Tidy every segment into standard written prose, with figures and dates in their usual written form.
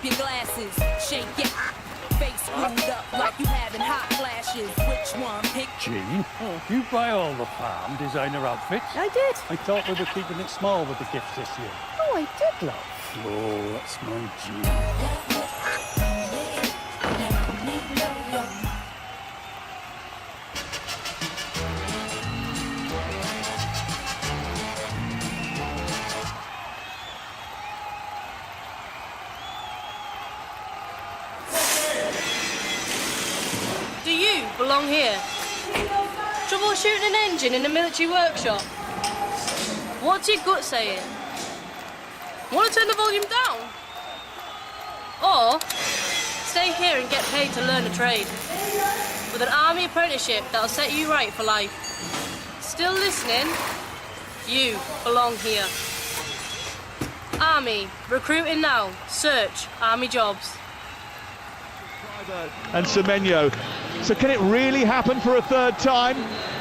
your glasses, shake it. Face screwed up like you having hot flashes. Which one? Pick. Jean, you buy all the farm designer outfits? I did. I thought we were keeping it small with the gifts this year. Oh, I did, love. Oh, that's my Jean. Do you belong here? Troubleshooting an engine in a military workshop? What's your gut saying? Want to turn the volume down? Or stay here and get paid to learn a trade with an army apprenticeship that'll set you right for life. Still listening? You belong here. Army, recruiting now. Search army jobs. And Semenyo. So can it really happen for a third time?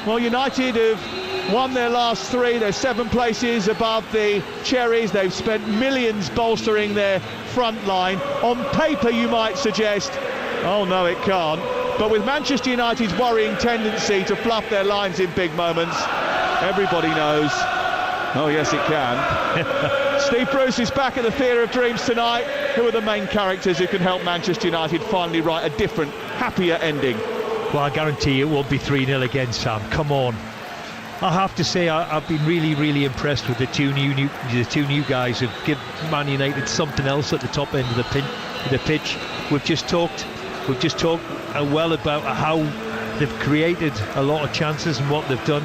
Well, United have won their last three. They're 7 places above the Cherries. They've spent millions bolstering their front line. On paper, you might suggest, oh no, it can't. But with Manchester United's worrying tendency to fluff their lines in big moments, everybody knows, oh yes, it can. Steve Bruce is back at the Theatre of Dreams tonight. Who are the main characters who can help Manchester United finally write a different, happier ending? Well, I guarantee you it won't be 3-0 again, Sam. Come on. I have to say I've been really impressed with the two new guys who've given Man United something else at the top end of the pitch. We've just talked well about how they've created a lot of chances and what they've done.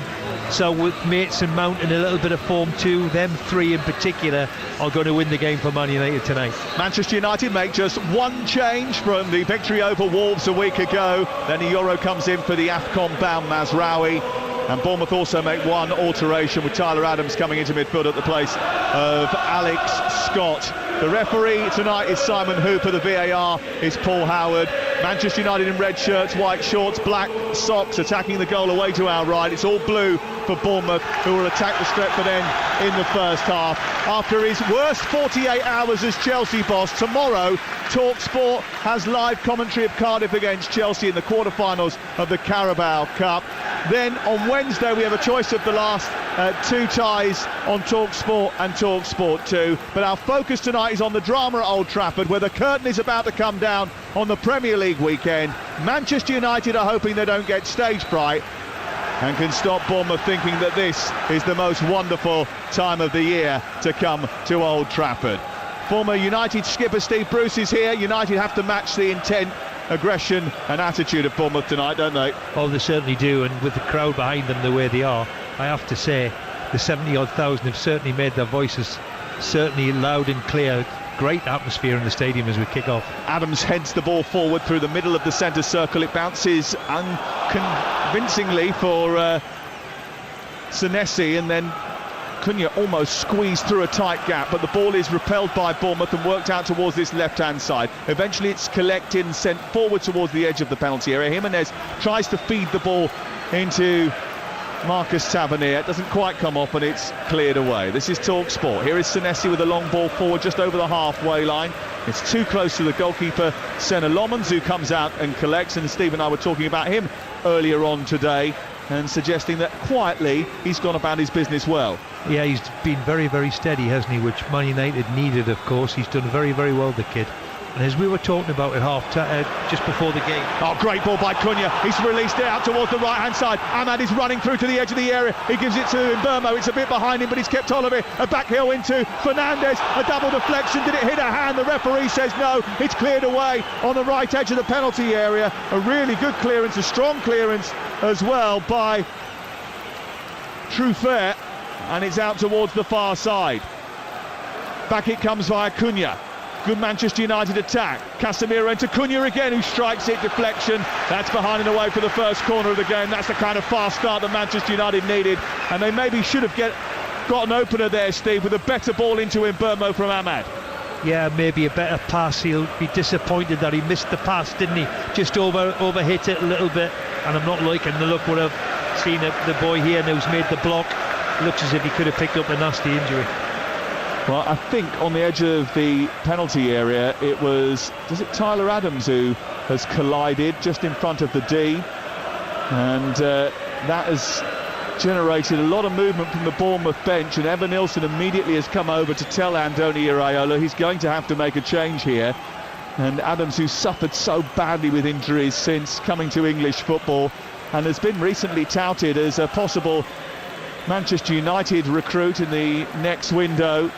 So with Mates and Mount in a little bit of form too, them three in particular are going to win the game for Man United tonight. Manchester United make just one change from the victory over Wolves a week ago. Then the Euro comes in for the AFCON-bound Mazraoui. And Bournemouth also make one alteration with Tyler Adams coming into midfield at the place of Alex Scott. The referee tonight is Simon Hooper, the VAR is Paul Howard. Manchester United in red shirts, white shorts, black socks, attacking the goal away to our right. It's all blue for Bournemouth, who will attack the Stretford end in the first half. After his worst 48 hours as Chelsea boss, tomorrow TalkSport has live commentary of Cardiff against Chelsea in the quarter-finals of the Carabao Cup. Then on Wednesday we have a choice of the last 2 ties on TalkSport and TalkSport 2. But our focus tonight is on the drama at Old Trafford, where the curtain is about to come down on the Premier League weekend. Manchester United are hoping they don't get stage fright and can stop Bournemouth thinking that this is the most wonderful time of the year to come to Old Trafford. Former United skipper Steve Bruce is here. United have to match the intent, aggression and attitude of Bournemouth tonight, don't they? Oh, they certainly do, and with the crowd behind them the way they are, I have to say the 70-odd thousand have certainly made their voices certainly loud and clear. Great atmosphere in the stadium as we kick off. Adams heads the ball forward through the middle of the centre circle. It bounces unconvincingly for Senesi, and then Cunha almost squeezed through a tight gap, but the ball is repelled by Bournemouth and worked out towards this left-hand side. Eventually it's collected and sent forward towards the edge of the penalty area. Jimenez tries to feed the ball into Marcus Tavernier. It doesn't quite come off, and it's cleared away. This is TalkSport. Here is Senesi with a long ball forward just over the halfway line. It's too close to the goalkeeper, Senna Lomans, who comes out and collects, and Steve and I were talking about him earlier on today and suggesting that quietly he's gone about his business well. Yeah, he's been very steady, hasn't he, which Man United needed, of course. He's done very well, the kid. And as we were talking about at half-time, just before the game. Oh, great ball by Cunha. He's released it out towards the right-hand side. Ahmad is running through to the edge of the area. He gives it to Mbeumo. It's a bit behind him, but he's kept hold of it. A back heel into Fernandes. A double deflection. Did it hit a hand? The referee says no. It's cleared away on the right edge of the penalty area. A really good clearance, a strong clearance as well by Truffert. And it's out towards the far side. Back it comes via Cunha. Good Manchester United attack. Casemiro into Cunha again, who strikes it, deflection. That's behind and away for the first corner of the game. That's the kind of fast start that Manchester United needed, and they maybe should have got an opener there, Steve, with a better ball into Mbeumo from Ahmad. Yeah, maybe a better pass. He'll be disappointed that he missed the pass, didn't he? Just overhit it a little bit, and I'm not liking the look what I've seen of the boy here who's made the block. Looks as if he could have picked up a nasty injury. Well, I think on the edge of the penalty area, it was Tyler Adams who has collided just in front of the D, and that has generated a lot of movement from the Bournemouth bench, and Evan Nilsson immediately has come over to tell Andoni Iraola he's going to have to make a change here. And Adams, who's suffered so badly with injuries since coming to English football and has been recently touted as a possible Manchester United recruit in the next window,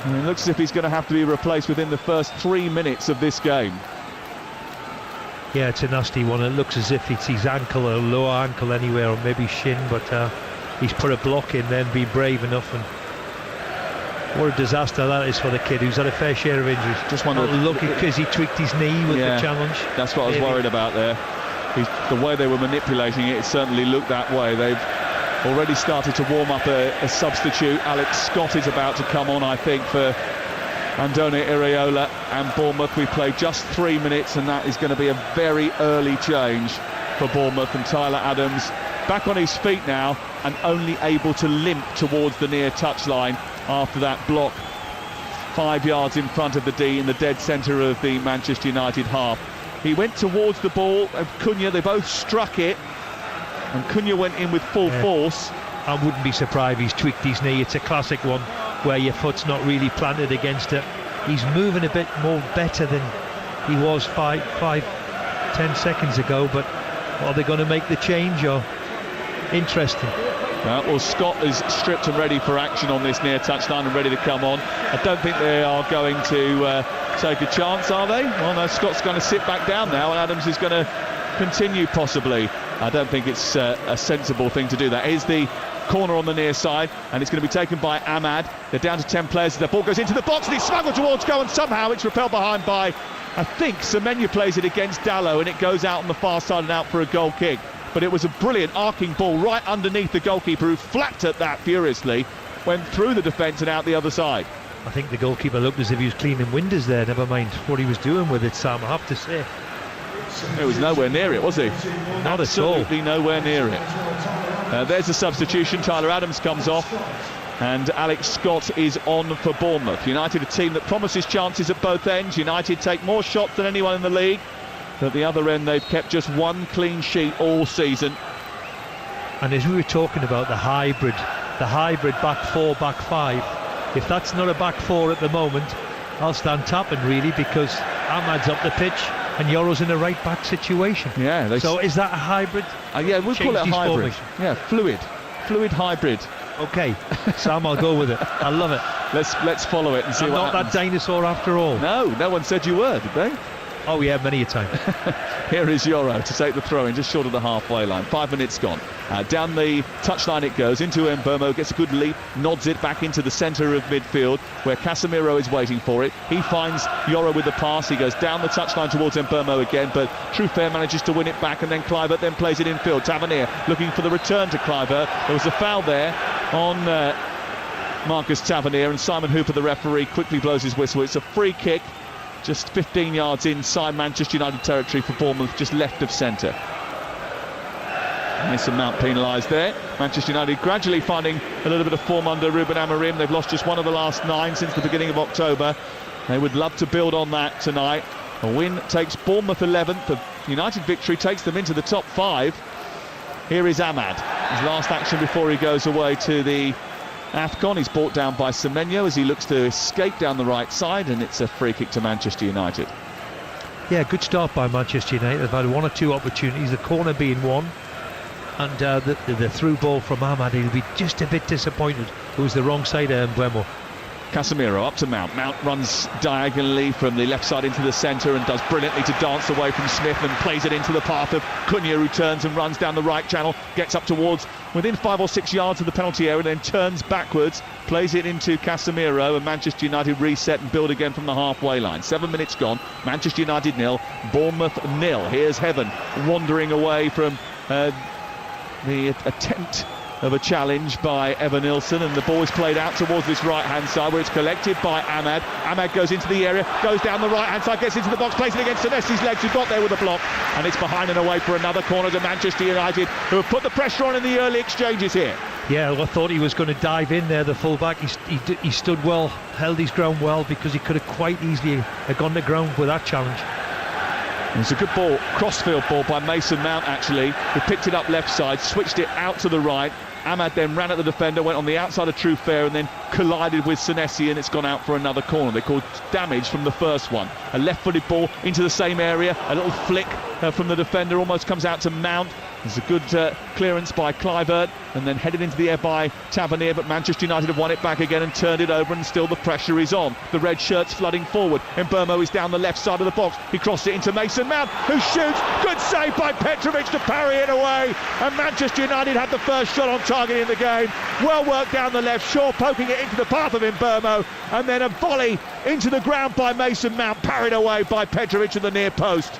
and it looks as if he's going to have to be replaced within the first 3 minutes of this game. Yeah, it's a nasty one. It looks as if it's his ankle or lower ankle anywhere, or maybe shin, but he's put a block in then, be brave enough, and what a disaster that is for the kid who's had a fair share of injuries. Just wonder, lucky because he tweaked his knee with the challenge. That's what I was worried about there. The way they were manipulating it, it certainly looked that way. They've already started to warm up a substitute. Alex Scott is about to come on, I think, for Andoni Iraola and Bournemouth. We played just 3 minutes, and that is going to be a very early change for Bournemouth. And Tyler Adams back on his feet now and only able to limp towards the near touchline after that block 5 yards in front of the D in the dead centre of the Manchester United half. He went towards the ball, and Cunha, they both struck it, and Cunha went in with full force. I wouldn't be surprised if he's tweaked his knee. It's a classic one where your foot's not really planted against it. He's moving a bit more better than he was 5-10 seconds ago, but are they going to make the change? Or interesting. Well, Scott is stripped and ready for action on this near touchline and ready to come on. I don't think they are going to take a chance, are they? Well, no, Scott's going to sit back down now, and Adams is going to continue possibly. I don't think it's a sensible thing to do that. Here's the corner on the near side, and it's going to be taken by Ahmad. They're down to 10 players. The ball goes into the box, and it's smuggled towards goal, and somehow it's repelled behind by, I think, Semenya plays it against Dallo, and it goes out on the far side and out for a goal kick. But it was a brilliant arcing ball right underneath the goalkeeper, who flapped at that furiously, went through the defence and out the other side. I think the goalkeeper looked as if he was cleaning windows there, never mind what he was doing with it, Sam, I have to say. He was nowhere near it, was he? Not Absolutely at all. Nowhere near it. There's a substitution. Tyler Adams comes off, and Alex Scott is on for Bournemouth. United, a team that promises chances at both ends. United take more shots than anyone in the league. At the other end, they've kept just one clean sheet all season. And as we were talking about the hybrid back four, back five, if that's not a back four at the moment, I'll stand tapping really, because Ahmad's up the pitch and Yoro's in a right back situation. Yeah. So is that a hybrid? Yeah, we'll call it a hybrid. Formation. Yeah, fluid hybrid. Okay, Sam, I'll go with it. I love it. Let's follow it and see I'm what not happens. that dinosaur after all. No one said you were, did they? Oh yeah, many a time. Here is Yoro to take the throw in just short of the halfway line. 5 minutes gone. Down the touchline it goes into Mbeumo, gets a good leap, nods it back into the centre of midfield where Casemiro is waiting for it. He finds Yoro with the pass. He goes down the touchline towards Mbeumo again, but Truffert manages to win it back, and then Kluivert then plays it infield. Tavernier looking for the return to Kluivert. There was a foul there on Marcus Tavernier, and Simon Hooper, the referee, quickly blows his whistle. It's a free kick. Just 15 yards inside Manchester United territory for Bournemouth, just left of centre. Mason Mount penalised there. Manchester United gradually finding a little bit of form under Ruben Amorim. They've lost just one of the last 9 since the beginning of October. They would love to build on that tonight. A win takes Bournemouth 11th. A United victory takes them into the top 5. Here is Ahmad. His last action before he goes away to the AFCON. He's brought down by Semenyo as he looks to escape down the right side, and it's a free kick to Manchester United. Yeah, good start by Manchester United. They've had 1 or 2 opportunities, the corner being one, and the through ball from Ahmad. He'll be just a bit disappointed. It was the wrong side of Mbeumo. Casemiro up to Mount. Mount runs diagonally from the left side into the centre and does brilliantly to dance away from Smith and plays it into the path of Cunha, who turns and runs down the right channel, gets up towards within 5 or 6 yards of the penalty area, then turns backwards, plays it into Casemiro, and Manchester United reset and build again from the halfway line. 7 minutes gone. Manchester United 0, Bournemouth 0. Here's Heaven wandering away from the attempt of a challenge by Evan Nilsson, and the ball is played out towards this right-hand side where it's collected by Ahmad. Ahmad goes into the area, goes down the right-hand side, gets into the box, plays it against Senesi's legs, who got there with a block, and it's behind and away for another corner to Manchester United, who have put the pressure on in the early exchanges here. Yeah, well, I thought he was going to dive in there, the full-back. He stood well, held his ground well, because he could have quite easily have gone to ground with that challenge. It's a good ball, crossfield ball by Mason Mount, actually. He picked it up left side, switched it out to the right. Ahmad then ran at the defender, went on the outside of Trufair and then collided with Senesi, and it's gone out for another corner. They called damage from the first one. A left-footed ball into the same area, a little flick from the defender, almost comes out to Mount. There's a good clearance by Kluivert, and then headed into the air by Tavernier, but Manchester United have won it back again and turned it over, and still the pressure is on. The red shirts flooding forward, and Mbeumo is down the left side of the box. He crossed it into Mason Mount, who shoots. Good save by Petrovic to parry it away, and Manchester United had the first shot on target in the game. Well worked down the left, Shaw poking it into the path of Mbeumo, and then a volley into the ground by Mason Mount, parried away by Petrovic at the near post.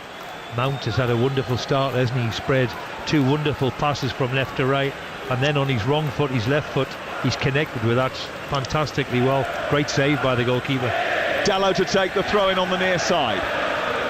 Mount has had a wonderful start, hasn't he? He spread 2 wonderful passes from left to right, and then on his wrong foot, his left foot, he's connected with that fantastically well. Great save by the goalkeeper. Dalot to take the throw in on the near side.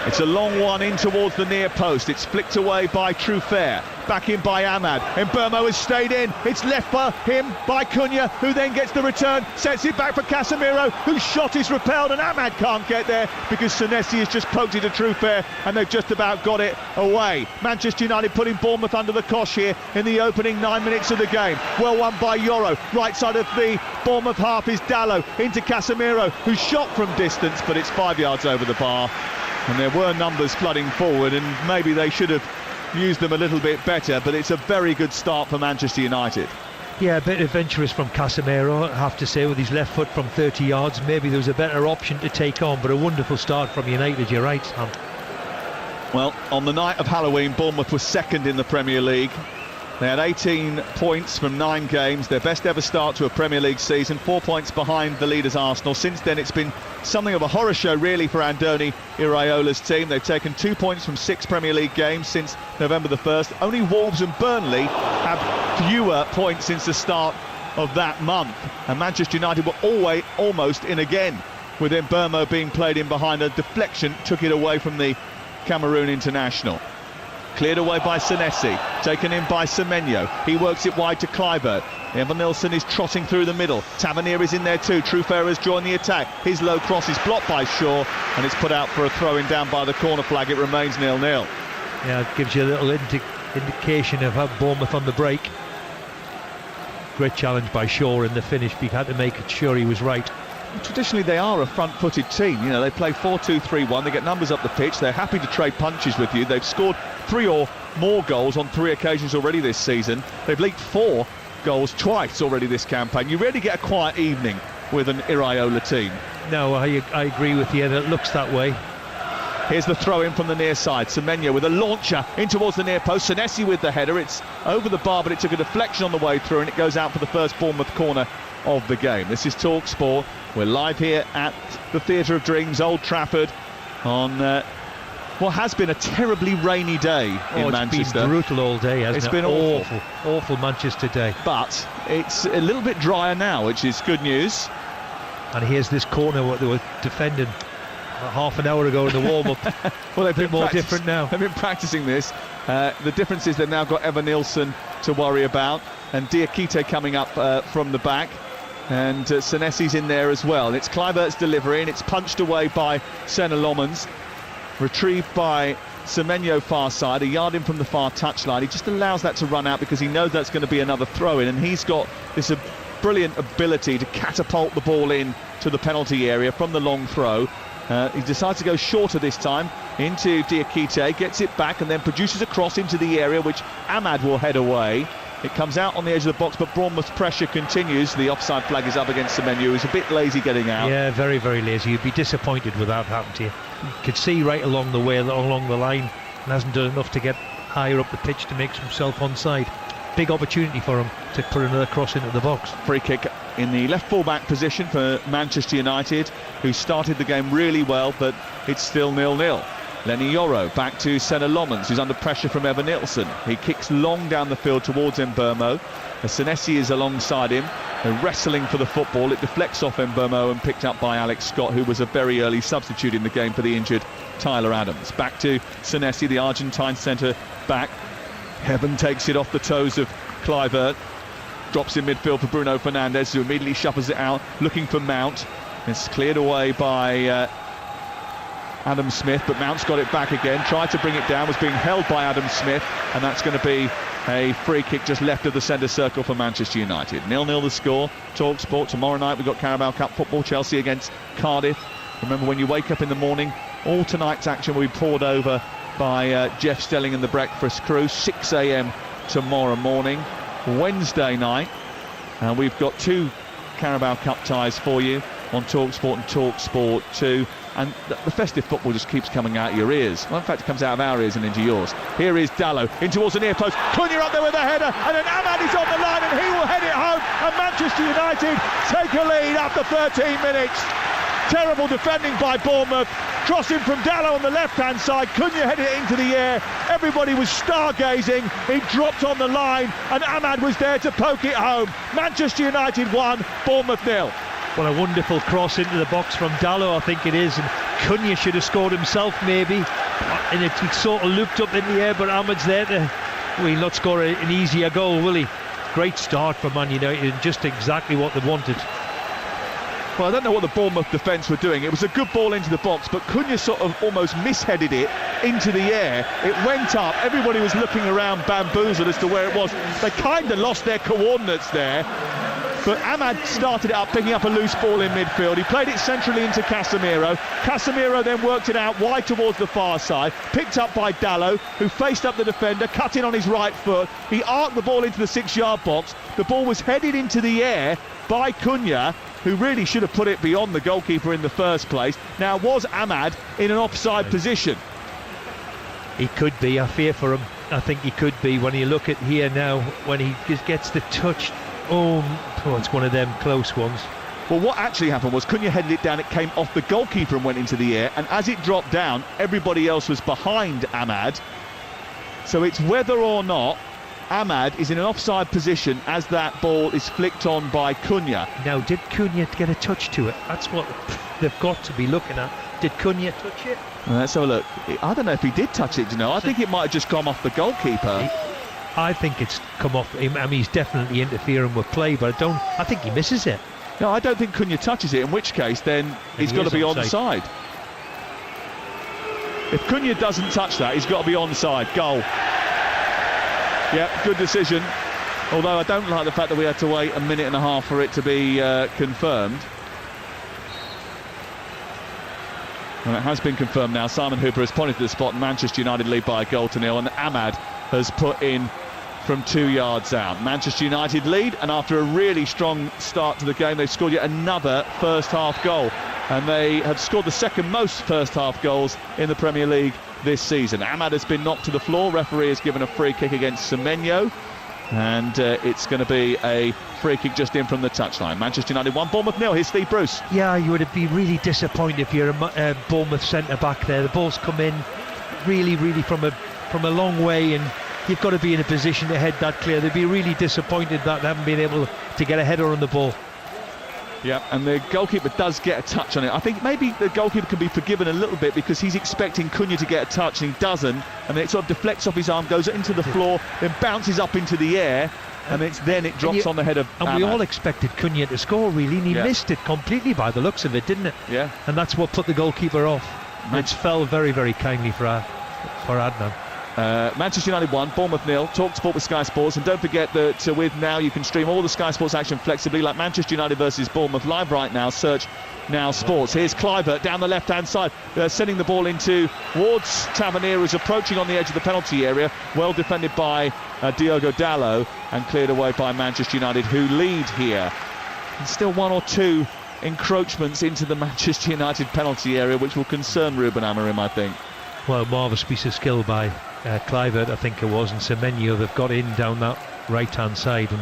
It's a long one in towards the near post. It's flicked away by Trufair. Back in by Ahmad. Mbeumo has stayed in. It's left by him by Cunha, who then gets the return, sets it back for Casemiro, whose shot is repelled, and Ahmad can't get there because Senesi has just poked it to Trufair, and they've just about got it away. Manchester United putting Bournemouth under the cosh here in the opening 9 minutes of the game. Well won by Yoro. Right side of the Bournemouth half is Dalot into Casemiro, who's shot from distance, but it's 5 yards over the bar. And there were numbers flooding forward, and maybe they should have used them a little bit better, but it's a very good start for Manchester United. Yeah, a bit adventurous from Casemiro, I have to say, with his left foot from 30 yards. Maybe there was a better option to take on, but a wonderful start from United, you're right, Sam. Well, on the night of Halloween, Bournemouth was second in the Premier League. They had 18 points from 9 games, their best ever start to a Premier League season, 4 points behind the leaders Arsenal. Since then it's been something of a horror show really for Andoni Iraiola's team. They've taken 2 points from 6 Premier League games since November the 1st. Only Wolves and Burnley have fewer points since the start of that month. And Manchester United were almost in again, with Mbeumo being played in behind. A deflection took it away from the Cameroon international. Cleared away by Senesi, taken in by Semenyo. He works it wide to Kluivert. Evan Nilsson is trotting through the middle. Tavernier is in there too. Trufair has joined the attack. His low cross is blocked by Shaw, and it's put out for a throw-in down by the corner flag. It remains 0-0. Yeah, it gives you a little indication of how Bournemouth on the break. Great challenge by Shaw in the finish, but he had to make sure he was right. Traditionally they are a front-footed team. You know, they play 4-2-3-1. They get numbers up the pitch. They're happy to trade punches with you. They've scored 3 or more goals on 3 occasions already this season. They've leaked 4 goals twice already this campaign. You rarely get a quiet evening with an Iraola team. No, I agree with you, and it looks that way. Here's the throw in from the near side. Semenyo with a launcher in towards the near post. Senesi with the header. It's over the bar, but it took a deflection on the way through, and it goes out for the first Bournemouth corner of the game. This is Talk Sport. We're live here at the Theatre of Dreams, Old Trafford, on what has been a terribly rainy day in Manchester. It's been brutal all day, hasn't it? It's been awful Manchester day. But it's a little bit drier now, which is good news. And here's this corner, what they were defending half an hour ago in the warm-up. Well, they've been more different now. They've been practicing this. The difference is they've now got Evan Nilsson to worry about, and Diakite coming up from the back, and Senesi's in there as well. And it's Kluivert's delivery, and it's punched away by Senna Lomans, retrieved by Semenyo far side, a yard in from the far touchline. He just allows that to run out because he knows that's going to be another throw-in, and he's got this brilliant ability to catapult the ball in to the penalty area from the long throw. He decides to go shorter this time into Diakite, gets it back and then produces a cross into the area which Ahmad will head away. It comes out on the edge of the box, but Bournemouth's pressure continues. The offside flag is up against Semenyo, who's a bit lazy getting out. Yeah, very, very lazy. You'd be disappointed with that happening to you. You could see right along the way, along the line, and hasn't done enough to get higher up the pitch to make himself onside. Big opportunity for him to put another cross into the box. Free kick in the left full-back position for Manchester United, who started the game really well, but it's still 0-0. Lenny Yoro back to Senna Lomans, who's under pressure from Evan Nilsson. He kicks long down the field towards Mbeumo. Senesi is alongside him. They're wrestling for the football. It deflects off Mbeumo and picked up by Alex Scott, who was a very early substitute in the game for the injured Tyler Adams. Back to Senesi, the Argentine centre back. Heaven takes it off the toes of Kluivert. drops in midfield for Bruno Fernandes, who immediately shuffles it out, looking for Mount. It's cleared away by Adam Smith, but Mount's got it back again, tried to bring it down, was being held by Adam Smith, and that's going to be a free kick just left of the centre circle for Manchester United. 0-0 the score. TalkSport. Tomorrow night we've got Carabao Cup football, Chelsea against Cardiff. Remember, when you wake up in the morning, all tonight's action will be poured over by Jeff Stelling and the Breakfast Crew. 6 a.m. tomorrow morning. Wednesday night, and we've got 2 Carabao Cup ties for you on TalkSport and TalkSport 2. And the festive football just keeps coming out your ears. Well, in fact, it comes out of our ears and into yours. Here is Dallo in towards the near post. COYI up there with a header, and then Ahmad is on the line, and he will head it home. And Manchester United take a lead after 13 minutes. Terrible defending by Bournemouth. Crossing from Dallo on the left-hand side. COYI headed it into the air. Everybody was stargazing. He dropped on the line, and Ahmad was there to poke it home. Manchester United 1, Bournemouth 0. Well, a wonderful cross into the box from Dallo, I think it is, and COYI should have scored himself maybe, and it sort of looped up in the air, but Ahmad's there to, will he not score an easier goal, will he? Great start for Man United, and just exactly what they wanted. Well, I don't know what the Bournemouth defence were doing. It was a good ball into the box, but COYI sort of almost misheaded it into the air. It went up. Everybody was looking around bamboozled as to where it was. They kind of lost their coordinates there. But Ahmad started it up, picking up a loose ball in midfield. He played it centrally into Casemiro. Casemiro then worked it out wide towards the far side, picked up by Dallo, who faced up the defender, cut in on his right foot. He arced the ball into the 6-yard box. The ball was headed into the air by COYI, who really should have put it beyond the goalkeeper in the first place. Now, was Ahmad in an offside position? He could be. I fear for him. I think he could be. When you look at here now, when he just gets the touch, oh, it's one of them close ones. Well, what actually happened was COYI headed it down, it came off the goalkeeper and went into the air, and as it dropped down, everybody else was behind Ahmad. So it's whether or not Ahmad is in an offside position as that ball is flicked on by COYI. Now, did COYI get a touch to it? That's what they've got to be looking at. Did COYI touch it? Well, let's have a look. I don't know if he did touch it, you know. I think it might have just come off the goalkeeper. I think it's come off him. I mean, he's definitely interfering with play, but I think he misses it. No, I don't think COYI touches it, in which case then he's got to be onside. If COYI doesn't touch that, he's got to be onside. Goal. Yeah, good decision. Although I don't like the fact that we had to wait a minute and a half for it to be confirmed. And it has been confirmed now. Simon Hooper has pointed to the spot. Manchester United lead by a 1-0, and Ahmad has put in from 2 yards out. Manchester United lead, and after a really strong start to the game, they've scored yet another first-half goal. And they have scored the second most first-half goals in the Premier League this season. Ahmad has been knocked to the floor. Referee has given a free kick against Semenyo, and it's going to be a free kick just in from the touchline. Manchester United 1, Bournemouth 0. Here's Steve Bruce. Yeah, you would be really disappointed if you're a Bournemouth centre-back there. The ball's come in really from a long way, and you've got to be in a position to head that clear. They'd be really disappointed that they haven't been able to get a header on the ball. Yeah, and the goalkeeper does get a touch on it. I think maybe the goalkeeper can be forgiven a little bit because he's expecting COYI to get a touch and he doesn't, and it sort of deflects off his arm, goes into the floor, then bounces up into the air, and it drops on the head of Ahmad. And we all expected COYI to score, really, and he missed it completely by the looks of it, didn't it? Yeah. And that's what put the goalkeeper off. It fell very, very kindly for Adnan. Manchester United 1, Bournemouth 0. TalkSport with Sky Sports, and don't forget that with Now you can stream all the Sky Sports action flexibly, like Manchester United versus Bournemouth live right now. Search Now Sports. Here's Kluivert down the left-hand side, sending the ball into towards Tavernier, who's approaching on the edge of the penalty area. Well defended by Diogo Dallo, and cleared away by Manchester United, who lead here. And still 1 or 2 encroachments into the Manchester United penalty area, which will concern Ruben Amorim, I think. Well, marvellous piece of skill by Kluivert, I think it was, and Semenyo. They've got in down that right-hand side, and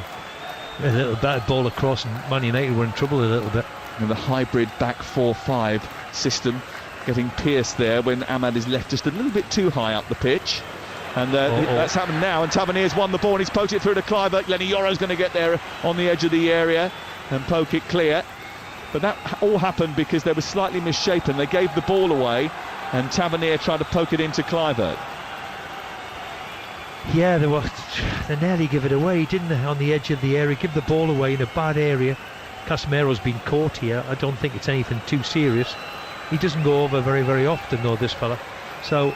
a little bad ball across, and Man United were in trouble a little bit. And the hybrid back 4-5 system getting pierced there when Ahmad is left just a little bit too high up the pitch. And that's happened now, and Tavernier's won the ball, and he's poked it through to Kluivert. Lenny Yoro's going to get there on the edge of the area and poke it clear. But that all happened because they were slightly misshapen. They gave the ball away, and Tavernier tried to poke it into Kluivert. Yeah, they nearly give it away, didn't they, on the edge of the area, give the ball away in a bad area. Casemiro's been caught here. I don't think it's anything too serious. He doesn't go over very, very often, though, this fella. So,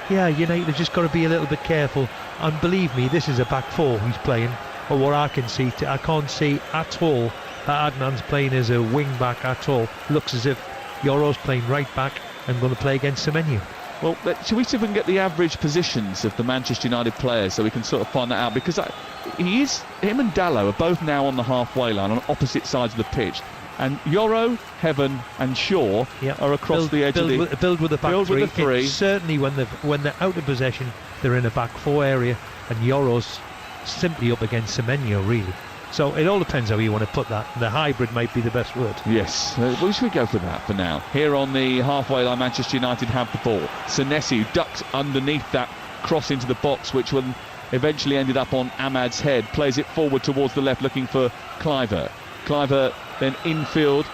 yeah, United have just got to be a little bit careful. And believe me, this is a back four he's playing. Or what I can see, I can't see at all that Adnan's playing as a wing back at all. Looks as if Yoro's playing right back and going to play against Semenyo. Well, shall we see if we can get the average positions of the Manchester United players so we can sort of find that out? Because him and Dalot are both now on the halfway line on opposite sides of the pitch. And Yoro, Heaven and Shaw are across the edge of the... Build with the back build three. with the three. Certainly when they're out of possession, they're in a back four area, and Yoro's simply up against Semenyo, really. So it all depends how you want to put that. The hybrid might be the best word. Yes, we should go for that for now. Here on the halfway line, Manchester United have the ball. Senesi ducked underneath that cross into the box, which one eventually ended up on Ahmad's head. Plays it forward towards the left, looking for Kluivert. Kluivert then infield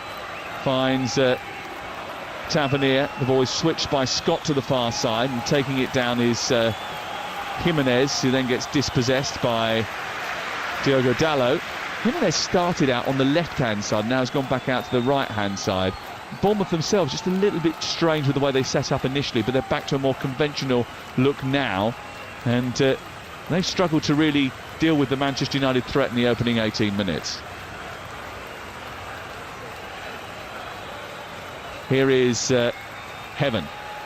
finds Tavernier. The ball is switched by Scott to the far side, and taking it down is Jimenez, who then gets dispossessed by Diogo Dalot. Jimenez started out on the left-hand side, now has gone back out to the right-hand side. Bournemouth themselves just a little bit strange with the way they set up initially, but they're back to a more conventional look now, and they've struggled to really deal with the Manchester United threat in the opening 18 minutes. Here is Heaven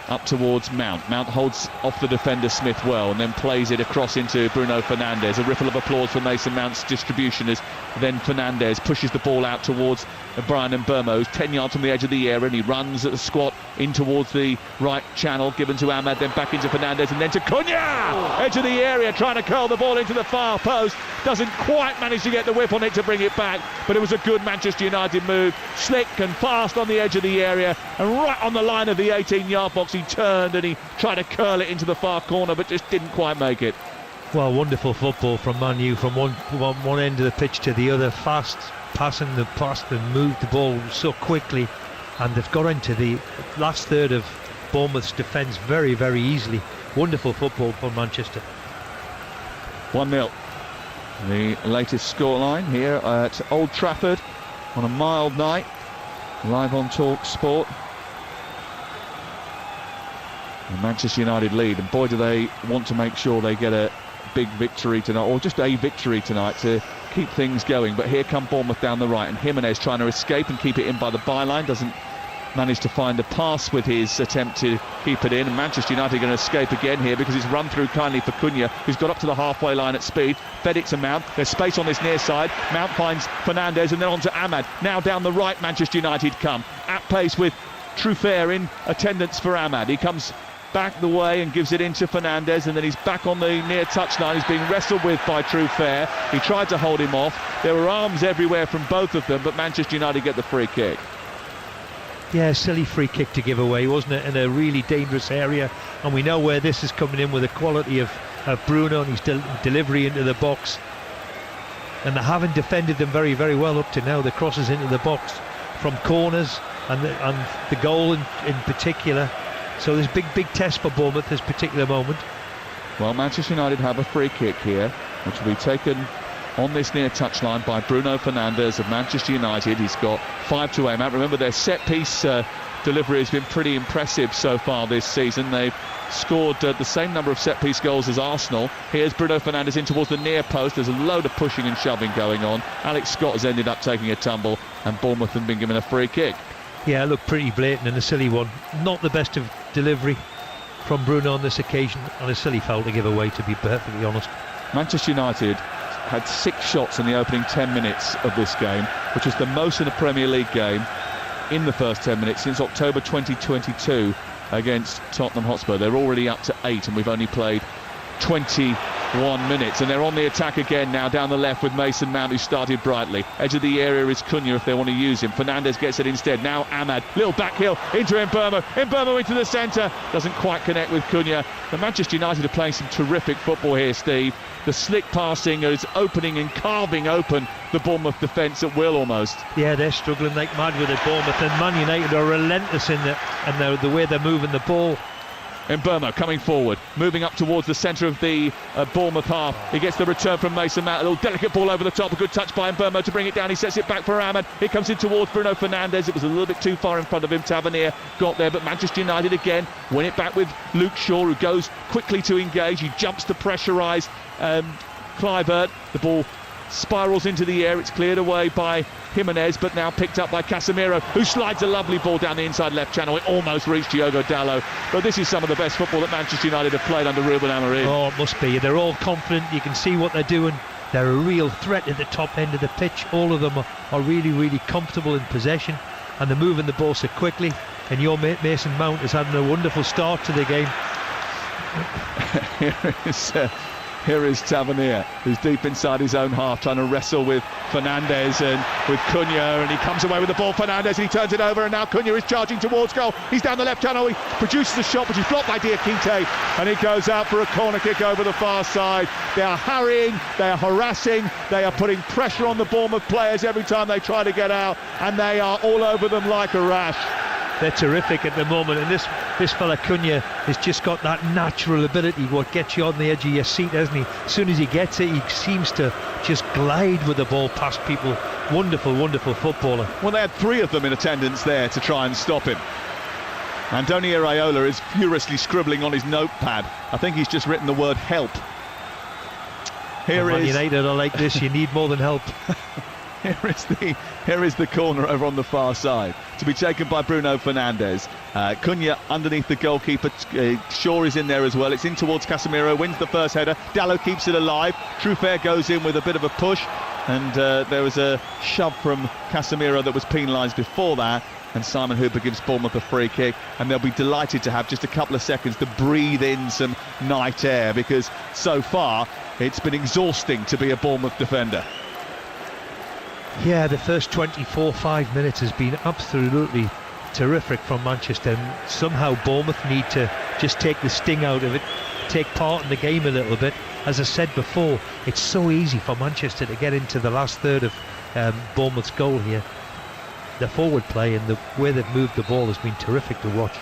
up towards Mount. Mount holds off the defender Smith well and then plays it across into Bruno Fernandes. A ripple of applause for Mason Mount's distribution as then Fernandes pushes the ball out towards Brian Mbeumo, 10 yards from the edge of the area, and he runs at a squat in towards the right channel, given to Ahmad, then back into Fernandes and then to COYI! Edge of the area, trying to curl the ball into the far post. Doesn't quite manage to get the whip on it to bring it back, but it was a good Manchester United move. Slick and fast on the edge of the area, and right on the line of the 18-yard box he turned and he tried to curl it into the far corner, but just didn't quite make it. Well, wonderful football from Man U, from one end of the pitch to the other, fast passing the pass and moved the ball so quickly, and they've got into the last third of Bournemouth's defence very, very easily. Wonderful football for Manchester. 1-0. The latest scoreline here at Old Trafford on a mild night, live on Talk Sport. The Manchester United lead, and boy do they want to make sure they get a big victory tonight, or just a victory tonight to keep things going. But here come Bournemouth down the right, and Jimenez trying to escape and keep it in by the byline, doesn't manage to find a pass with his attempt to keep it in, and Manchester United are going to escape again here because it's run through kindly for COYI, who's got up to the halfway line at speed, fed it to Mount. There's space on this near side. Mount finds Fernandes and then on to Ahmad. Now down the right Manchester United come at pace with Truffert in attendance for Ahmad. He comes back the way and gives it into Fernandes, and then he's back on the near touchline. He's being wrestled with by Truffert. He tried to hold him off. There were arms everywhere from both of them, but Manchester United get the free kick. Yeah, silly free kick to give away, wasn't it, in a really dangerous area, and we know where this is coming in with the quality of Bruno and his delivery into the box, and they haven't defended them very, very well up to now. The crosses into the box from corners and the goal in particular. So there's big test for Bournemouth this particular moment. Well, Manchester United have a free kick here, which will be taken on this near touchline by Bruno Fernandes of Manchester United. He's got 5 to aim at. Remember, their set-piece delivery has been pretty impressive so far this season. They've scored the same number of set-piece goals as Arsenal. Here's Bruno Fernandes in towards the near post. There's a load of pushing and shoving going on. Alex Scott has ended up taking a tumble, and Bournemouth have been given a free kick. Yeah, it looked pretty blatant and a silly one. Not the best of delivery from Bruno on this occasion, and a silly foul to give away, to be perfectly honest. Manchester United had 6 shots in the opening 10 minutes of this game, which was the most in a Premier League game in the first 10 minutes since October 2022 against Tottenham Hotspur. They're already up to 8, and we've only played 21 minutes, and they're on the attack again now down the left with Mason Mount, who started brightly. Edge of the area is COYI if they want to use him. Fernandes gets it instead. Now Ahmad, little back heel into Mbeumo into the centre, doesn't quite connect with COYI. The Manchester United are playing some terrific football here, Steve. The slick passing is opening and carving open the Bournemouth defence at will almost. Yeah, they're struggling like mad with it, Bournemouth, and Man United are relentless in the way they're moving the ball. Mbeumo coming forward, moving up towards the centre of the Bournemouth half. He gets the return from Mason Mount, a little delicate ball over the top, a good touch by Mbeumo to bring it down. He sets it back for Ahmad. It comes in towards Bruno Fernandes. It was a little bit too far in front of him. Tavernier got there, but Manchester United again win it back with Luke Shaw, who goes quickly to engage. He jumps to pressurise Kluivert. The ball spirals into the air. It's cleared away by Jimenez, but now picked up by Casemiro, who slides a lovely ball down the inside left channel. It almost reached Diogo Dalot. But this is some of the best football that Manchester United have played under Ruben Amorim. Oh, it must be. They're all confident. You can see what they're doing. They're a real threat at the top end of the pitch. All of them are really, really comfortable in possession, and they're moving the ball so quickly. And your mate Mason Mount has had a wonderful start to the game. Here is Tavernier, who's deep inside his own half, trying to wrestle with Fernandes and with Cunha, and he comes away with the ball. Fernandes, and he turns it over, and now Cunha is charging towards goal. He's down the left channel. He produces a shot, which is blocked by Diakite, and he goes out for a corner kick over the far side. They are harrying, they are harassing, they are putting pressure on the Bournemouth players every time they try to get out, and they are all over them like a rash. They're terrific at the moment, and this fella Cunha has just got that natural ability, what gets you on the edge of your seat, hasn't he? As soon as he gets it, he seems to just glide with the ball past people. Wonderful, wonderful footballer. Well, they had 3 of them in attendance there to try and stop him. Andoni Iraola is furiously scribbling on his notepad. I think he's just written the word help. Man United are like this, you need more than help. Here is the corner over on the far side, to be taken by Bruno Fernandes. Cunha underneath the goalkeeper. Shaw is in there as well. It's in towards Casemiro, wins the first header. Dalot keeps it alive. Truffert goes in with a bit of a push, and there was a shove from Casemiro that was penalised before that, and Simon Hooper gives Bournemouth a free kick, and they'll be delighted to have just a couple of seconds to breathe in some night air, because so far it's been exhausting to be a Bournemouth defender. Yeah, the first 24-5 minutes has been absolutely terrific from Manchester, and somehow Bournemouth need to just take the sting out of it, take part in the game a little bit. As I said before, it's so easy for Manchester to get into the last third of Bournemouth's goal here. The forward play and the way they've moved the ball has been terrific to watch.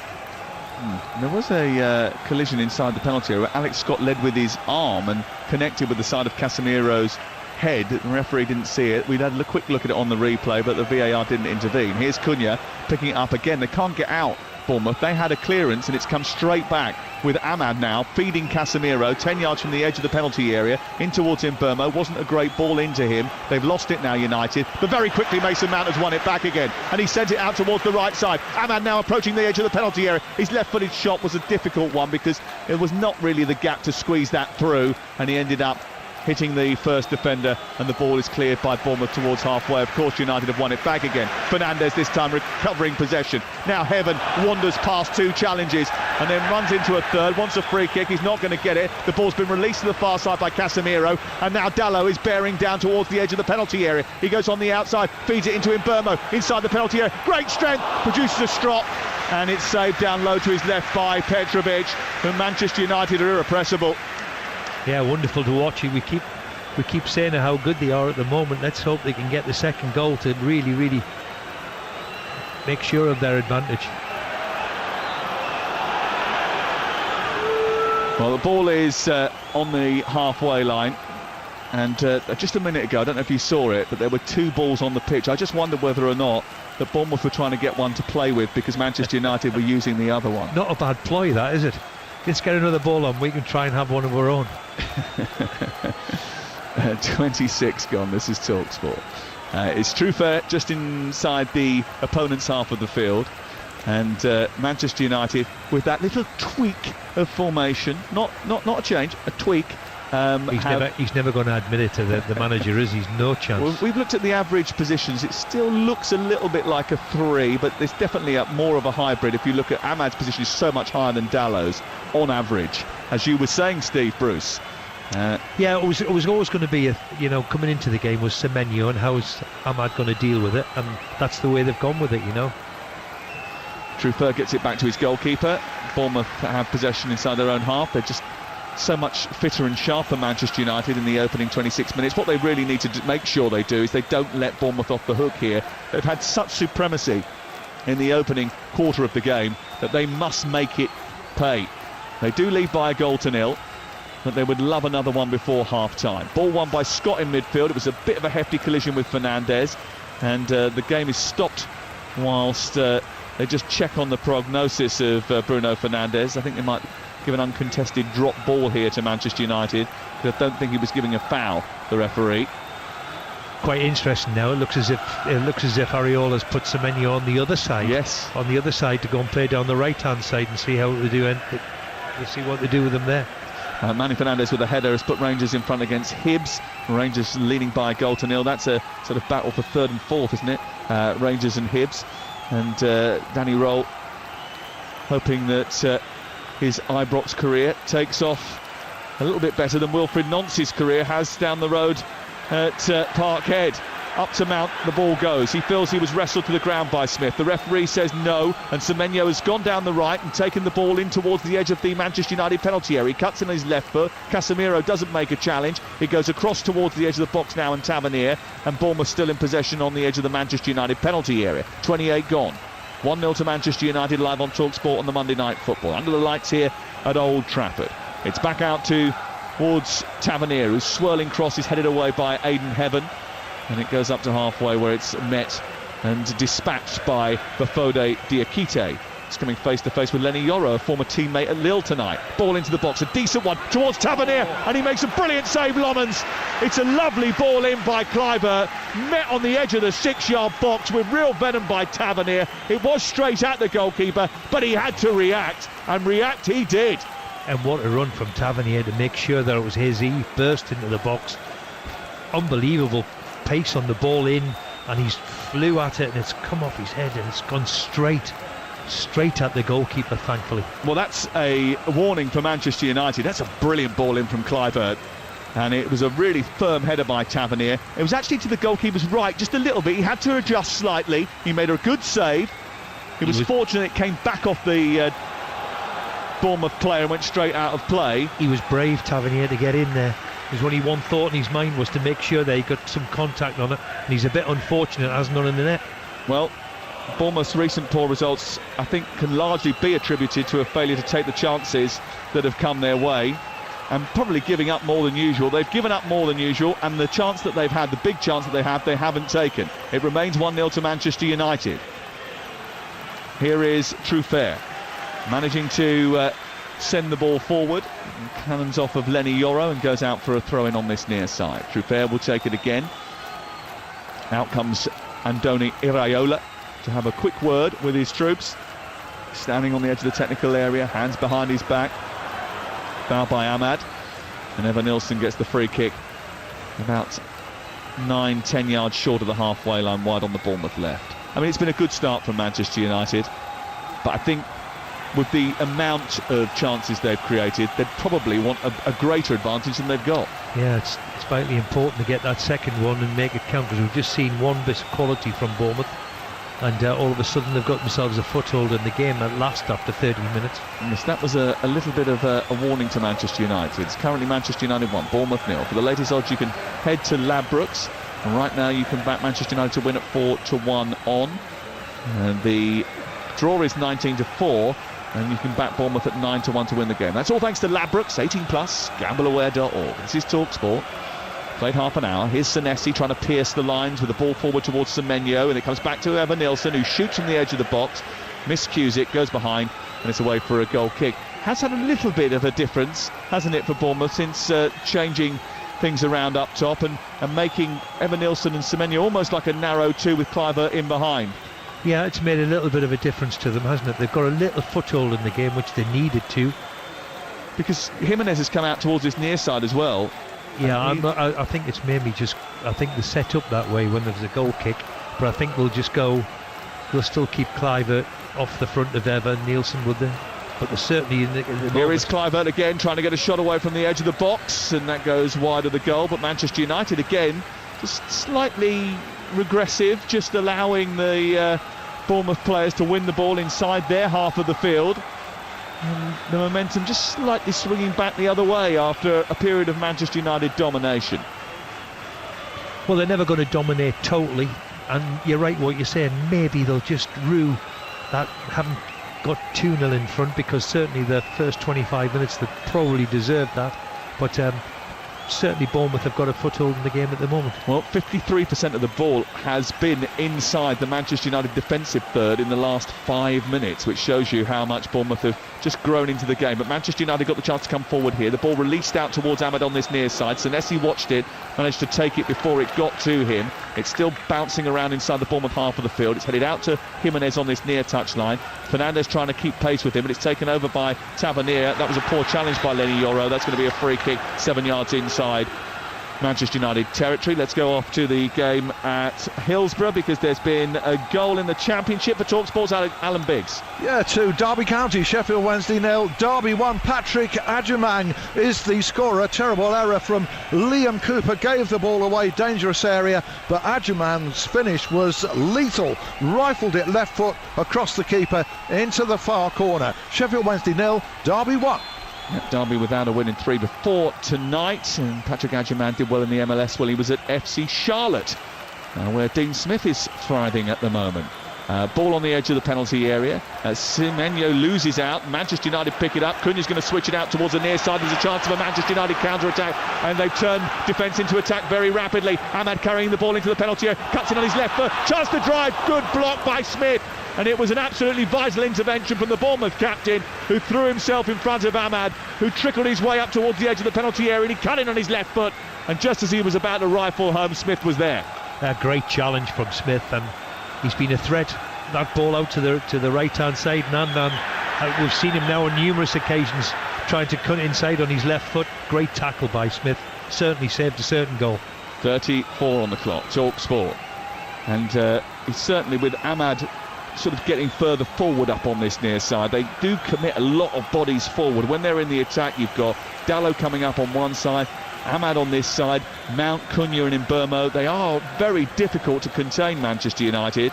There was a collision inside the penalty area where Alex Scott led with his arm and connected with the side of Casemiro's head. The referee didn't see it. We'd had a quick look at it on the replay, but the VAR didn't intervene. Here's Cunha picking it up again. They can't get out, Bournemouth. They had a clearance, and it's come straight back with Ahmad now feeding Casemiro 10 yards from the edge of the penalty area in towards Mbeumo. Wasn't a great ball into him. They've lost it now, United, but very quickly Mason Mount has won it back again, and he sent it out towards the right side. Ahmad now approaching the edge of the penalty area. His left-footed shot was a difficult one because it was not really the gap to squeeze that through, and he ended up hitting the first defender, and the ball is cleared by Bournemouth towards halfway. Of course, United have won it back again. Fernandes this time recovering possession. Now Heaven wanders past 2 challenges and then runs into a third, wants a free kick. He's not going to get it. The ball's been released to the far side by Casemiro, and now Dalot is bearing down towards the edge of the penalty area. He goes on the outside, feeds it into Mbeumo inside the penalty area. Great strength, produces a strop, and it's saved down low to his left by Petrovic. And Manchester United are irrepressible. Yeah, wonderful to watch. We keep saying how good they are at the moment. Let's hope they can get the second goal to really, really make sure of their advantage. Well, the ball is on the halfway line, and just a minute ago, I don't know if you saw it, but there were 2 balls on the pitch. I just wondered whether or not that Bournemouth were trying to get one to play with because Manchester United were using the other one. Not a bad ploy, that, is it? Let's get another ball on. We can try and have one of our own. 26 gone. This is TalkSport. It's Truffert just inside the opponent's half of the field, and Manchester United with that little tweak of formation, not a change, a tweak. He's never going to admit it to the manager, is he's no chance. Well, we've looked at the average positions. It still looks a little bit like a 3, but there's definitely more of a hybrid. If you look at Ahmad's position, is so much higher than Dalot's on average, as you were saying, Steve Bruce. Yeah, it was always going to be coming into the game was Semenyo, and how is Ahmad going to deal with it, and that's the way they've gone with it. Truffert gets it back to his goalkeeper. Bournemouth have possession inside their own half. They're just so much fitter and sharper, Manchester United, in the opening 26 minutes. What they really need to make sure they do is they don't let Bournemouth off the hook here. They've had such supremacy in the opening quarter of the game that they must make it pay. They do lead by a goal to nil, but they would love another one before half-time. Ball won by Scott in midfield. It was a bit of a hefty collision with Fernandez, and the game is stopped whilst they just check on the prognosis of Bruno Fernandes. I think they might give an uncontested drop ball here to Manchester United, but I don't think he was giving a foul, the referee. Quite interesting now. It looks as if Ariola's put Semenyo on the other side. Yes. On the other side to go and play down the right-hand side and see how they do, and see what they do with them there. Manny Fernandez with a header has put Rangers in front against Hibs. Rangers leading by a goal to nil. That's a sort of battle for third and fourth, isn't it? Rangers and Hibs. And Danny Roll hoping that his Ibrox career takes off a little bit better than Wilfried Nance's career has down the road at Parkhead. Up to Mount, the ball goes. He feels he was wrestled to the ground by Smith. The referee says no, and Semenyo has gone down the right and taken the ball in towards the edge of the Manchester United penalty area. He cuts in on his left foot. Casemiro doesn't make a challenge. It goes across towards the edge of the box now, and Tavernier, and Bournemouth still in possession on the edge of the Manchester United penalty area. 28 gone. 1-0 to Manchester United, live on TalkSport on the Monday Night Football. Under the lights here at Old Trafford. It's back out towards Tavernier, whose swirling cross is headed away by Aidan Heaven. And it goes up to halfway, where it's met and dispatched by Bafode Diakite. It's coming face to face with Lenny Yoro, a former teammate at Lille tonight. Ball into the box, a decent one towards Tavernier, and he makes a brilliant save, Lomans. It's a lovely ball in by Kluivert, met on the edge of the 6-yard box with real venom by Tavernier. It was straight at the goalkeeper, but he had to react, and react he did. And what a run from Tavernier to make sure that it was his. He burst into the box. Unbelievable pace on the ball in, and he's flew at it, and it's come off his head, and it's gone straight at the goalkeeper, thankfully. Well, that's a warning for Manchester United. That's a brilliant ball in from Kluivert, and it was a really firm header by Tavernier. It was actually to the goalkeeper's right just a little bit. He had to adjust slightly. He made a good save. He was fortunate it came back off the Bournemouth player and went straight out of play. He was brave, Tavernier, to get in there. There's only one thought in his mind, was to make sure that he got some contact on it, and he's a bit unfortunate, hasn't none in the net. Well, Bournemouth's recent poor results, I think, can largely be attributed to a failure to take the chances that have come their way, and probably giving up more than usual. They've given up more than usual, and the chance that they've had, the big chance that they have, they haven't taken. It remains 1-0 to Manchester United. Here is Truffert, managing to send the ball forward, and cannons off of Lenny Yoro and goes out for a throw-in on this near side. Truffert will take it again. Out comes Andoni Iraola to have a quick word with his troops. Standing on the edge of the technical area, hands behind his back. Foul by Ahmad, and Evan Nilsson gets the free kick about 9-10 yards short of the halfway line, wide on the Bournemouth left. I mean, it's been a good start from Manchester United, but I think with the amount of chances they've created, they'd probably want a greater advantage than they've got. Yeah, it's vitally important to get that second one and make it count, because we've just seen one bit of quality from Bournemouth, and all of a sudden they've got themselves a foothold in the game at last after 30 minutes. Yes, that was a little bit of a warning to Manchester United. It's currently Manchester United 1, Bournemouth 0. For the latest odds, you can head to Ladbrokes, and right now you can back Manchester United to win at 4-1 on. And the draw is 19-4. And you can back Bournemouth at 9-1 to win the game. That's all thanks to Ladbrokes, 18+, gambleaware.org. This is TalkSport. Played half an hour. Here's Senesi trying to pierce the lines with the ball forward towards Semenyo, and it comes back to Evan Nilsson, who shoots from the edge of the box, miscues it, goes behind, and it's away for a goal kick. Has had a little bit of a difference, hasn't it, for Bournemouth since changing things around up top and making Evan Nilsson and Semenyo almost like a narrow two with Kluivert in behind. Yeah, it's made a little bit of a difference to them, hasn't it? They've got a little foothold in the game, which they needed to. Because Jimenez has come out towards this near side as well. Yeah, I think it's maybe just, I think they set up that way when there's a goal kick, but I think they'll still keep Kluivert off the front of Evan Nilsson, would they? But they're certainly in the Here is Kluivert again, trying to get a shot away from the edge of the box, and that goes wide of the goal. But Manchester United again, just slightly regressive, just allowing the Bournemouth players to win the ball inside their half of the field. And the momentum just slightly swinging back the other way after a period of Manchester United domination. Well, they're never going to dominate totally, and you're right what you're saying. Maybe they'll just rue that having got 2-0 in front, because certainly the first 25 minutes they probably deserved that, but certainly Bournemouth have got a foothold in the game at the moment. Well, 53% of the ball has been inside the Manchester United defensive third in the last 5 minutes, which shows you how much Bournemouth have just grown into the game. But Manchester United got the chance to come forward here. The ball released out towards Ahmad on this near side. Senesi watched it, managed to take it before it got to him. It's still bouncing around inside the Bournemouth half of the field. It's headed out to Jimenez on this near touchline. Fernandes trying to keep pace with him, and it's taken over by Tavernier. That was a poor challenge by Lenny Yoro. That's going to be a free kick 7 yards inside Manchester United territory. Let's go off to the game at Hillsborough, because there's been a goal in the Championship for TalkSport's Alan Biggs. Yeah, to Derby County, Sheffield Wednesday 0, Derby 1. Patrick Adjumang is the scorer. Terrible error from Liam Cooper, gave the ball away, dangerous area, but Adjumang's finish was lethal. Rifled it left foot across the keeper into the far corner. Sheffield Wednesday 0, Derby 1. Derby without a win in 3 before tonight, and Patrick Adjumang did well in the MLS while he was at FC Charlotte, where Dean Smith is thriving at the moment. Ball on the edge of the penalty area. Semenyo loses out. Manchester United pick it up. Cunha's going to switch it out towards the near side. There's a chance of a Manchester United counter-attack, and they've turned defence into attack very rapidly. Ahmad carrying the ball into the penalty area, cuts it on his left foot. Chance to drive. Good block by Smith. And it was an absolutely vital intervention from the Bournemouth captain, who threw himself in front of Ahmad, who trickled his way up towards the edge of the penalty area, and he cut in on his left foot. And just as he was about to rifle home, Smith was there. A great challenge from Smith, and he's been a threat. That ball out to the right-hand side, and we've seen him now on numerous occasions trying to cut inside on his left foot. Great tackle by Smith. Certainly saved a certain goal. 34 on the clock, TalkSport. And he's certainly, with Ahmad sort of getting further forward up on this near side, they do commit a lot of bodies forward. When they're in the attack, you've got Dallo coming up on one side, Ahmad on this side, Mount, Cunha and Mbeumo. They are very difficult to contain, Manchester United.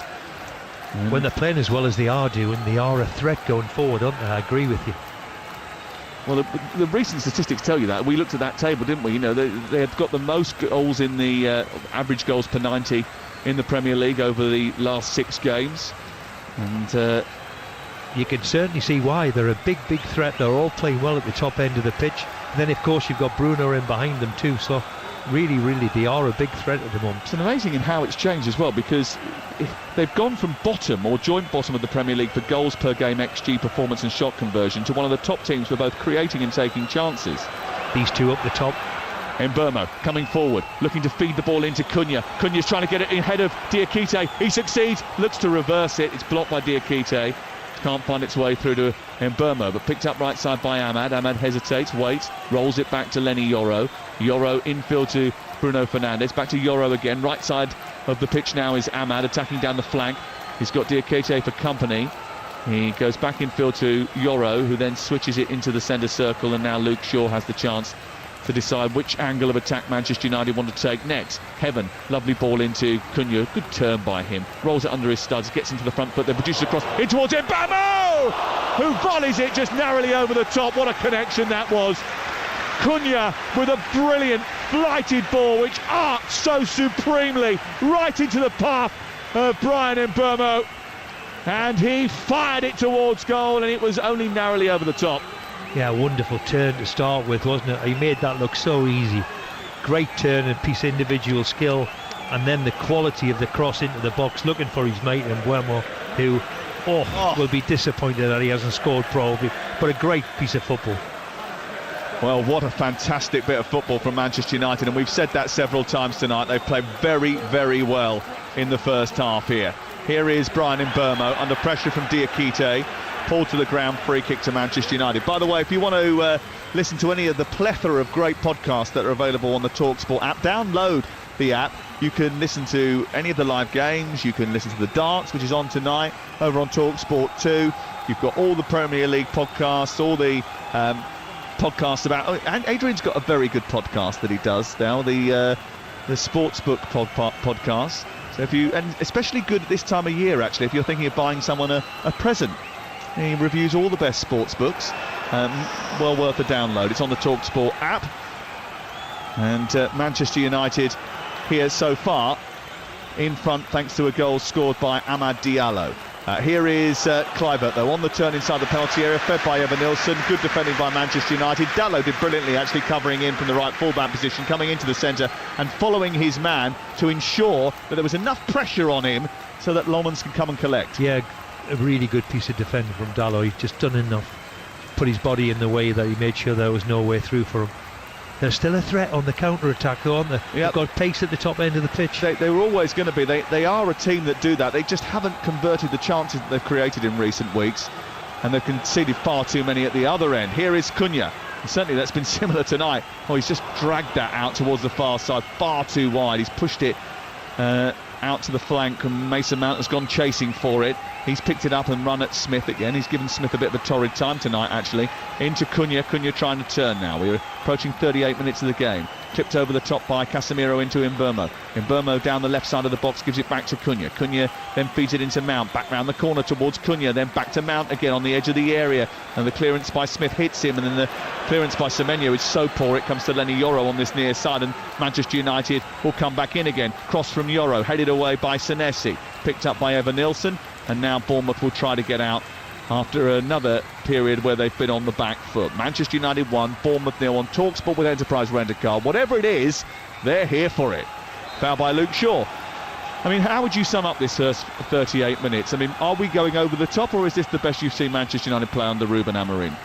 When they're playing as well as they are doing, they are a threat going forward, aren't they? I agree with you. Well, the recent statistics tell you that. We looked at that table, didn't we? You know, they have got the most goals in the average goals per 90 in the Premier League over the last 6 games. And you can certainly see why. They're a big threat. They're all playing well at the top end of the pitch. And then, of course, you've got Bruno in behind them too. So, really, they are a big threat at the moment. It's amazing in how it's changed as well, because they've gone from bottom or joint bottom of the Premier League for goals per game, XG, performance and shot conversion, to one of the top teams for both creating and taking chances. These two up the top. Mbeumo coming forward, looking to feed the ball into Cunha. Cunha's trying to get it ahead of Diakite. He succeeds, looks to reverse it. It's blocked by Diakite. Can't find its way through to Mbeumo, but picked up right side by Ahmad. Ahmad hesitates, waits, rolls it back to Lenny Yoro. Yoro infield to Bruno Fernandes. Back to Yoro again. Right side of the pitch now is Ahmad attacking down the flank. He's got Diakite for company. He goes back infield to Yoro, who then switches it into the centre circle, and now Luke Shaw has the chance to decide which angle of attack Manchester United want to take next. Heaven, lovely ball into Cunha, good turn by him, rolls it under his studs, gets into the front foot, then produces a cross in towards Mbeumo, who volleys it just narrowly over the top. What a connection that was. Cunha with a brilliant flighted ball which arcs so supremely right into the path of Brian Mbeumo, and he fired it towards goal, and it was only narrowly over the top. Yeah, wonderful turn to start with, wasn't it? He made that look so easy. Great turn and piece of individual skill, and then the quality of the cross into the box, looking for his mate Mbeumo, who will be disappointed that he hasn't scored probably, but a great piece of football. Well, what a fantastic bit of football from Manchester United, and we've said that several times tonight. They've played very well in the first half here. Here is Brian Mbeumo under pressure from Diakite. Pulled to the ground, free kick to Manchester United. By the way, if you want to listen to any of the plethora of great podcasts that are available on the TalkSport app, download the app. You can listen to any of the live games. You can listen to the darts, which is on tonight, over on TalkSport 2. You've got all the Premier League podcasts, all the podcasts about... and Adrian's got a very good podcast that he does now, the Sportsbook podcast. So if you... and especially good at this time of year, actually, if you're thinking of buying someone a present. He reviews all the best sports books. Well worth a download. It's on the TalkSport app. And Manchester United here so far in front thanks to a goal scored by Amad Diallo. Here is Kluivert, though, on the turn inside the penalty area, fed by Evan Nilsson. Good defending by Manchester United. Dalot did brilliantly, actually covering in from the right full-back position, coming into the centre and following his man to ensure that there was enough pressure on him so that Lomans can come and collect. Yeah, a really good piece of defending from Dalot. He's just done enough, put his body in the way that he made sure there was no way through for him. They're still a threat on the counter-attack, though, aren't they? Yep. They've got pace at the top end of the pitch. They were always going to be. They are a team that do that. They just haven't converted the chances that they've created in recent weeks, and they've conceded far too many at the other end. Here is Cunha. Certainly that's been similar tonight. Oh, he's just dragged that out towards the far side, far too wide. He's pushed it out to the flank, and Mason Mount has gone chasing for it. He's picked it up and run at Smith again. He's given Smith a bit of a torrid time tonight, actually. Into Cunha. Cunha trying to turn now. We're approaching 38 minutes of the game. Clipped over the top by Casemiro into Mbeumo. Mbeumo down the left side of the box, gives it back to Cunha. Cunha then feeds it into Mount, back round the corner towards Cunha, then back to Mount again on the edge of the area, and the clearance by Smith hits him, and then the clearance by Semenyo is so poor it comes to Lenny Yoro on this near side, and Manchester United will come back in again. Cross from Yoro, headed away by Senesi, picked up by Evan Nilsson, and now Bournemouth will try to get out after another period where they've been on the back foot. Manchester United 1, Bournemouth 0 on TalkSport with Enterprise Rent-A-Car. Whatever it is, they're here for it. Foul by Luke Shaw. I mean, how would you sum up this first 38 minutes? I mean, are we going over the top, or is this the best you've seen Manchester United play under Ruben Amorim?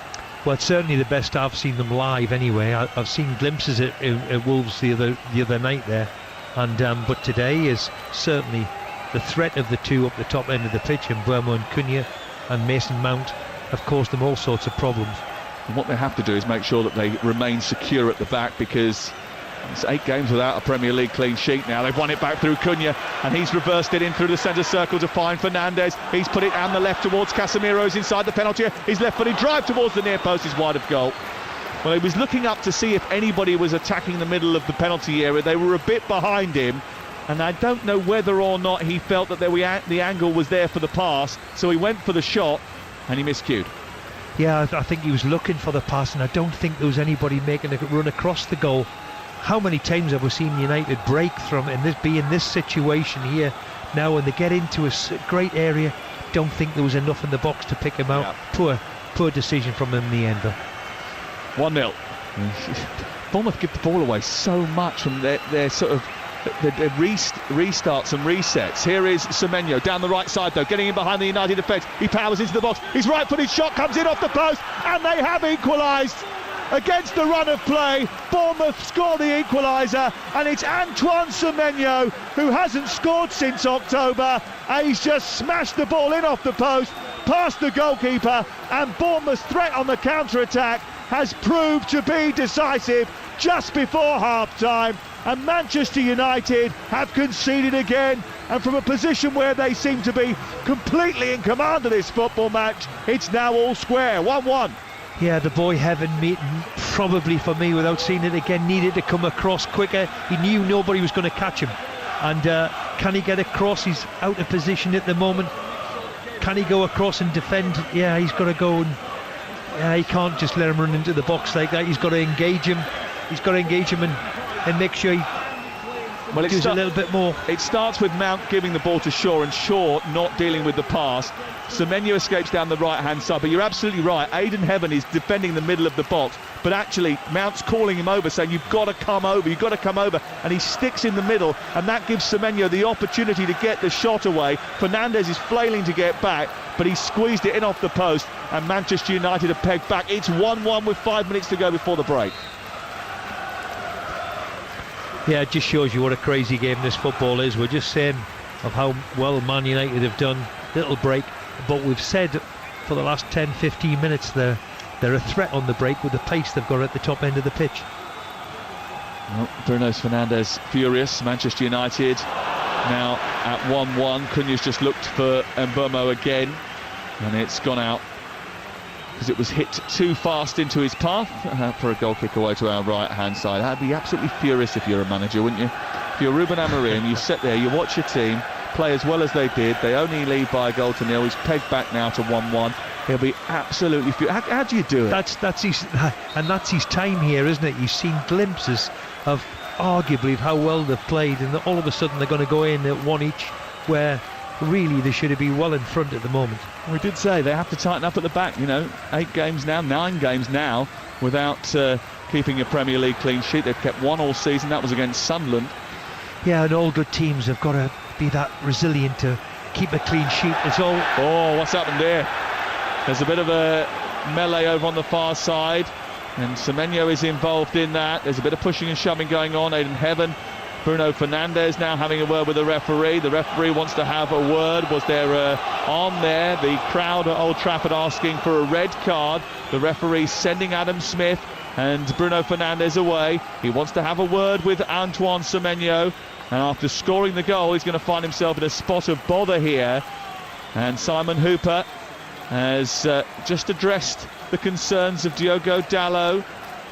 Well, it's certainly the best I've seen them live anyway. I've seen glimpses at Wolves the other night there, and but today is certainly the threat of the two up the top end of the pitch, and Mbeumo and Cunha and Mason Mount have caused them all sorts of problems. And what they have to do is make sure that they remain secure at the back, because it's 8 games without a Premier League clean sheet now. They've won it back through Cunha, and he's reversed it in through the centre circle to find Fernandes. He's put it down the left towards Casemiro's inside the penalty. His left-footed drive towards the near post is wide of goal. Well, he was looking up to see if anybody was attacking the middle of the penalty area. They were a bit behind him, and I don't know whether or not he felt that the angle was there for the pass, so he went for the shot and he miscued. Yeah, I think he was looking for the pass, and I don't think there was anybody making a run across the goal. How many times have we seen United break from in this situation here now, when they get into a great area? Don't think there was enough in the box to pick him out. Yeah. Poor decision from him in the end, though. 1-0. Bournemouth give the ball away so much from their sort of their restarts and resets. Here is Semenyo down the right side, though, getting in behind the United defence. He powers into the box. His right-footed shot comes in off the post, and they have equalised. Against the run of play, Bournemouth score the equaliser, and it's Antoine Semenyo, who hasn't scored since October. He's just smashed the ball in off the post, past the goalkeeper, and Bournemouth's threat on the counter-attack has proved to be decisive just before half-time. And Manchester United have conceded again, and from a position where they seem to be completely in command of this football match, it's now all square, 1-1. Yeah, the boy Heaven meeting, probably for me, without seeing it again, needed to come across quicker. He knew nobody was going to catch him, and can he get across? He's out of position at the moment. Can he go across and defend? Yeah, he's got to go, and he can't just let him run into the box like that. He's got to engage him. He's got to engage him and make sure he does a little bit more. It starts with Mount giving the ball to Shaw, and Shaw not dealing with the pass. Semenyo escapes down the right-hand side, but you're absolutely right. Aidan Heaven is defending the middle of the box, but actually Mount's calling him over, saying you've got to come over, and he sticks in the middle, and that gives Semenyo the opportunity to get the shot away. Fernandes is flailing to get back, but he squeezed it in off the post, and Manchester United have pegged back. It's 1-1 with 5 minutes to go before the break. Yeah, it just shows you what a crazy game this football is. We're just saying of how well Man United have done. Little break, but we've said for the last 10-15 minutes they're a threat on the break with the pace they've got at the top end of the pitch. Well, Bruno Fernandes furious. Manchester United now at 1-1. Cunha's just looked for Mbeumo again, and it's gone out because it was hit too fast into his path for a goal kick away to our right-hand side. That'd be absolutely furious if you're a manager, wouldn't you? If you're Ruben Amorim, you sit there, you watch your team play as well as they did. They only lead by a goal to nil. He's pegged back now to 1-1. He'll be absolutely furious. How do you do it? That's his time here, isn't it? You've seen glimpses of arguably how well they've played, and all of a sudden they're going to go in at one each, where really they should have been well in front at the moment. We did say they have to tighten up at the back. 8 games now, 9 games now without keeping a Premier League clean sheet. They've kept 1 all season. That was against Sunderland. Yeah, and all good teams have got to be that resilient to keep a clean sheet. It's all. Oh, what's happened there? There's a bit of a melee over on the far side, and Semenyo is involved in that. There's a bit of pushing and shoving going on. Aidan Heaven, Bruno Fernandes now having a word with the referee. The referee wants to have a word. Was there a arm there? The crowd at Old Trafford asking for a red card. The referee sending Adam Smith and Bruno Fernandes away. He wants to have a word with Antoine Semenyo, and after scoring the goal he's going to find himself in a spot of bother here. And Simon Hooper has just addressed the concerns of Diogo Dalot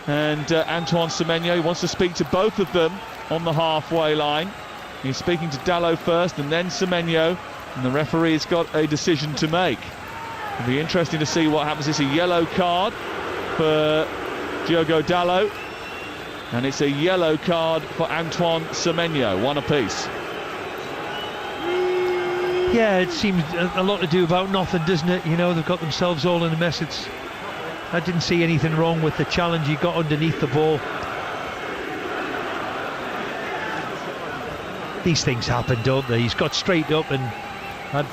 and Antoine Semenyo. He wants to speak to both of them on the halfway line. He's speaking to Dalot first and then Semenyo, and the referee's got a decision to make. It'll be interesting to see what happens. It's a yellow card for Diogo Dalot, and it's a yellow card for Antoine Semenyo, 1 apiece. Yeah, it seems a lot to do about nothing, doesn't it? They've got themselves all in a mess. I didn't see anything wrong with the challenge he got underneath the ball. These things happen, don't they? He's got straight up and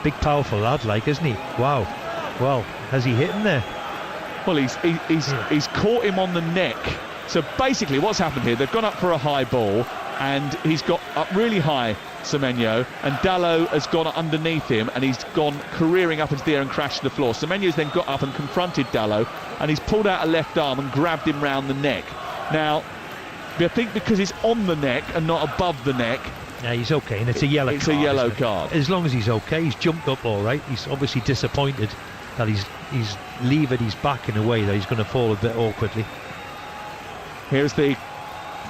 big powerful lad, isn't he? Wow. Well, has he hit him there? Well, he's caught him on the neck. So basically what's happened here, they've gone up for a high ball and he's got up really high, Semenyo, and Dalot has gone underneath him and he's gone careering up into the air and crashed to the floor. Semenyo's then got up and confronted Dalot, and he's pulled out a left arm and grabbed him round the neck. Now, I think because he's on the neck and not above the neck. Yeah, he's okay, and it's a yellow card. It's a yellow card. As long as he's okay, he's jumped up all right. He's obviously disappointed that he's levered his back in a way that he's going to fall a bit awkwardly. Here's the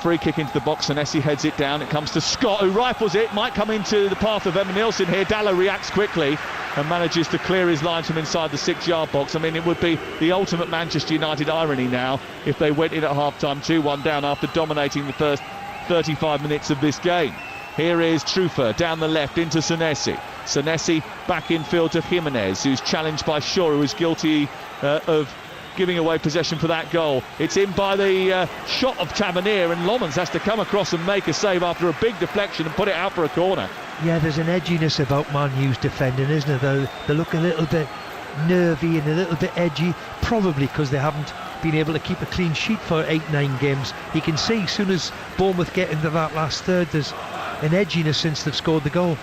free kick into the box, and Essie heads it down. It comes to Scott, who rifles it. Might come into the path of Emma Nielsen here. Dalot reacts quickly and manages to clear his lines from inside the 6-yard box. I mean, it would be the ultimate Manchester United irony now if they went in at half-time 2-1 down after dominating the first 35 minutes of this game. Here is Trufer down the left into Senesi. Senesi back in field to Jimenez, who's challenged by Shaw, who is guilty of giving away possession for that goal. It's in by the shot of Tavernier, and Lomans has to come across and make a save after a big deflection and put it out for a corner. Yeah, there's an edginess about Man U's defending, isn't there? They look a little bit nervy and a little bit edgy, probably because they haven't been able to keep a clean sheet for 8-9 games. You can see as soon as Bournemouth get into that last third, there's an edginess since they've scored the goal.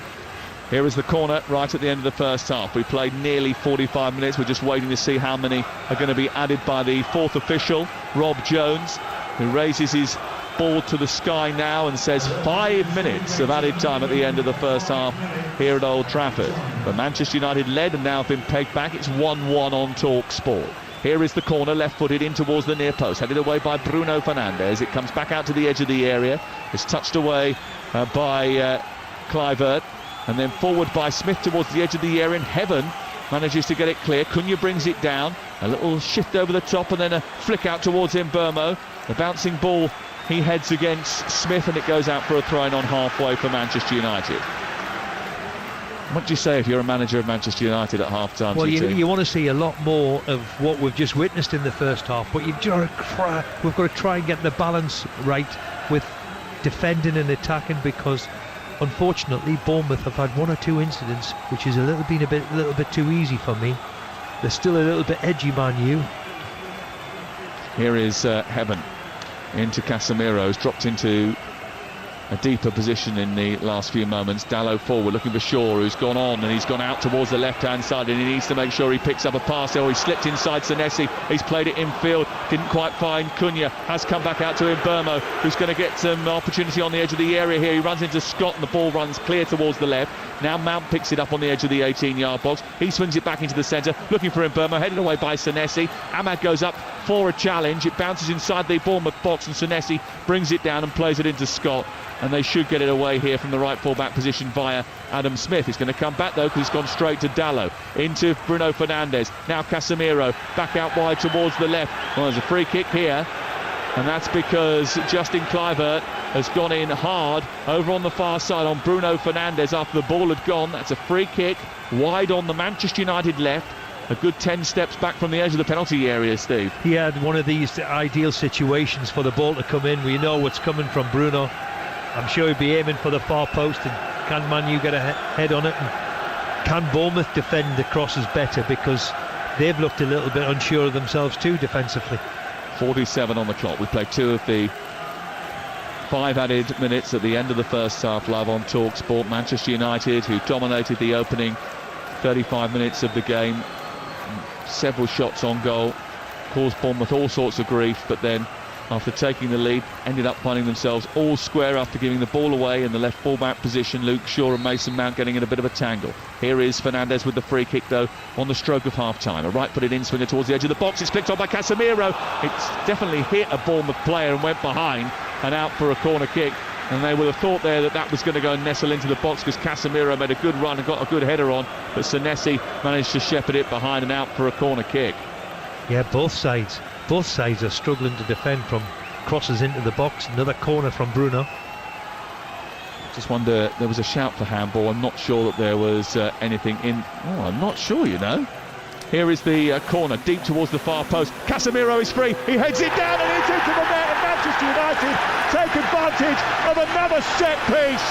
Here is the corner right at the end of the first half. We played nearly 45 minutes. We're just waiting to see how many are going to be added by the fourth official, Rob Jones, who raises his ball to the sky now and says 5 minutes of added time at the end of the first half here at Old Trafford. But Manchester United led and now have been pegged back. It's 1-1 on TalkSport. Here is the corner, left-footed in towards the near post, headed away by Bruno Fernandes. It comes back out to the edge of the area. It's touched away by Kluivert, and then forward by Smith towards the edge of the area, and Heaven manages to get it clear. Cunha brings it down, a little shift over the top and then a flick out towards Mbeumo. The bouncing ball, he heads against Smith, and it goes out for a throw-in on halfway for Manchester United. What do you say if you're a manager of Manchester United at half-time? Well, you want to see a lot more of what we've just witnessed in the first half, but we've got to try and get the balance right with defending and attacking, because unfortunately Bournemouth have had 1 or 2 incidents which is a little bit too easy for me. They're still a little bit edgy, Man U. Here is Heaven into Casemiro, who's dropped into a deeper position in the last few moments. Dalot forward looking for Shaw, who's gone on and he's gone out towards the left-hand side, and he needs to make sure he picks up a pass. He slipped inside Senesi, he's played it infield, didn't quite find Cunha, has come back out to Mbeumo, who's going to get some opportunity on the edge of the area here. He runs into Scott and the ball runs clear towards the left. Now Mount picks it up on the edge of the 18-yard box. He swings it back into the centre, looking for Mbeumo, headed away by Senesi. Ahmad goes up for a challenge. It bounces inside the Bournemouth box, and Senesi brings it down and plays it into Scott. And they should get it away here from the right full-back position via Adam Smith. It's going to come back, though, because he's gone straight to Dalot. Into Bruno Fernandes. Now Casemiro back out wide towards the left. Well, there's a free kick here. And that's because Justin Kluivert has gone in hard over on the far side on Bruno Fernandes after the ball had gone. That's a free kick wide on the Manchester United left. A good 10 steps back from the edge of the penalty area, Steve. He had one of these ideal situations for the ball to come in. We know what's coming from Bruno. I'm sure he'll be aiming for the far post, and can Man U get a head on it? And can Bournemouth defend the crosses better, because they've looked a little bit unsure of themselves too defensively. 47 on the clock. We played 2 of the 5 added minutes at the end of the first half live on TalkSport. Manchester United, who dominated the opening 35 minutes of the game, several shots on goal, caused Bournemouth all sorts of grief, but then after taking the lead ended up finding themselves all square after giving the ball away in the left full-back position. Luke Shaw and Mason Mount getting in a bit of a tangle. Here is Fernandes with the free kick though on the stroke of half-time. A right-footed in-swinger towards the edge of the box. It's flicked on by Casemiro. It's definitely hit a Bournemouth player and went behind and out for a corner kick. And they would have thought there that was going to go and nestle into the box, because Casemiro made a good run and got a good header on, but Senesi managed to shepherd it behind and out for a corner kick. Yeah, both sides are struggling to defend from crosses into the box. Another corner from Bruno. Just wonder, there was a shout for handball. I'm not sure that there was anything in. Oh, I'm not sure, you know. Here is the corner, deep towards the far post. Casemiro is free. He heads it down and it's into the net. And Manchester United take advantage of another set piece.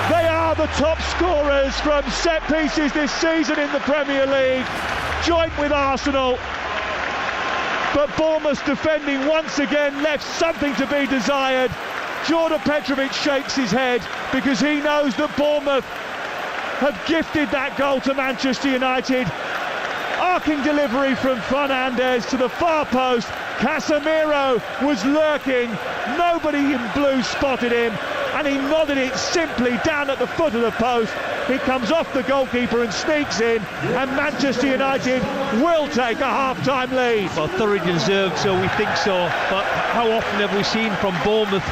They are the top scorers from set pieces this season in the Premier League, joint with Arsenal. But Bournemouth's defending once again left something to be desired. Jordan Petrovic shakes his head because he knows that Bournemouth have gifted that goal to Manchester United. Arcing delivery from Fernandes to the far post. Casemiro was lurking. Nobody in blue spotted him, and he nodded it simply down at the foot of the post. It comes off the goalkeeper and sneaks in, and Manchester United will take a half-time lead. Well, thoroughly deserved, so we think so. But how often have we seen from Bournemouth,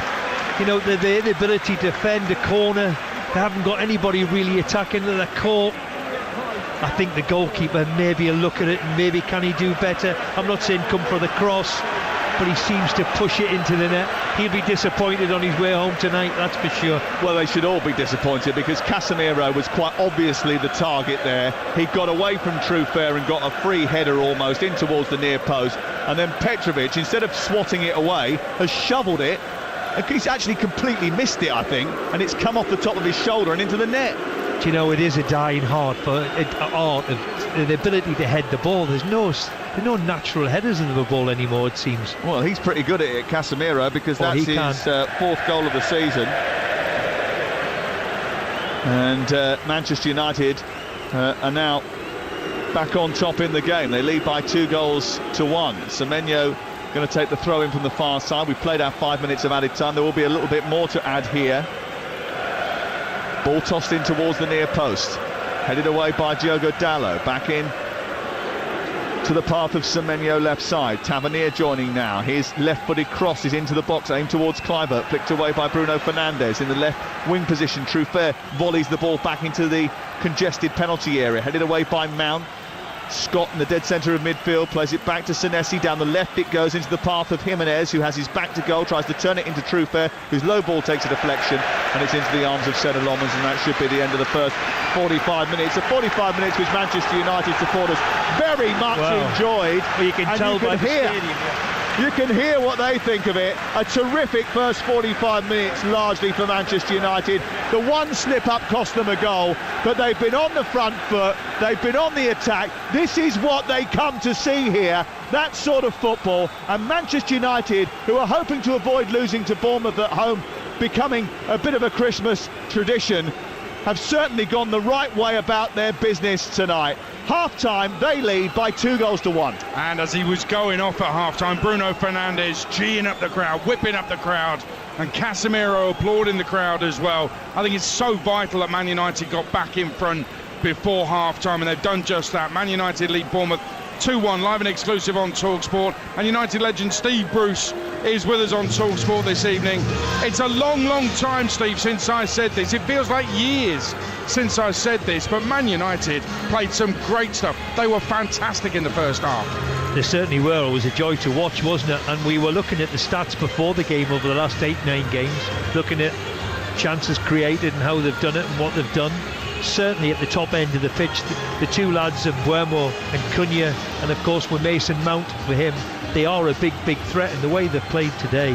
you know, the inability to defend a corner? They haven't got anybody really attacking to the core. I think the goalkeeper maybe will look at it and maybe can he do better. I'm not saying come for the cross, but he seems to push it into the net. He'll be disappointed on his way home tonight, that's for sure. Well, they should all be disappointed, because Casemiro was quite obviously the target there. He got away from Truffert and got a free header almost in towards the near post, and then Petrovic, instead of swatting it away, has shoveled it. He's actually completely missed it, I think, and it's come off the top of his shoulder and into the net. Do you know, it is a dying art for art of the ability to head the ball. There's no natural headers of the ball anymore, it seems. Well, he's pretty good at it, Casemiro, because that's his fourth goal of the season. And Manchester United are now back on top in the game. They lead by 2-1. Semenyo going to take the throw in from the far side. We've played our 5 minutes of added time. There will be a little bit more to add here. Ball tossed in towards the near post, headed away by Diogo Dalot. Back in to the path of Semenyo left side. Tavernier joining now. His left-footed cross is into the box, aimed towards Kluivert, flicked away by Bruno Fernandes in the left wing position. Truffert volleys the ball back into the congested penalty area, headed away by Mount. Scott in the dead centre of midfield plays it back to Senesi. Down the left it goes into the path of Jimenez, who has his back to goal, tries to turn it into Truffert, whose low ball takes a deflection, and it's into the arms of Senna Lomans, and that should be the end of the first 45 minutes. The 45 minutes which Manchester United supporters very much enjoyed. Well, you can tell by the stadium. You can hear what they think of it. A terrific first 45 minutes, largely for Manchester United. The one slip-up cost them a goal, but they've been on the front foot, they've been on the attack. This is what they come to see here, that sort of football. And Manchester United, who are hoping to avoid losing to Bournemouth at home, becoming a bit of a Christmas tradition, have certainly gone the right way about their business tonight. Half-time, they lead by 2-1. And as he was going off at half-time, Bruno Fernandes geeing up the crowd, whipping up the crowd, and Casemiro applauding the crowd as well. I think it's so vital that Man United got back in front before half-time, and they've done just that. Man United lead Bournemouth 2-1, live and exclusive on TalkSport. And United legend Steve Bruce is with us on TalkSport this evening. It's a long, long time, Steve, since I said this. It feels like years since I said this, but Man United played some great stuff. They were fantastic in the first half. They certainly were. It was a joy to watch, wasn't it? And we were looking at the stats before the game over the last 8-9 games, looking at chances created and how they've done it and what they've done. Certainly at the top end of the pitch, the two lads of Bournemouth and COYI, and of course with Mason Mount for him, they are a big threat in the way they've played today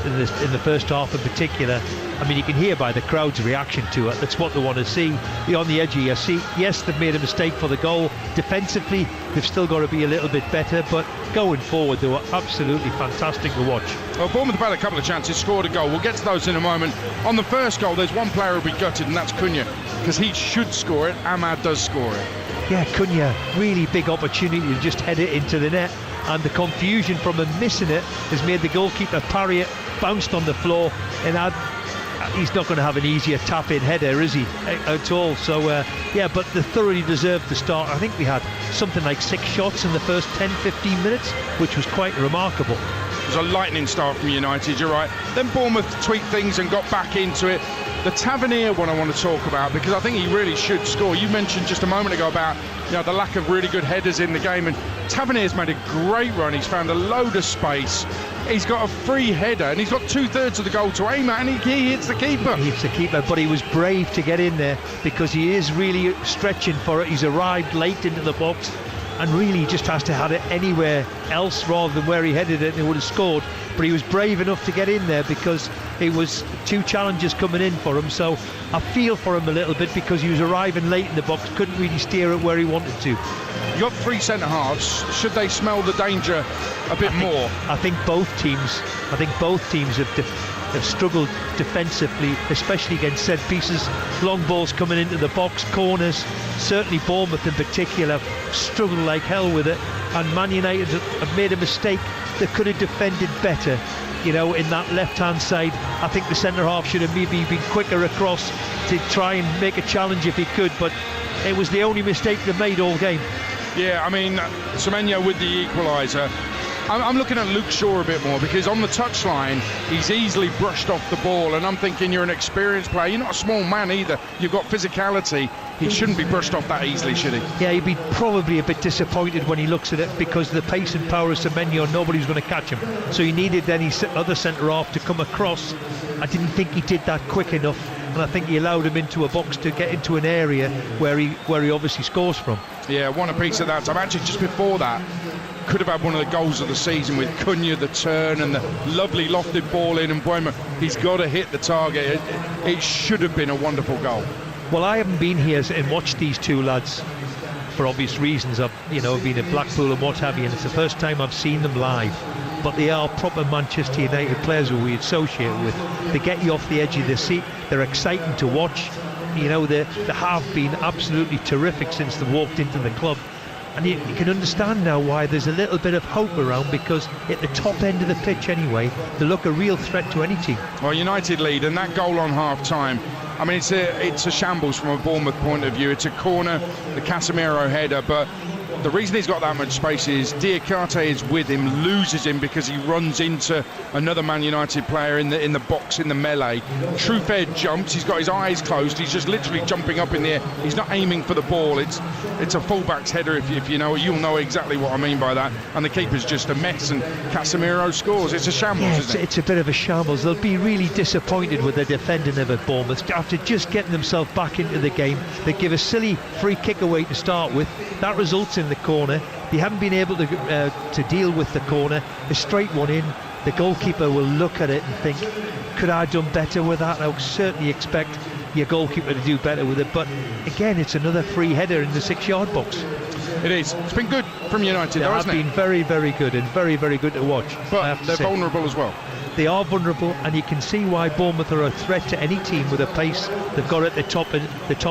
in the first half in particular. I mean, you can hear by the crowd's reaction to it. That's what they want to see. They're on the edge of your seat. Yes, they've made a mistake for the goal. Defensively, they've still got to be a little bit better, but going forward, they were absolutely fantastic to watch. Well, Bournemouth have had a couple of chances, scored a goal. We'll get to those in a moment. On the first goal, there's one player who'll be gutted, and that's COYI, because he should score it. Ahmad does score it. Yeah, COYI, really big opportunity to just head it into the net, and the confusion from him missing it has made the goalkeeper parry it, bounced on the floor, and he's not going to have an easier tap-in header, is he, at all? So, yeah, but they thoroughly deserved the start. I think we had something like 6 shots in the first 10-15 minutes, which was quite remarkable. It was a lightning start from United, you're right. Then Bournemouth tweaked things and got back into it. The Tavernier one I want to talk about, because I think he really should score. You mentioned just a moment ago about, you know, the lack of really good headers in the game, and Tavernier's made a great run. He's found a load of space. He's got a free header, and he's got 2/3 of the goal to aim at, and he hits the keeper. He hits the keeper, but he was brave to get in there because he is really stretching for it. He's arrived late into the box, and really he just has to have it anywhere else rather than where he headed it, and he would have scored. But he was brave enough to get in there because it was 2 challenges coming in for him. So I feel for him a little bit because he was arriving late in the box, couldn't really steer it where he wanted to. You got 3 centre-halves. Should they smell the danger a bit more? I think both teams have struggled defensively, especially against set pieces, long balls coming into the box, corners. Certainly Bournemouth in particular struggled like hell with it, and Man United have made a mistake. They could have defended better, you know, in that left-hand side. I think the centre-half should have maybe been quicker across to try and make a challenge if he could, but it was the only mistake they made all game. Yeah, I mean, Semenyo with the equaliser. I'm looking at Luke Shaw a bit more, because on the touchline he's easily brushed off the ball, and I'm thinking, you're an experienced player, you're not a small man either, you've got physicality. He shouldn't be brushed off that easily, should he? Yeah, he'd be probably a bit disappointed when he looks at it, because the pace and power of Semenyo, nobody's going to catch him, so he needed any other centre-half to come across. I didn't think he did that quick enough, and I think he allowed him into a box to get into an area where he obviously scores from. Yeah, one apiece at that time. Actually, just before that, could have had one of the goals of the season with COYI, the turn and the lovely lofted ball in, and Bournemouth, he's got to hit the target. It should have been a wonderful goal. Well, I haven't been here and watched these two lads for obvious reasons. I've been at Blackpool and what have you, and it's the first time I've seen them live. But they are proper Manchester United players who we associate with. They get you off the edge of the seat. They're exciting to watch. You know, they have been absolutely terrific since they walked into the club. And you can understand now why there's a little bit of hope around, because at the top end of the pitch anyway, they look a real threat to any team. Well, United lead, and that goal on half-time, I mean, it's a shambles from a Bournemouth point of view. It's a corner, the Casemiro header, but the reason he's got that much space is Diakate is with him, loses him because he runs into another Man United player in the box, in the melee. Truffert jumps, he's got his eyes closed, he's just literally jumping up in the air. He's not aiming for the ball. It's a fullback's header, if you know, you'll know exactly what I mean by that. And the keeper's just a mess, and Casemiro scores. It's a shambles, isn't it? It's a bit of a shambles. They'll be really disappointed with their defending of at Bournemouth. After just getting themselves back into the game, they give a silly free kick away to start with. That results in the corner. They haven't been able to deal with the corner. A straight one in, the goalkeeper will look at it and think, could I have done better with that? I would certainly expect your goalkeeper to do better with it, but again, it's another free header in the 6-yard box. It is. It's been good from United, though, hasn't it? It's been very, very good, and very, very good to watch. But they're vulnerable as well. They are vulnerable, and you can see why Bournemouth are a threat to any team with a pace they've got at the top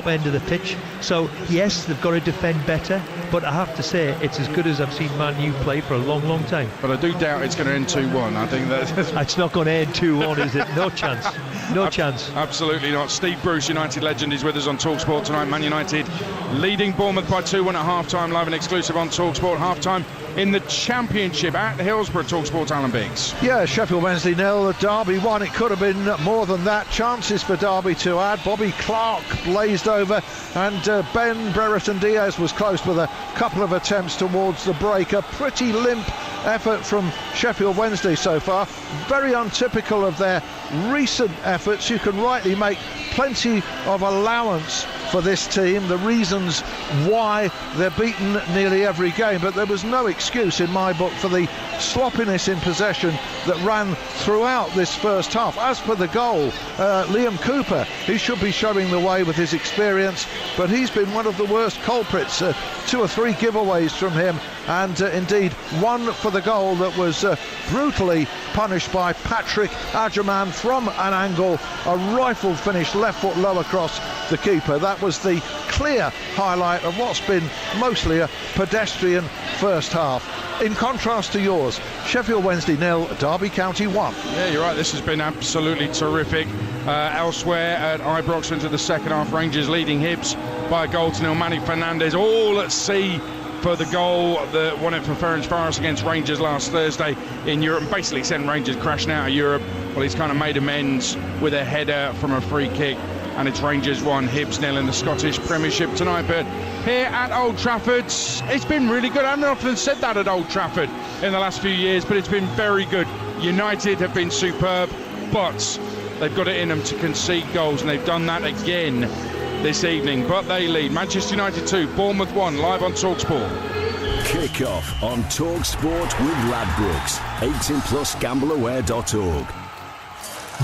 end of the pitch. So yes, they've got to defend better, but I have to say it's as good as I've seen Man U play for a long, long time. But I do doubt it's going to end 2-1. I think that's it's not going to end 2-1, is it? No chance. No chance. Absolutely not. Steve Bruce, United legend, is with us on TalkSport tonight. Man United leading Bournemouth by 2-1 at half-time, live and exclusive on TalkSport. Half-time in the Championship at Hillsborough. TalkSport, Alan Biggs. Yeah, Sheffield Wednesday 0, Derby 1. It could have been more than that. Chances for Derby to add. Bobby Clark blazed over, and Ben Brereton-Diaz was close with a couple of attempts towards the break. A pretty limp effort from Sheffield Wednesday so far. Very untypical of their recent efforts. You can rightly make plenty of allowance for this team, the reasons why they're beaten nearly every game, but there was no excuse in my book for the sloppiness in possession that ran throughout this first half. As for the goal, Liam Cooper, he should be showing the way with his experience, but he's been one of the worst culprits. 2 or 3 giveaways from him, and indeed one for the goal that was brutally punished by Patrick Adjaman from an angle, a rifle finish, left foot low across the keeper. That was the clear highlight of what's been mostly a pedestrian first half. In contrast to yours, Sheffield Wednesday 0, Derby County 1. Yeah, you're right, this has been absolutely terrific. Elsewhere at Ibrox into the second half, Rangers leading Hibs by a goal to nil. Manny Fernandez all at sea for the goal that won it for Ferencváros against Rangers last Thursday in Europe, and basically sent Rangers crashing out of Europe. Well, he's kind of made amends with a header from a free kick, and it's Rangers 1, Hibs 0 in the Scottish Premiership tonight. But here at Old Trafford, it's been really good. I haven't often said that at Old Trafford in the last few years, but it's been very good. United have been superb, but they've got it in them to concede goals, and they've done that again this evening. But they lead. Manchester United 2, Bournemouth 1, live on TalkSport. Kickoff on TalkSport with Ladbrokes. 18plusgambleaware.org.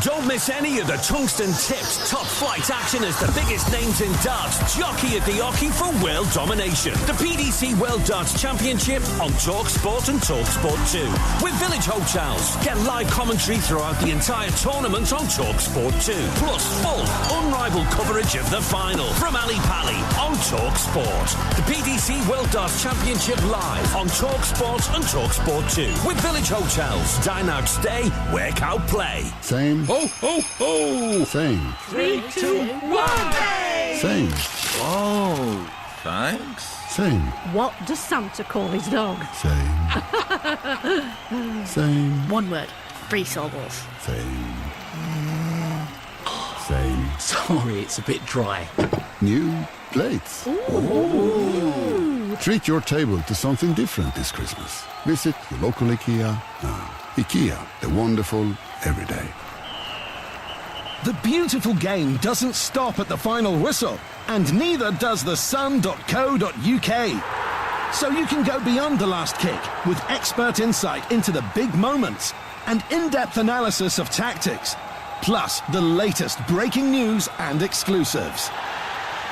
Don't miss any of the tungsten-tipped top-flight action as the biggest names in darts jockey at the hockey for world domination. The PDC World Darts Championship on TalkSport and TalkSport 2. With Village Hotels. Get live commentary throughout the entire tournament on TalkSport 2. Plus full, unrivaled coverage of the final from Ali Pali on TalkSport. The PDC World Darts Championship live on TalkSport and TalkSport 2. With Village Hotels. Dine out, stay, work out, play. Same. Ho, ho, ho! Same. 3, 2, 1. Same. Oh, thanks. Same. What does Santa call his dog? Same. Same. One word. 3 syllables. Same. Same. Sorry, it's a bit dry. New plates. Ooh. Treat your table to something different this Christmas. Visit your local IKEA now. IKEA, the wonderful everyday. The beautiful game doesn't stop at the final whistle, and neither does the sun.co.uk. So you can go beyond the last kick with expert insight into the big moments and in-depth analysis of tactics, plus the latest breaking news and exclusives.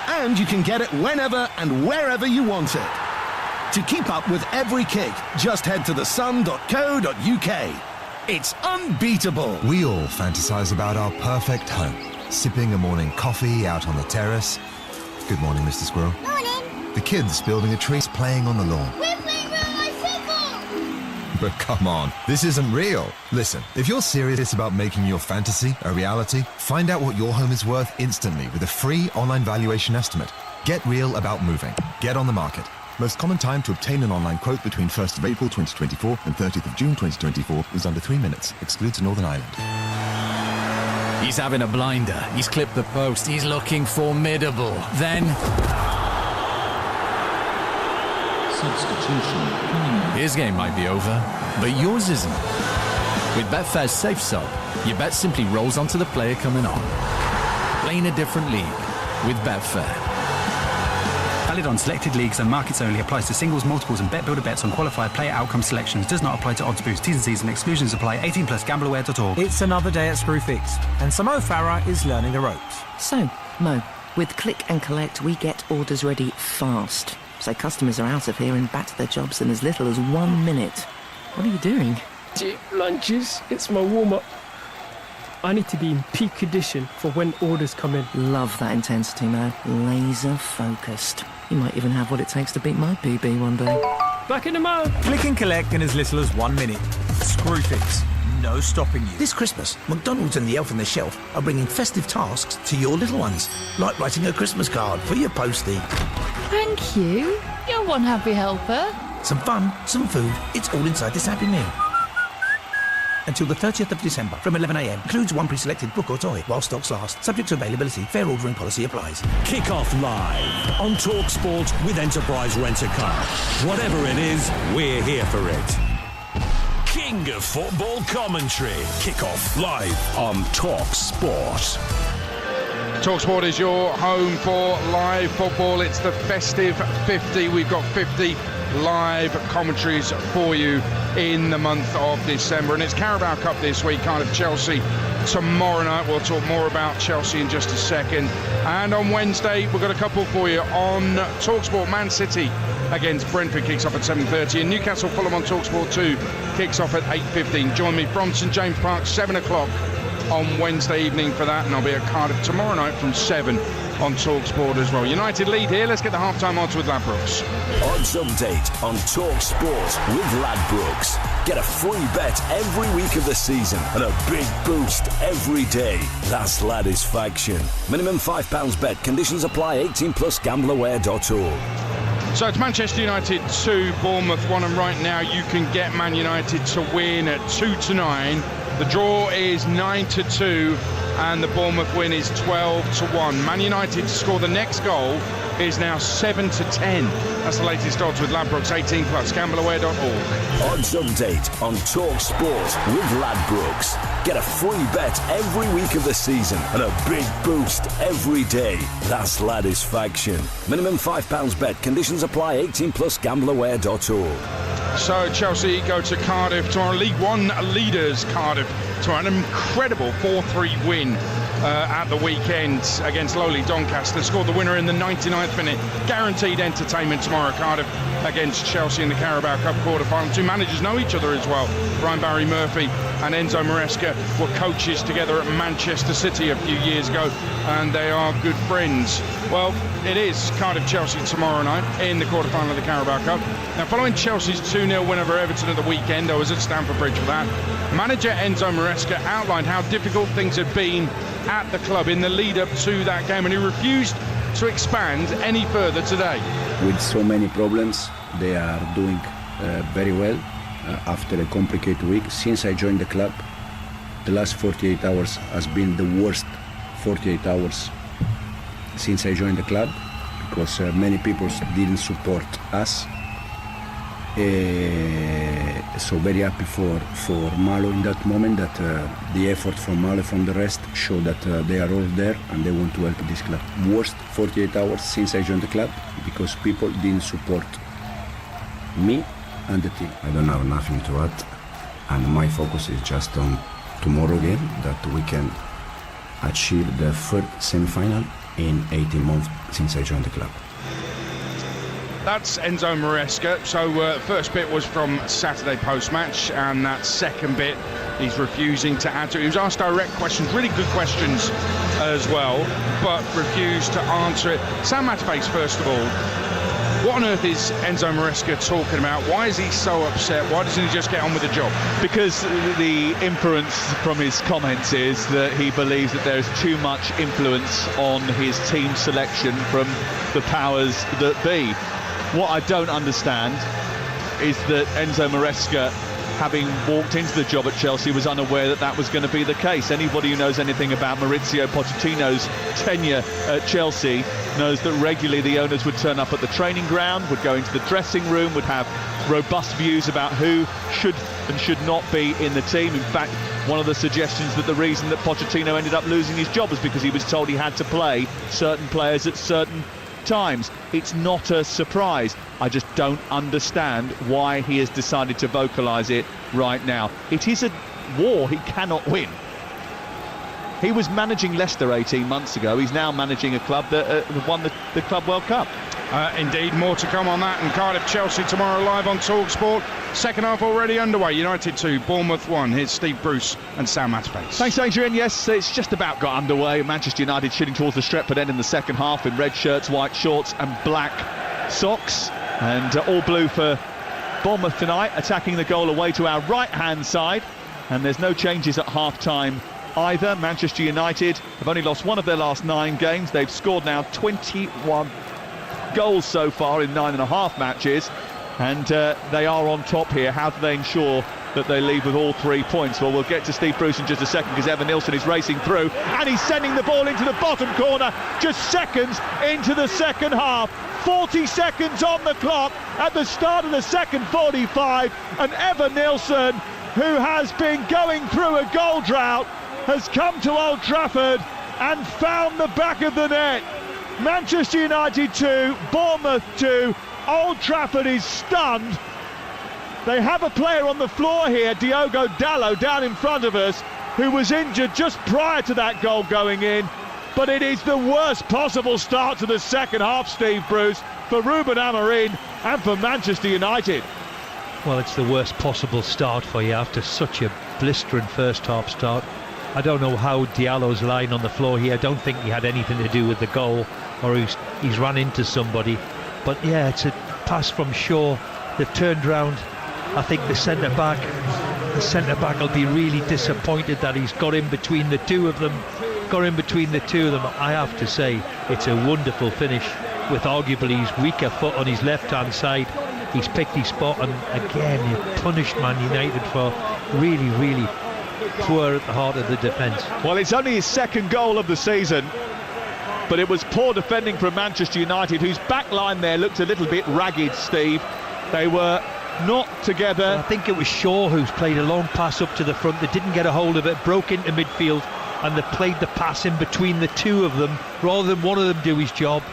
And you can get it whenever and wherever you want it. To keep up with every kick, just head to the sun.co.uk. It's unbeatable. We all fantasize about our perfect home. Sipping a morning coffee out on the terrace. Good morning, Mr. Squirrel. Morning. The kids building a tree, playing on the lawn. We're playing real-life football. But come on, this isn't real. Listen, if you're serious about making your fantasy a reality, find out what your home is worth instantly with a free online valuation estimate. Get real about moving. Get on the market. Most common time to obtain an online quote between 1st of April 2024 and 30th of June 2024 is under 3 minutes. Excludes Northern Ireland. He's having a blinder. He's clipped the post. He's looking formidable. Then... Substitution. His game might be over, but yours isn't. With Betfair's Safe Sub, your bet simply rolls onto the player coming on. Playing a different league with Betfair. Valid on selected leagues and markets only. Applies to singles, multiples and bet builder bets on qualified player outcome selections. Does not apply to odds boost. T's and C's and exclusions apply. 18plusgambleaware.org. It's another day at Screwfix, and Samo Farah is learning the ropes. So, Mo, with Click and Collect, we get orders ready fast. So customers are out of here and back to their jobs in as little as 1 minute. What are you doing? Cheap lunches. It's my warm-up. I need to be in peak condition for when orders come in. Love that intensity, Mo. Laser focused. You might even have what it takes to beat my PB one day. Back in the Mo. Click and collect in as little as 1 minute. Screwfix. No stopping you. This Christmas, McDonald's and the Elf on the Shelf are bringing festive tasks to your little ones, like writing a Christmas card for your postie. Thank you. You're one happy helper. some fun, some food. It's all inside this happy meal. Until the 30th of December from 11 a.m. Includes one pre-selected book or toy while stocks last. Subject to availability. Fair ordering policy applies. Kickoff live on TalkSport with Enterprise Rent-A-Car. Whatever it is, we're here for it. King of football commentary. Kickoff live on TalkSport. TalkSport is your home for live football. It's the festive 50. We've got 50 live commentaries for you in the month of December, and it's Carabao Cup this week. Cardiff Chelsea tomorrow night. We'll talk more about Chelsea in just a second. And on Wednesday we've got a couple for you on TalkSport. Man City against Brentford kicks off at 7:30, and Newcastle Fulham on TalkSport 2 kicks off at 8:15. Join me from St James Park 7 o'clock on Wednesday evening for that, and I'll be at Cardiff tomorrow night from 7 on TalkSport as well. United lead here. Let's get the half-time odds with Ladbrokes. Odds update on TalkSport with Ladbrokes. Get a free bet every week of the season and a big boost every day. That's Ladisfaction. Minimum £5 bet. Conditions apply. 18 plus gambleaware.org. So it's Manchester United 2, Bournemouth 1, and right now you can get Man United to win at 2-9. The draw is 9-2, and the Bournemouth win is 12-1. Man United to score the next goal is now 7-10. That's the latest odds with Ladbrokes. 18 plus gambleaware.org. Odds update on TalkSport with Ladbrokes. Get a free bet every week of the season and a big boost every day. That's Ladisfaction. Minimum £5 bet. Conditions apply. 18 plus gambleaware.org. So Chelsea go to Cardiff tomorrow. League One leaders Cardiff tomorrow. An incredible 4-3 win at the weekend against lowly Doncaster. Scored the winner in the 99th minute. Guaranteed entertainment tomorrow. Cardiff against Chelsea in the Carabao Cup quarter-final. Two managers know each other as well. Brian Barry Murphy and Enzo Maresca were coaches together at Manchester City a few years ago, and they are good friends. Well, it is Cardiff-Chelsea tomorrow night in the quarter-final of the Carabao Cup. Now, following Chelsea's 2-0 win over Everton at the weekend, I was at Stamford Bridge for that, manager Enzo Maresca outlined how difficult things had been at the club in the lead-up to that game, and he refused to expand any further today. With so many problems, they are doing very well after a complicated week. Since I joined the club, the last 48 hours has been the worst 48 hours since I joined the club, because many people didn't support us. So very happy for Malo in that moment, that the effort from Malo, from the rest, show that they are all there and they want to help this club. Worst 48 hours since I joined the club, because people didn't support me and the team. I don't have nothing to add, and my focus is just on tomorrow game, that we can achieve the third semi-final in 18 months since I joined the club. That's Enzo Maresca. So first bit was from Saturday post-match, and that second bit he's refusing to add to. He was asked direct questions, really good questions as well, but refused to answer it. Sam Matterface, first of all, what on earth is Enzo Maresca talking about? Why is he so upset? Why doesn't he just get on with the job? Because the inference from his comments is that he believes that there is too much influence on his team selection from the powers that be. What I don't understand is that Enzo Maresca, having walked into the job at Chelsea, was unaware that that was going to be the case. Anybody who knows anything about Maurizio Pochettino's tenure at Chelsea knows that regularly the owners would turn up at the training ground, would go into the dressing room, would have robust views about who should and should not be in the team. In fact, one of the suggestions that the reason that Pochettino ended up losing his job was because he was told he had to play certain players at certain times. It's not a surprise. I just don't understand why he has decided to vocalise it right now. It is a war he cannot win. He was managing Leicester 18 months ago. He's now managing a club that won the Club World Cup. Indeed, more to come on that. And Cardiff-Chelsea tomorrow live on TalkSport. Second half already underway. United 2, Bournemouth 1. Here's Steve Bruce and Sam Matterface. Thanks, Adrian. Yes, it's just about got underway. Manchester United shooting towards the Stretford end in the second half in red shirts, white shorts and black socks. And all blue for Bournemouth tonight, attacking the goal away to our right-hand side. And there's no changes at half-time either. Manchester United have only lost one of their last 9 games. They've scored now 21 goals so far in 9.5 matches. and they are on top here. How do they ensure that they leave with all 3 points? Well, we'll get to Steve Bruce in just a second, because Evan Nilsson is racing through and he's sending the ball into the bottom corner just seconds into the second half. 40 seconds on the clock at the start of the second 45, and Evan Nilsson, who has been going through a goal drought, has come to Old Trafford and found the back of the net. Manchester United 2, Bournemouth 2. Old Trafford is stunned. They have a player on the floor here, Diogo Dalot, down in front of us, who was injured just prior to that goal going in. But it is the worst possible start to the second half, Steve Bruce, for Ruben Amorim and for Manchester United. Well, it's the worst possible start for you after such a blistering first half start. I don't know how Diallo's lying on the floor here. I don't think he had anything to do with the goal, or he's run into somebody. But yeah, it's a pass from Shaw. They've turned round. I think the centre-back will be really disappointed that he's got in between the two of them. I have to say, it's a wonderful finish with arguably his weaker foot on his left-hand side. He's picked his spot, and again, he punished Man United for really, really poor at the heart of the defence. Well, it's only his second goal of the season, but it was poor defending from Manchester United, whose back line there looked a little bit ragged, Steve. They were not together. I think it was Shaw who's played a long pass up to the front. They didn't get a hold of it, broke into midfield, and they played the pass in between the two of them rather than one of them do his job.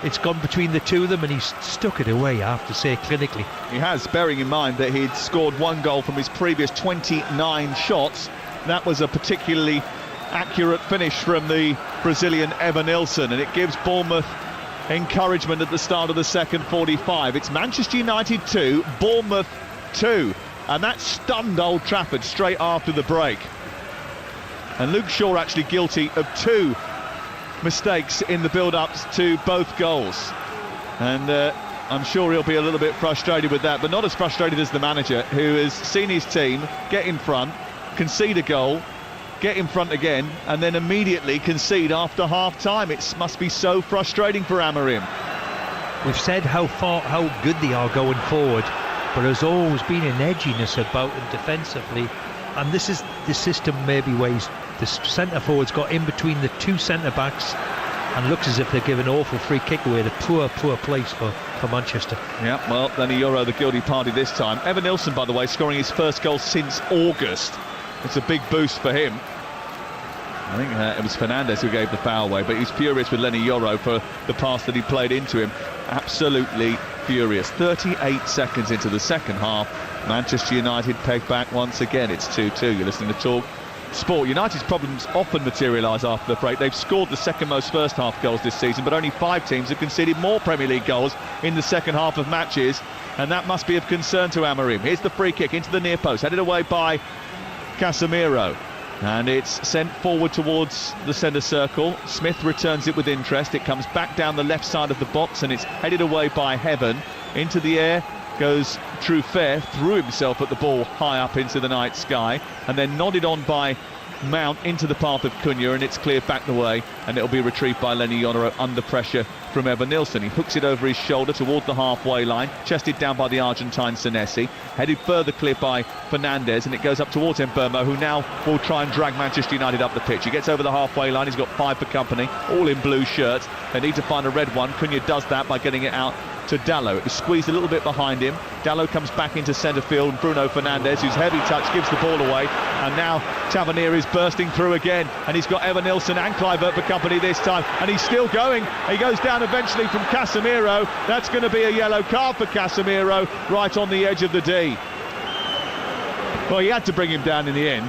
It's gone between the two of them, and he's stuck it away, I have to say, clinically. He has, bearing in mind that he'd scored one goal from his previous 29 shots. That was a particularly accurate finish from the Brazilian Evan Nilsson, and it gives Bournemouth encouragement at the start of the second 45. It's Manchester United 2, Bournemouth 2, and that stunned Old Trafford straight after the break. And Luke Shaw actually guilty of 2 mistakes in the build-ups to both goals, and I'm sure he'll be a little bit frustrated with that, but not as frustrated as the manager, who has seen his team get in front, concede a goal, get in front again, and then immediately concede after half-time. It must be so frustrating for Amorim. We've said how good they are going forward, but there's always been an edginess about them defensively, and this is the system maybe where the centre forwards got in between the two centre backs, and looks as if they're giving an awful free kick away. The poor place for Manchester. Yeah, well, Lenny Yoro the guilty party this time. Evan Nilsson, by the way, scoring his first goal since August. It's a big boost for him. I think it was Fernandes who gave the foul away, but he's furious with Lenny Yoro for the pass that he played into him. Absolutely furious. 38 seconds into the second half, Manchester United pegged back once again. It's 2-2. You're listening to Talk Sport. United's problems often materialise after the break. They've scored the second most first half goals this season, but only 5 teams have conceded more Premier League goals in the second half of matches, and that must be of concern to Amorim. Here's the free kick into the near post, headed away by Casemiro, and it's sent forward towards the centre circle. Smith returns it with interest. It comes back down the left side of the box, and it's headed away by Heaven. Into the air goes Truffert, threw himself at the ball high up into the night sky, and then nodded on by Mount into the path of Cunha, and it's cleared back the way, and it'll be retrieved by Lenny Yoro under pressure from Evan Nilsson. He hooks it over his shoulder towards the halfway line, chested down by the Argentine Senesi, headed further clear by Fernandes, and it goes up towards Mbeumo, who now will try and drag Manchester United up the pitch. He gets over the halfway line. He's got 5 for company, all in blue shirts. They need to find a red one. Cunha does that by getting it out to Dalot. It was squeezed a little bit behind him. Dalot comes back into centre field, and Bruno Fernandes, whose heavy touch gives the ball away, and now Tavernier is bursting through again, and he's got Evan Nilsson and Kluivert for company this time, and he's still going. He goes down eventually from Casemiro. That's going to be a yellow card for Casemiro right on the edge of the D. Well, he had to bring him down in the end,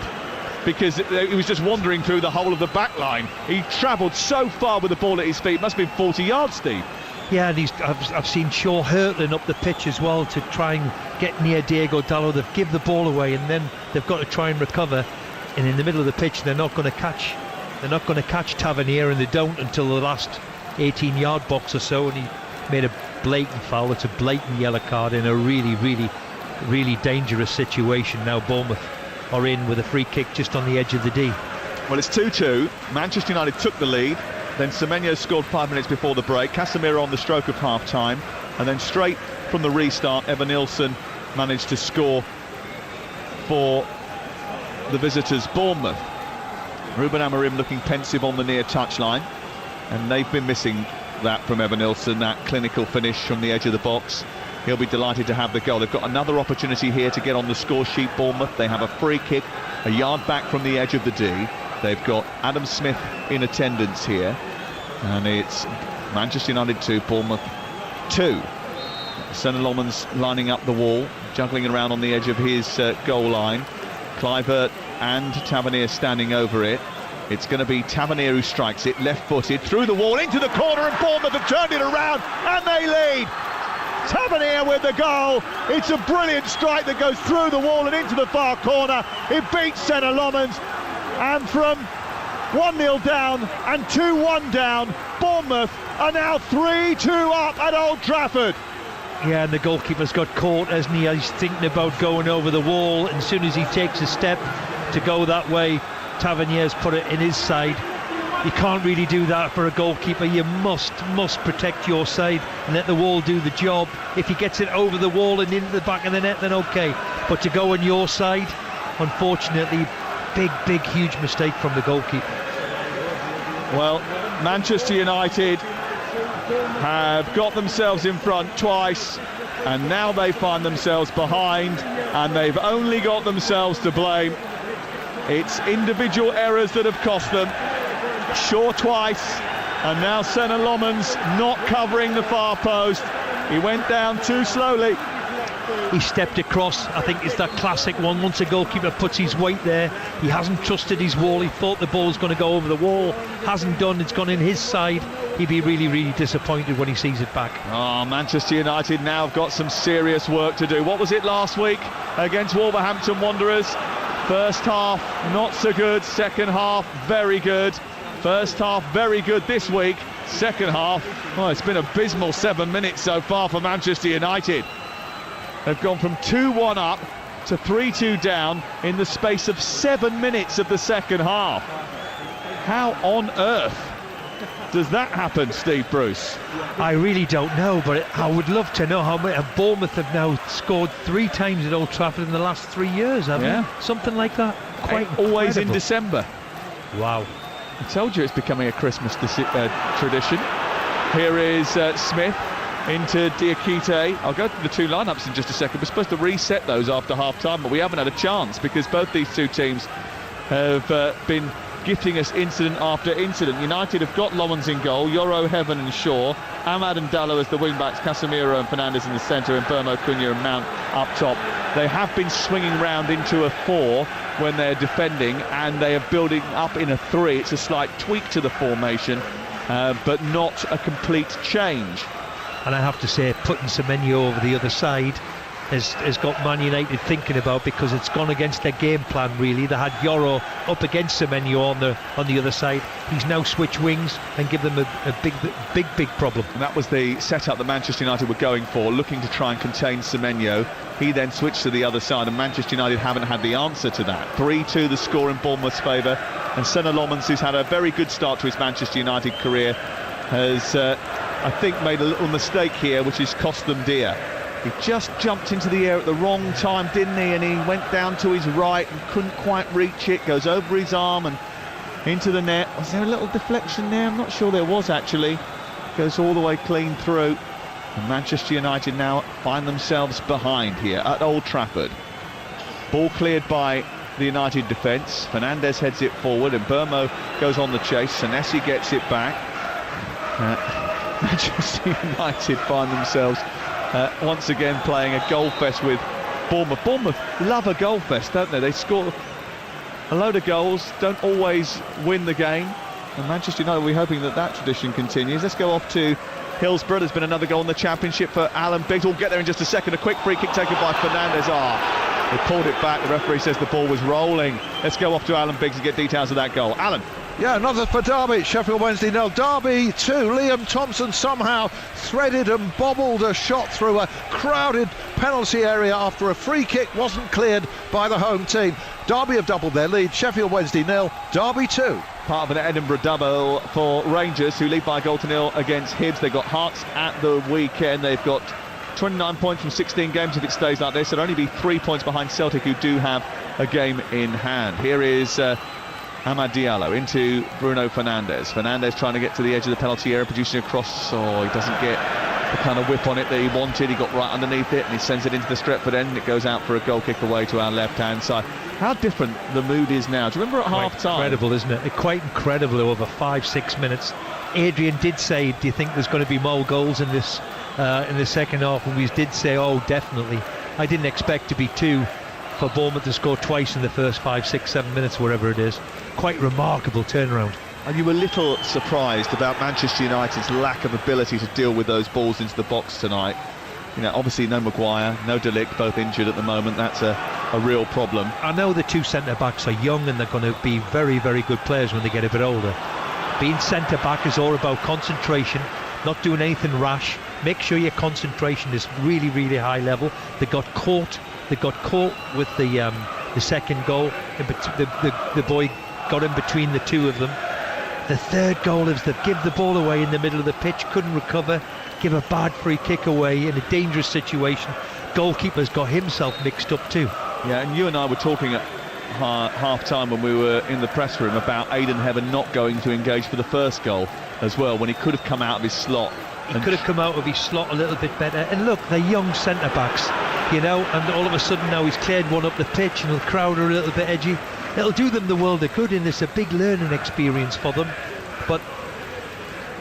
because he was just wandering through the whole of the back line. He travelled so far with the ball at his feet. It must have been 40 yards, Steve. Yeah, and I've seen Shaw hurtling up the pitch as well to try and get near Diogo Dalot. They've give the ball away, and then they've got to try and recover. And in the middle of the pitch, they're not going to catch Tavernier, and they don't until the last 18-yard box or so. And he made a blatant foul. It's a blatant yellow card in a really, really, really dangerous situation. Now Bournemouth are in with a free kick just on the edge of the D. Well, it's 2-2. Manchester United took the lead. Then Semenyo scored 5 minutes before the break. Casemiro on the stroke of half-time. And then straight from the restart, Evan Nilsson managed to score for the visitors Bournemouth. Ruben Amorim looking pensive on the near touchline, and they've been missing that from Evan Nilsson, that clinical finish from the edge of the box. He'll be delighted to have the goal. They've got another opportunity here to get on the score sheet, Bournemouth. They have a free kick a yard back from the edge of the D. They've got Adam Smith in attendance here, and it's Manchester United 2, Bournemouth 2. Senna Lomans lining up the wall, juggling around on the edge of his goal line. Kluivert and Tavernier standing over it. It's going to be Tavernier who strikes it, left-footed, through the wall, into the corner, and Bournemouth have turned it around, and they lead! Tavernier with the goal. It's a brilliant strike that goes through the wall and into the far corner. It beats Senna Lomans, and from 1-0 down and 2-1 down, Bournemouth are now 3-2 up at Old Trafford. Yeah, and the goalkeeper's got caught, hasn't he? He's thinking about going over the wall, and as soon as he takes a step to go that way, Tavernier's put it in his side. You can't really do that for a goalkeeper. You must protect your side and let the wall do the job. If he gets it over the wall and into the back of the net, then okay. But to go on your side, unfortunately, big, huge mistake from the goalkeeper. Well, Manchester United have got themselves in front twice, and now they find themselves behind, and they've only got themselves to blame. It's individual errors that have cost them. Shaw twice, and now Senna Lomans not covering the far post. He went down too slowly. He stepped across. I think it's that classic one. Once a goalkeeper puts his weight there, he hasn't trusted his wall. He thought the ball's going to go over the wall. Hasn't done. It's gone in his side. He'd be really disappointed when he sees it back. Oh, Manchester United now have got some serious work to do. What was it last week against Wolverhampton Wanderers? First half not so good, second half very good. First half very good this week, second half, well, it's been abysmal 7 minutes so far for Manchester United. They've gone from 2-1 up to 3-2 down in the space of 7 minutes of the second half. How on earth does that happen, Steve Bruce? I really don't know, but I would love to know how many. Bournemouth have now scored 3 times at Old Trafford in the last 3 years, haven't they? Something like that. Quite always incredible. in December. Wow. I told you it's becoming a Christmas tradition. Here is Smith into Diakite. I'll go through the two lineups in just a second. We're supposed to reset those after half-time, but we haven't had a chance because both these two teams have been gifting us incident after incident. United have got Lomans in goal, Yoro, Heaven and Shaw, Ahmad and Dallo as the wing-backs, Casemiro and Fernandes in the centre, and Burmo, Cunha and Mount up top. They have been swinging round into a 4 when they're defending, and they are building up in a 3. It's a slight tweak to the formation, but not a complete change. And I have to say, putting Semenyo over the other side has got Man United thinking about, because it's gone against their game plan really. They had Yoro up against Semenyo on the other side. He's now switched wings and give them a big problem. And that was the setup that Manchester United were going for, looking to try and contain Semenyo. He then switched to the other side, and Manchester United haven't had the answer to that. 3-2 the score in Bournemouth's favour, and Senna Lomans, who's had a very good start to his Manchester United career, has I think made a little mistake here, which has cost them dear. He just jumped into the air at the wrong time, didn't he? And he went down to his right and couldn't quite reach it. Goes over his arm and into the net. Was there a little deflection there? I'm not sure there was, actually. Goes all the way clean through. And Manchester United now find themselves behind here at Old Trafford. Ball cleared by the United defence. Fernandes heads it forward, and Burmo goes on the chase. Senesi gets it back. Manchester United find themselves once again playing a goal fest with Bournemouth. Bournemouth love a goal fest, don't they? They score a load of goals, don't always win the game, and Manchester United, we're hoping that that tradition continues. Let's go off to Hillsborough. There's been another goal in the Championship for Alan Biggs. We'll get there in just a second. A quick free kick taken by Fernandes. They pulled it back. The referee says the ball was rolling. Let's go off to Alan Biggs and get details of that goal. Alan. Yeah, another for Derby. Sheffield Wednesday 0. Derby 2. Liam Thompson somehow threaded and bobbled a shot through a crowded penalty area after a free kick wasn't cleared by the home team. Derby have doubled their lead. Sheffield Wednesday 0. Derby 2. Part of an Edinburgh double for Rangers, who lead by a goal to 0 against Hibs. They got Hearts at the weekend. They've got 29 points from 16 games if it stays like this. It'll only be 3 points behind Celtic, who do have a game in hand. Here is Amad Diallo into Bruno Fernandes. Fernandes trying to get to the edge of the penalty area, producing a cross. Oh, he doesn't get the kind of whip on it that he wanted. He got right underneath it and he sends it into the Stretford end, and it goes out for a goal kick away to our left-hand side. How different the mood is now. Do you remember at half-time? Incredible, isn't it? Quite incredible over 5-6 minutes. Adrian did say, do you think there's going to be more goals in this in the second half? And we did say, oh, definitely. I didn't expect to be 2 for Bournemouth to score twice in the first 5, 6, 7 minutes, whatever it is. Quite remarkable turnaround. And you were a little surprised about Manchester United's lack of ability to deal with those balls into the box tonight. You know, obviously no Maguire, no De Ligt, both injured at the moment. That's a real problem. I know the 2 centre-backs are young and they're going to be very, very good players when they get a bit older. Being centre-back is all about concentration, not doing anything rash. Make sure your concentration is really, really high level. They got caught with the second goal. The boy got in between the two of them. The third goal is they give the ball away in the middle of the pitch, couldn't recover, give a bad free kick away in a dangerous situation. Goalkeeper's got himself mixed up too. Yeah, and you and I were talking at half-time when we were in the press room about Aidan Heaven not going to engage for the first goal as well, when he could have come out of his slot. He could have come out of his slot a little bit better. And look, they're young centre-backs, you know, and all of a sudden now he's cleared one up the pitch and the crowd are a little bit edgy. It'll do them the world of good, and it's a big learning experience for them. But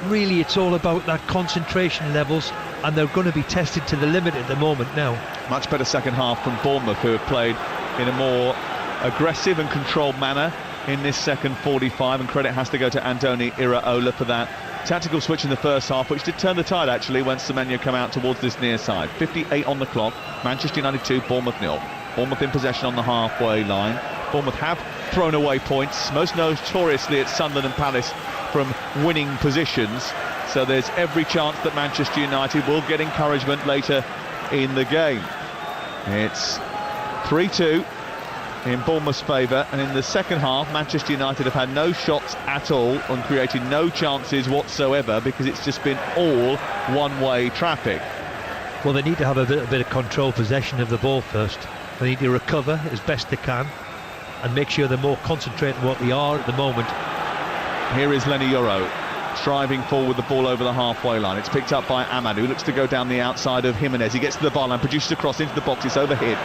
really, it's all about that concentration levels, and they're going to be tested to the limit at the moment now. Much better second half from Bournemouth, who have played in a more aggressive and controlled manner in this second 45, and credit has to go to Andoni Iraola for that tactical switch in the first half, which did turn the tide actually when Semenyo came out towards this near side. 58 on the clock, Manchester United 2, Bournemouth 0. Bournemouth in possession on the halfway line. Bournemouth have thrown away points, most notoriously at Sunderland and Palace, from winning positions, so there's every chance that Manchester United will get encouragement later in the game. It's 3-2 in Bournemouth's favour, and in the second half Manchester United have had no shots at all and created no chances whatsoever, because it's just been all one-way traffic. Well, they need to have a bit of control possession of the ball first. They need to recover as best they can and make sure they're more concentrated on what they are at the moment. Here is Lenny Yoro striving forward, the ball over the halfway line. It's picked up by Amad, who looks to go down the outside of Jimenez. He gets to the byline, produces a cross into the box. It's overhit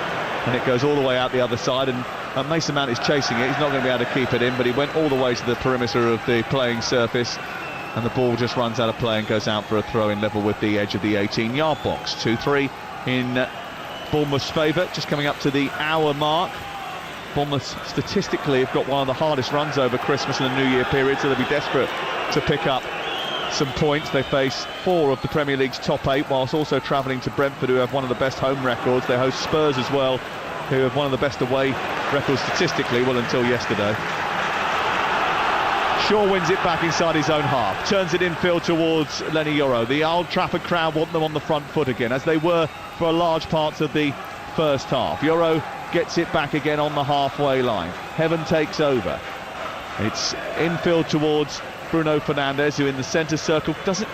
and it goes all the way out the other side, and Mason Mount is chasing it. He's not going to be able to keep it in, but he went all the way to the perimeter of the playing surface, and the ball just runs out of play and goes out for a throw-in level with the edge of the 18-yard box. 2-3 in Bournemouth's favour, just coming up to the hour mark. Bournemouth statistically have got one of the hardest runs over Christmas and the New Year period, so they'll be desperate to pick up some points. They face 4 of the Premier League's top 8, whilst also travelling to Brentford, who have one of the best home records. They host Spurs as well, who have one of the best away records statistically, well, until yesterday. Shaw wins it back inside his own half, turns it infield towards Lenny Yoro. The Old Trafford crowd want them on the front foot again, as they were for large parts of the first half. Yoro gets it back again on the halfway line. Heaven takes over. It's infield towards Bruno Fernandes, who in the centre circle doesn't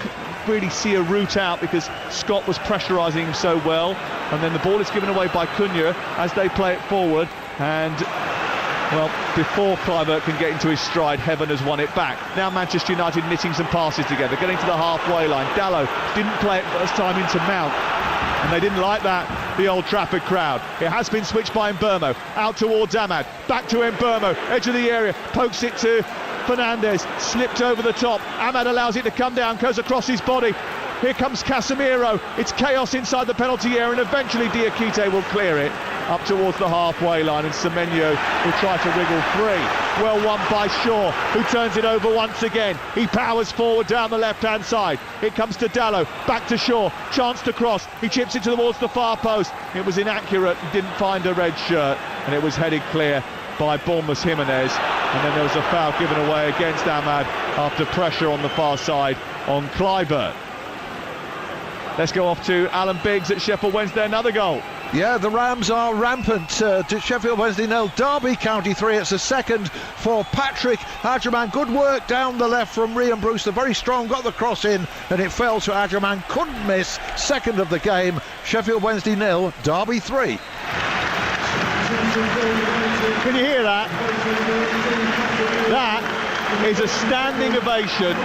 really see a route out because Scott was pressurising him so well, and then the ball is given away by Cunha as they play it forward, and well, before Kluivert can get into his stride, Heaven has won it back. Now Manchester United knitting some passes together, getting to the halfway line. Dalot didn't play it first time into Mount, and they didn't like that, the Old Trafford crowd. It has been switched by Mbeumo, out towards Amad, back to Mbeumo, edge of the area, pokes it to Fernandes, slipped over the top. Amad allows it to come down, goes across his body. Here comes Casemiro. It's chaos inside the penalty area, and eventually Diakite will clear it up towards the halfway line, and Semenyo will try to wriggle free. Well won by Shaw, who turns it over once again. He powers forward down the left-hand side. It comes to Dalot, back to Shaw, chance to cross. He chips it towards the far post. It was inaccurate, didn't find a red shirt, and it was headed clear by Bournemouth's Jimenez. And then there was a foul given away against Amad after pressure on the far side on Kluivert. Let's go off to Alan Biggs at Sheffield Wednesday, another goal. Yeah, the Rams are rampant. Sheffield Wednesday 0, Derby County 3. It's a second for Patrick Adjaman. Good work down the left from Rian Brewster. Very strong, got the cross in, and it fell to Adjaman. Couldn't miss. Second of the game. Sheffield Wednesday 0, Derby 3. Can you hear that? That is a standing ovation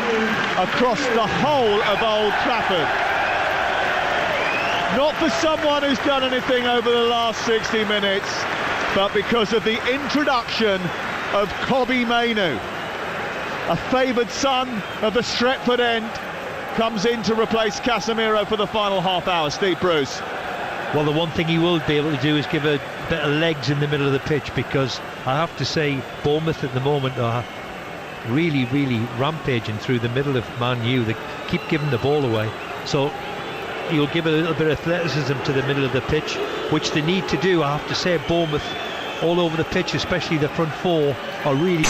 across the whole of Old Trafford. Not for someone who's done anything over the last 60 minutes, but because of the introduction of Kobbie Mainoo. A favoured son of the Stretford end comes in to replace Casemiro for the final half hour. Steve Bruce. Well, the one thing he will be able to do is give a bit of legs in the middle of the pitch, because I have to say Bournemouth at the moment are really rampaging through the middle of Man U. They keep giving the ball away, so you'll give a little bit of athleticism to the middle of the pitch, which they need to do. I have to say Bournemouth all over the pitch, especially the front four, are really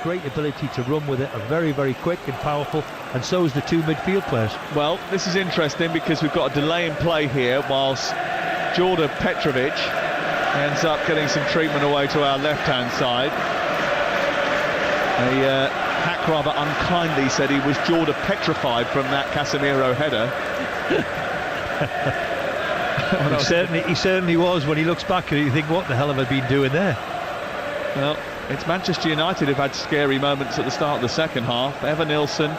great ability to run with it, are very quick and powerful, and so is the two midfield players. Well, this is interesting because we've got a delay in play here whilst Jordan Petrovic ends up getting some treatment away to our left-hand side. A hack rather unkindly said he was Jordan petrified from that Casemiro header. He certainly was. When he looks back at it, you think, what the hell have I been doing there? Well, it's Manchester United who've had scary moments at the start of the second half. Evan Nilsson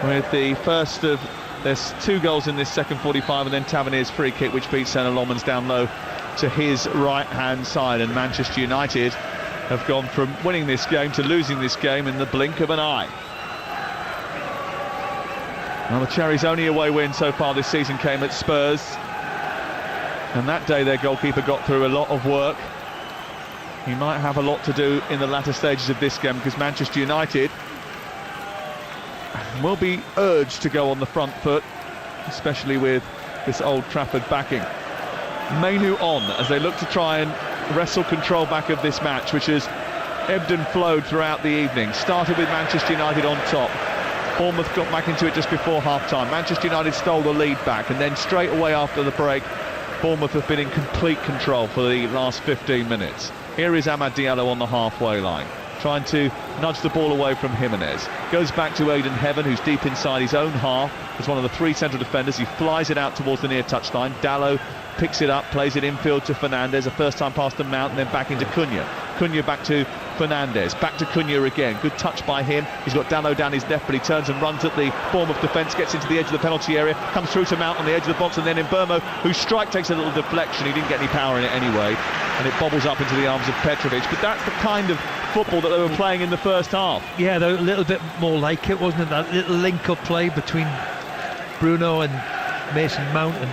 with the first of, there's 2 goals in this second 45, and then Tavernier's free kick which beats Senna Lomans down low to his right hand side, and Manchester United have gone from winning this game to losing this game in the blink of an eye. Well, the Cherries' only away win so far this season came at Spurs, and that day their goalkeeper got through a lot of work. He might have a lot to do in the latter stages of this game, because Manchester United will be urged to go on the front foot, especially with this Old Trafford backing. Mainoo on as they look to try and wrestle control back of this match, which has ebbed and flowed throughout the evening. Started with Manchester United on top. Bournemouth got back into it just before half-time. Manchester United stole the lead back, and then straight away after the break, Bournemouth have been in complete control for the last 15 minutes. Here is Amad Diallo on the halfway line, trying to nudge the ball away from Jimenez. Goes back to Aidan Heaven, who's deep inside his own half. As one of the 3 central defenders, he flies it out towards the near touchline. Diallo picks it up, plays it infield to Fernandes, a first time pass to Mount, and then back into Cunha. Cunha back to Fernandes, back to Cunha again. Good touch by him. He's got Diallo down his left, but he turns and runs at the Bournemouth defence, gets into the edge of the penalty area, comes through to Mount on the edge of the box, and then in Burmo, whose strike takes a little deflection. He didn't get any power in it anyway, and it bobbles up into the arms of Petrovic. But that's the kind of football that they were playing in the first half. Yeah, though, a little bit more like it, wasn't it? That little link-up play between Bruno and Mason Mount, and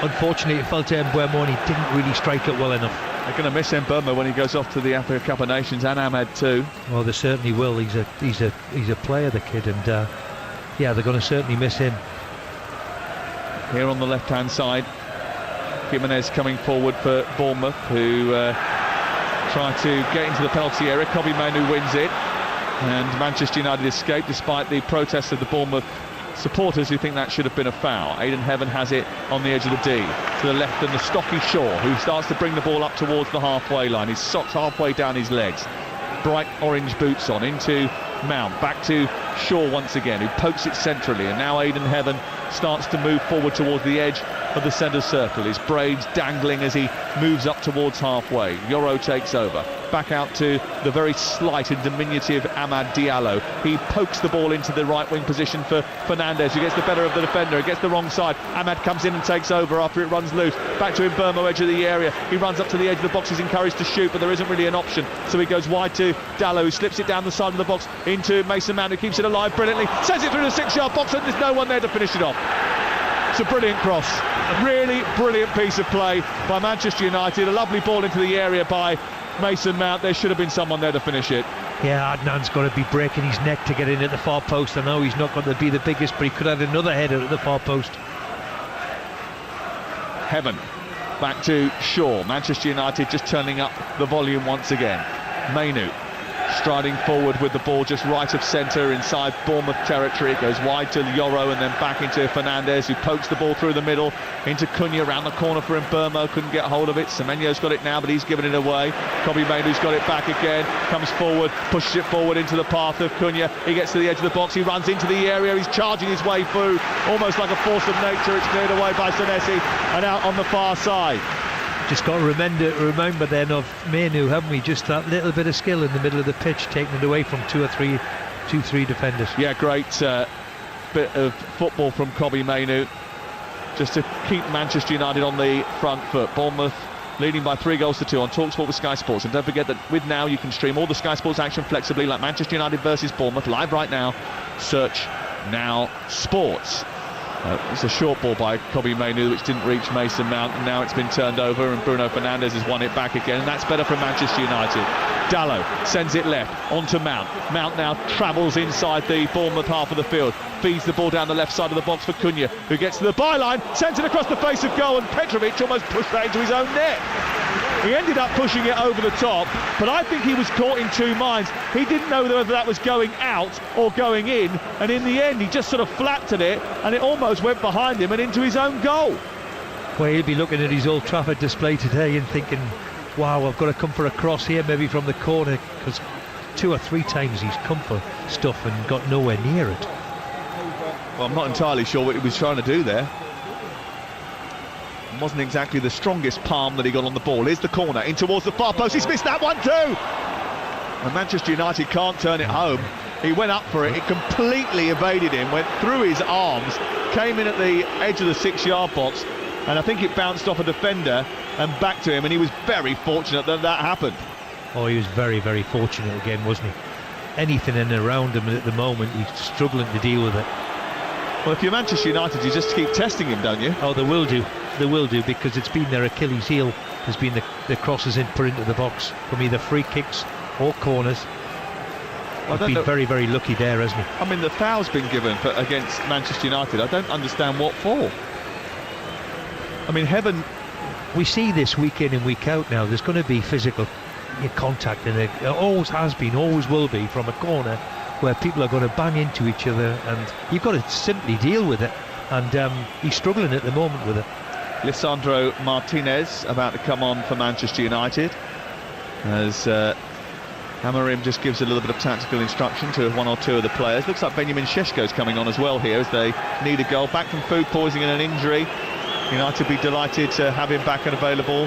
unfortunately it fell to Mbeumo, and he didn't really strike it well enough. They're going to miss Mbeumo when he goes off to the Africa Cup of Nations, and Ahmed too. Well, they certainly will. He's a player, the kid, and yeah, they're going to certainly miss him. Here on the left-hand side, Jimenez coming forward for Bournemouth, who try to get into the penalty area. Kobbie Mainoo wins it, and Manchester United escape despite the protests of the Bournemouth supporters who think that should have been a foul. Aidan Heaven has it on the edge of the D to the left, and the stocky Shaw, who starts to bring the ball up towards the halfway line. His socks halfway down his legs, bright orange boots on, into Mount, back to Shaw once again, who pokes it centrally, and now Aidan Heaven starts to move forward towards the edge of the centre circle, his braids dangling as he moves up towards halfway. Yoro takes over, back out to the very slight and diminutive Amad Diallo. He pokes the ball into the right wing position for Fernandes, who gets the better of the defender. It gets the wrong side. Amad comes in and takes over after it runs loose. Back to Mbeumo, edge of the area. He runs up to the edge of the box. He's encouraged to shoot, but there isn't really an option, so he goes wide to Diallo, who slips it down the side of the box into Mason Mount, who keeps it alive brilliantly, sends it through the 6-yard box, and there's no one there to finish it off. It's a brilliant cross, a really brilliant piece of play by Manchester United. A lovely ball into the area by Mason Mount. There should have been someone there to finish it. Yeah, Adnan's got to be breaking his neck to get in at the far post. I know he's not going to be the biggest, but he could have another header at the far post. Heaven back to Shaw. Manchester United just turning up the volume once again. Mainoo Striding forward with the ball just right of centre inside Bournemouth territory. It goes wide to Yoro and then back into Fernandez, who pokes the ball through the middle into COYI around the corner for Mbeumo. Couldn't get hold of it. Semenyo's got it now, but he's given it away. Kobbie Mainoo's got it back again. Comes forward, pushes it forward into the path of COYI. He gets to the edge of the box. He runs into the area. He's charging his way through, almost like a force of nature. It's cleared away by Senesi and out on the far side. Just got to remember then of Mainoo, haven't we? Just that little bit of skill in the middle of the pitch, taking it away from two, three defenders. Yeah, great bit of football from Kobbie Mainoo, just to keep Manchester United on the front foot. Bournemouth leading by 3-2 on TalkSport with Sky Sports. And don't forget that with Now you can stream all the Sky Sports action flexibly, like Manchester United versus Bournemouth, live right now. Search Now Sports. It's a short ball by Kobbie Mainoo which didn't reach Mason Mount, and now it's been turned over and Bruno Fernandes has won it back again, and that's better for Manchester United. Dalot sends it left onto Mount. Mount now travels inside the Bournemouth half of the field, feeds the ball down the left side of the box for COYI, who gets to the byline, sends it across the face of goal, and Petrovic almost pushed that into his own net. He ended up pushing it over the top, but I think he was caught in two minds. He didn't know whether that was going out or going in, and in the end he just sort of flapped at it, and it almost went behind him and into his own goal. Well, he'll be looking at his Old Trafford display today and thinking, wow, I've got to come for a cross here, maybe from the corner, because 2 or 3 times he's come for stuff and got nowhere near it. Well, I'm not entirely sure what he was trying to do there. It wasn't exactly the strongest palm that he got on the ball. Here's the corner, in towards the far post. He's missed that one too! And Manchester United can't turn it home. He went up for it, it completely evaded him, went through his arms, came in at the edge of the 6-yard box, and I think it bounced off a defender and back to him, and he was very fortunate that that happened. Oh, he was very, very fortunate again, wasn't he? Anything in and around him at the moment, he's struggling to deal with it. Well, if you're Manchester United, you just keep testing him, don't you? Oh, they will do. They will do, because it's been their Achilles heel, has been the crosses in put into the box from either free kicks or corners. He's been very, very lucky there, hasn't he? I mean, the foul's been given against Manchester United. I don't understand what for. I mean, heaven... We see this week in and week out now. There's going to be physical contact, and it always has been, always will be, from a corner where people are going to bang into each other, and you've got to simply deal with it. And he's struggling at the moment with it. Lisandro Martinez about to come on for Manchester United, as Amorim just gives a little bit of tactical instruction to 1 or 2 of the players. Looks like Benjamin Šeško's coming on as well here, as they need a goal. Back from food poisoning and an injury. United be delighted to have him back and available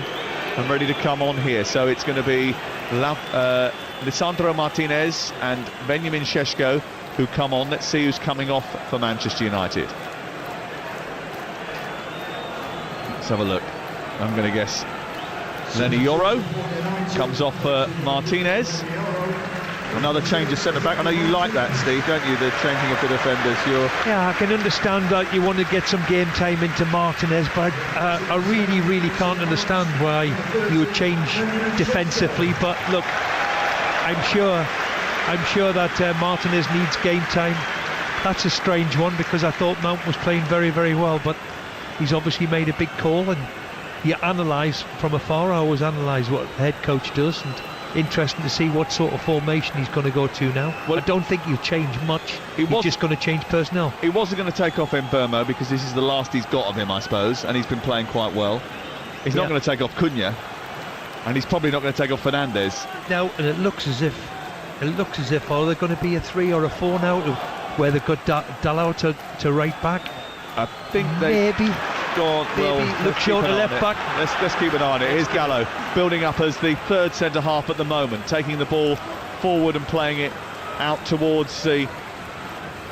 and ready to come on here. So it's going to be Lisandro Martinez and Benjamin Šeško who come on. Let's see who's coming off for Manchester United. Let's have a look. I'm going to guess Lenny Yoro comes off for Martinez. Another change of centre-back. I know you like that, Steve, don't you, the changing of the defenders? Yeah, I can understand that you want to get some game time into Martinez, but I really, really can't understand why you would change defensively. But look, I'm sure that Martinez needs game time. That's a strange one, because I thought Mount was playing very, very well, but he's obviously made a big call, and you analyse from afar. I always analyse what the head coach does, and interesting to see what sort of formation he's going to go to now. Well, I don't think he'll change much. He's just going to change personnel. He wasn't going to take off Mbeumo because this is the last he's got of him, I suppose, and he's been playing quite well. He's not going to take off COYI, and he's probably not going to take off Fernandes. Now, and it looks as if are there going to be a 3 or a 4 now, where they've got Dalot to right back? I think they maybe. Look short to left back. Let's keep an eye on it. Here's Gallo building up as the 3rd centre half at the moment, taking the ball forward and playing it out towards the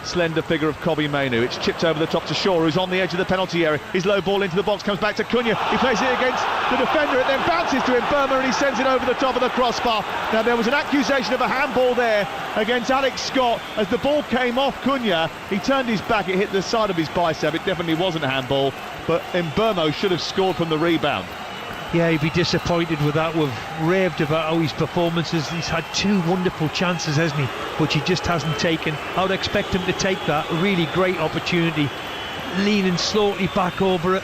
slender figure of Kobbie Mainoo. It's chipped over the top to Shaw, who's on the edge of the penalty area. His low ball into the box comes back to COYI. He plays it against the defender. It then bounces to Mbeumo and he sends it over the top of the crossbar. Now, there was an accusation of a handball there against Alex Scott as the ball came off COYI. He turned his back, it hit the side of his bicep. It definitely wasn't a handball, but Mbeumo should have scored from the rebound. Yeah, he'd be disappointed with that. We've raved about how his performances. He's had 2 wonderful chances, hasn't he? Which he just hasn't taken. I would expect him to take that. A really great opportunity. Leaning slowly back over it.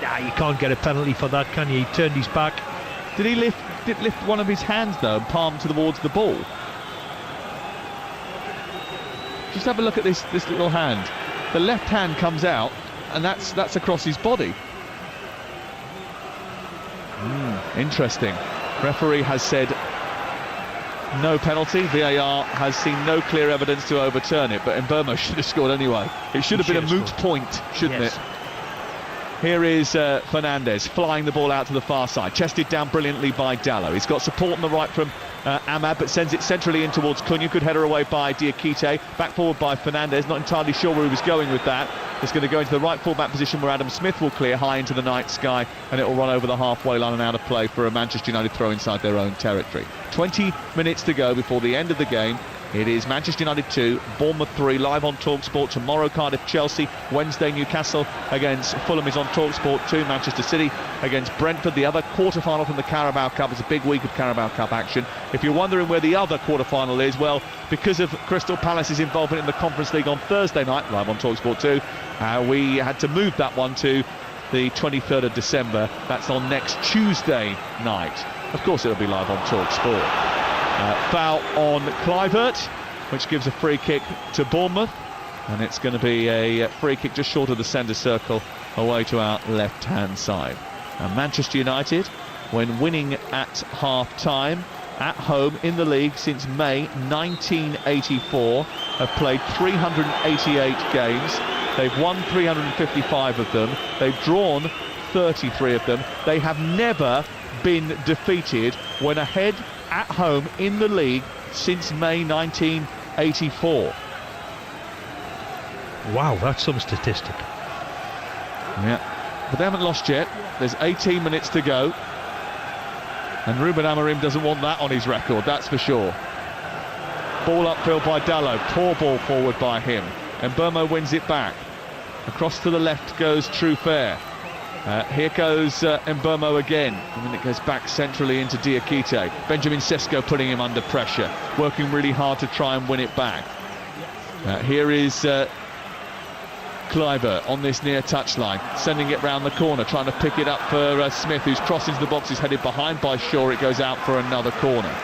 Nah, you can't get a penalty for that, can you? He turned his back. Did he lift lift one of his hands though and palm towards the ball. Just have a look at this little hand. The left hand comes out, and that's across his body. Interesting. Referee has said no penalty. VAR has seen no clear evidence to overturn it, but Mbeumo should have scored anyway. It should have been a moot point, shouldn't it? Here is Fernandes flying the ball out to the far side, chested down brilliantly by Dallo. He's got support on the right from Ahmad, but sends it centrally in towards Cunha. Good header away by Diakite, back forward by Fernandes. Not entirely sure where he was going with that. It's going to go into the right full-back position where Adam Smith will clear high into the night sky, and it will run over the halfway line and out of play for a Manchester United throw inside their own territory. 20 minutes to go before the end of the game. It is Manchester United 2, Bournemouth 3, live on TalkSport. Tomorrow, Cardiff, Chelsea. Wednesday, Newcastle against Fulham is on TalkSport 2. Manchester City against Brentford. The other quarter-final from the Carabao Cup. It's a big week of Carabao Cup action. If you're wondering where the other quarter-final is, well, because of Crystal Palace's involvement in the Conference League on Thursday night, live on TalkSport 2, we had to move that one to the 23rd of December. That's on next Tuesday night. Of course, it'll be live on TalkSport. Foul on Kluivert, which gives a free kick to Bournemouth, and it's going to be a free kick just short of the centre circle away to our left-hand side. And Manchester United, when winning at half-time at home in the league since May 1984, have played 388 games. They've won 355 of them. They've drawn 33 of them. They have never been defeated when ahead at home in the league since May 1984. Wow, that's some statistic. Yeah, but they haven't lost yet. There's 18 minutes to go, and Ruben Amorim doesn't want that on his record, that's for sure. Ball upfield by Dallo, poor ball forward by him, and Mbeumo wins it back. Across to the left goes Truffert. Here goes Mbeumo again, and then it goes back centrally into Diakite. Benjamin Sesko putting him under pressure, working really hard to try and win it back. Here is Kluivert on this near touchline, sending it round the corner, trying to pick it up for Smith, who's crossing the box, is headed behind by Shaw. It goes out for another corner.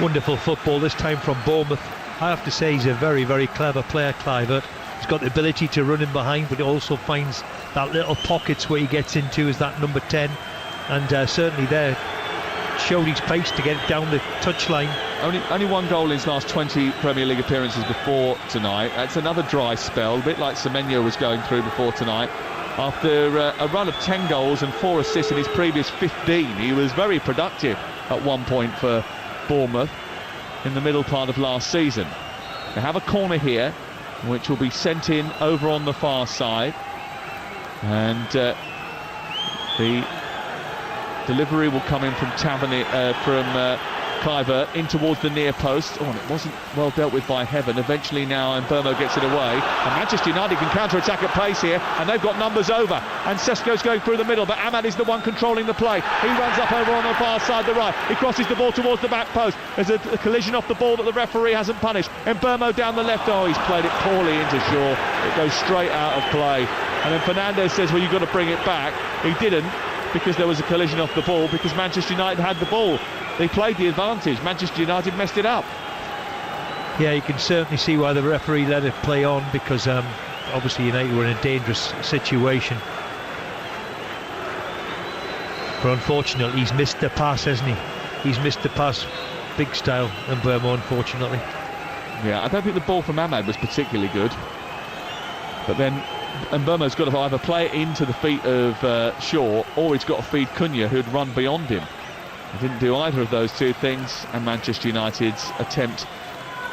Wonderful football, this time from Bournemouth. I have to say he's a very, very clever player, Kluivert. He's got the ability to run in behind, but he also finds that little pockets where he gets into as that number 10, and certainly there showed his pace to get it down the touchline. Only one goal in his last 20 Premier League appearances before tonight. It's another dry spell, a bit like Semenyo was going through before tonight. After a run of 10 goals and 4 assists in his previous 15, he was very productive at one point for Bournemouth in the middle part of last season. They have a corner here, which will be sent in over on the far side, and the delivery will come in from Kluivert in towards the near post. Oh, and it wasn't well dealt with by Heaven. Eventually now Mbeumo gets it away, and Manchester United can counter-attack at pace here, and they've got numbers over, and Sesko's going through the middle, but Ahmad is the one controlling the play. He runs up over on the far side, the right. He crosses the ball towards the back post. There's a collision off the ball that the referee hasn't punished. Mbeumo down the left. Oh, he's played it poorly into Shaw. It goes straight out of play. And then Fernandes says, well, you've got to bring it back. He didn't, because there was a collision off the ball, because Manchester United had the ball. They played the advantage. Manchester United messed it up. Yeah, you can certainly see why the referee let it play on, because obviously United were in a dangerous situation. But unfortunately, he's missed the pass, hasn't he? He's missed the pass, big style, Mbeumo, unfortunately. Yeah, I don't think the ball from Ahmad was particularly good. But then Mbeumo's got to either play it into the feet of Shaw, or he's got to feed Cunha, who'd run beyond him. He didn't do either of those two things, and Manchester United's attempt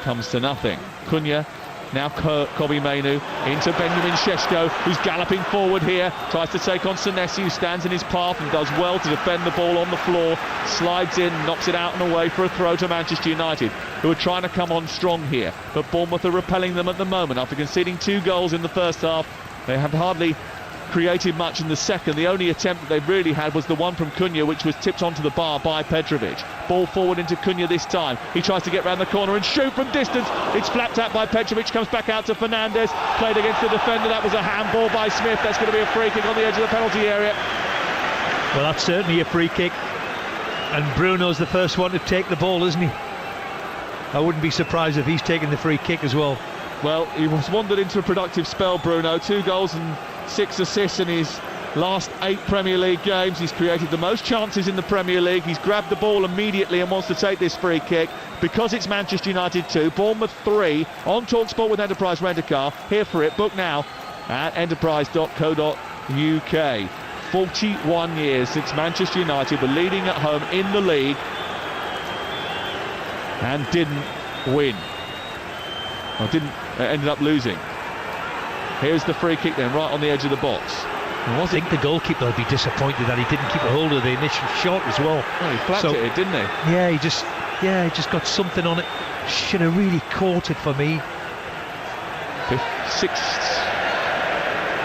comes to nothing. Cunha, now Kobbie Mainoo, into Benjamin Sesko, who's galloping forward here, tries to take on Senesi, who stands in his path and does well to defend the ball on the floor, slides in, knocks it out and away for a throw to Manchester United, who are trying to come on strong here, but Bournemouth are repelling them at the moment. After conceding 2 goals in the first half, they have hardly created much in the second. The only attempt that they've really had was the one from Cunha, which was tipped onto the bar by Petrovic. Ball forward into Cunha this time. He tries to get round the corner and shoot from distance. It's flapped out by Petrovic, comes back out to Fernandes, played against the defender. That was a handball by Smith. That's going to be a free kick on the edge of the penalty area. Well, that's certainly a free kick. And Bruno's the first one to take the ball, isn't he? I wouldn't be surprised if he's taking the free kick as well. Well, he was wandered into a productive spell, Bruno. 2 goals and 6 assists in his last 8 Premier League games. He's created the most chances in the Premier League. He's grabbed the ball immediately and wants to take this free kick because it's Manchester United 2, Bournemouth 3 on TalkSport with Enterprise Rent-A-Car. Here for it. Book now at enterprise.co.uk. 41 years since Manchester United were leading at home in the league and didn't win. Or ended up losing. Here's the free kick then, right on the edge of the box. I think the goalkeeper will be disappointed that he didn't keep a hold of the initial shot as well. Oh, he flapped it, didn't he? Yeah, he just got something on it. Should have really caught it for me.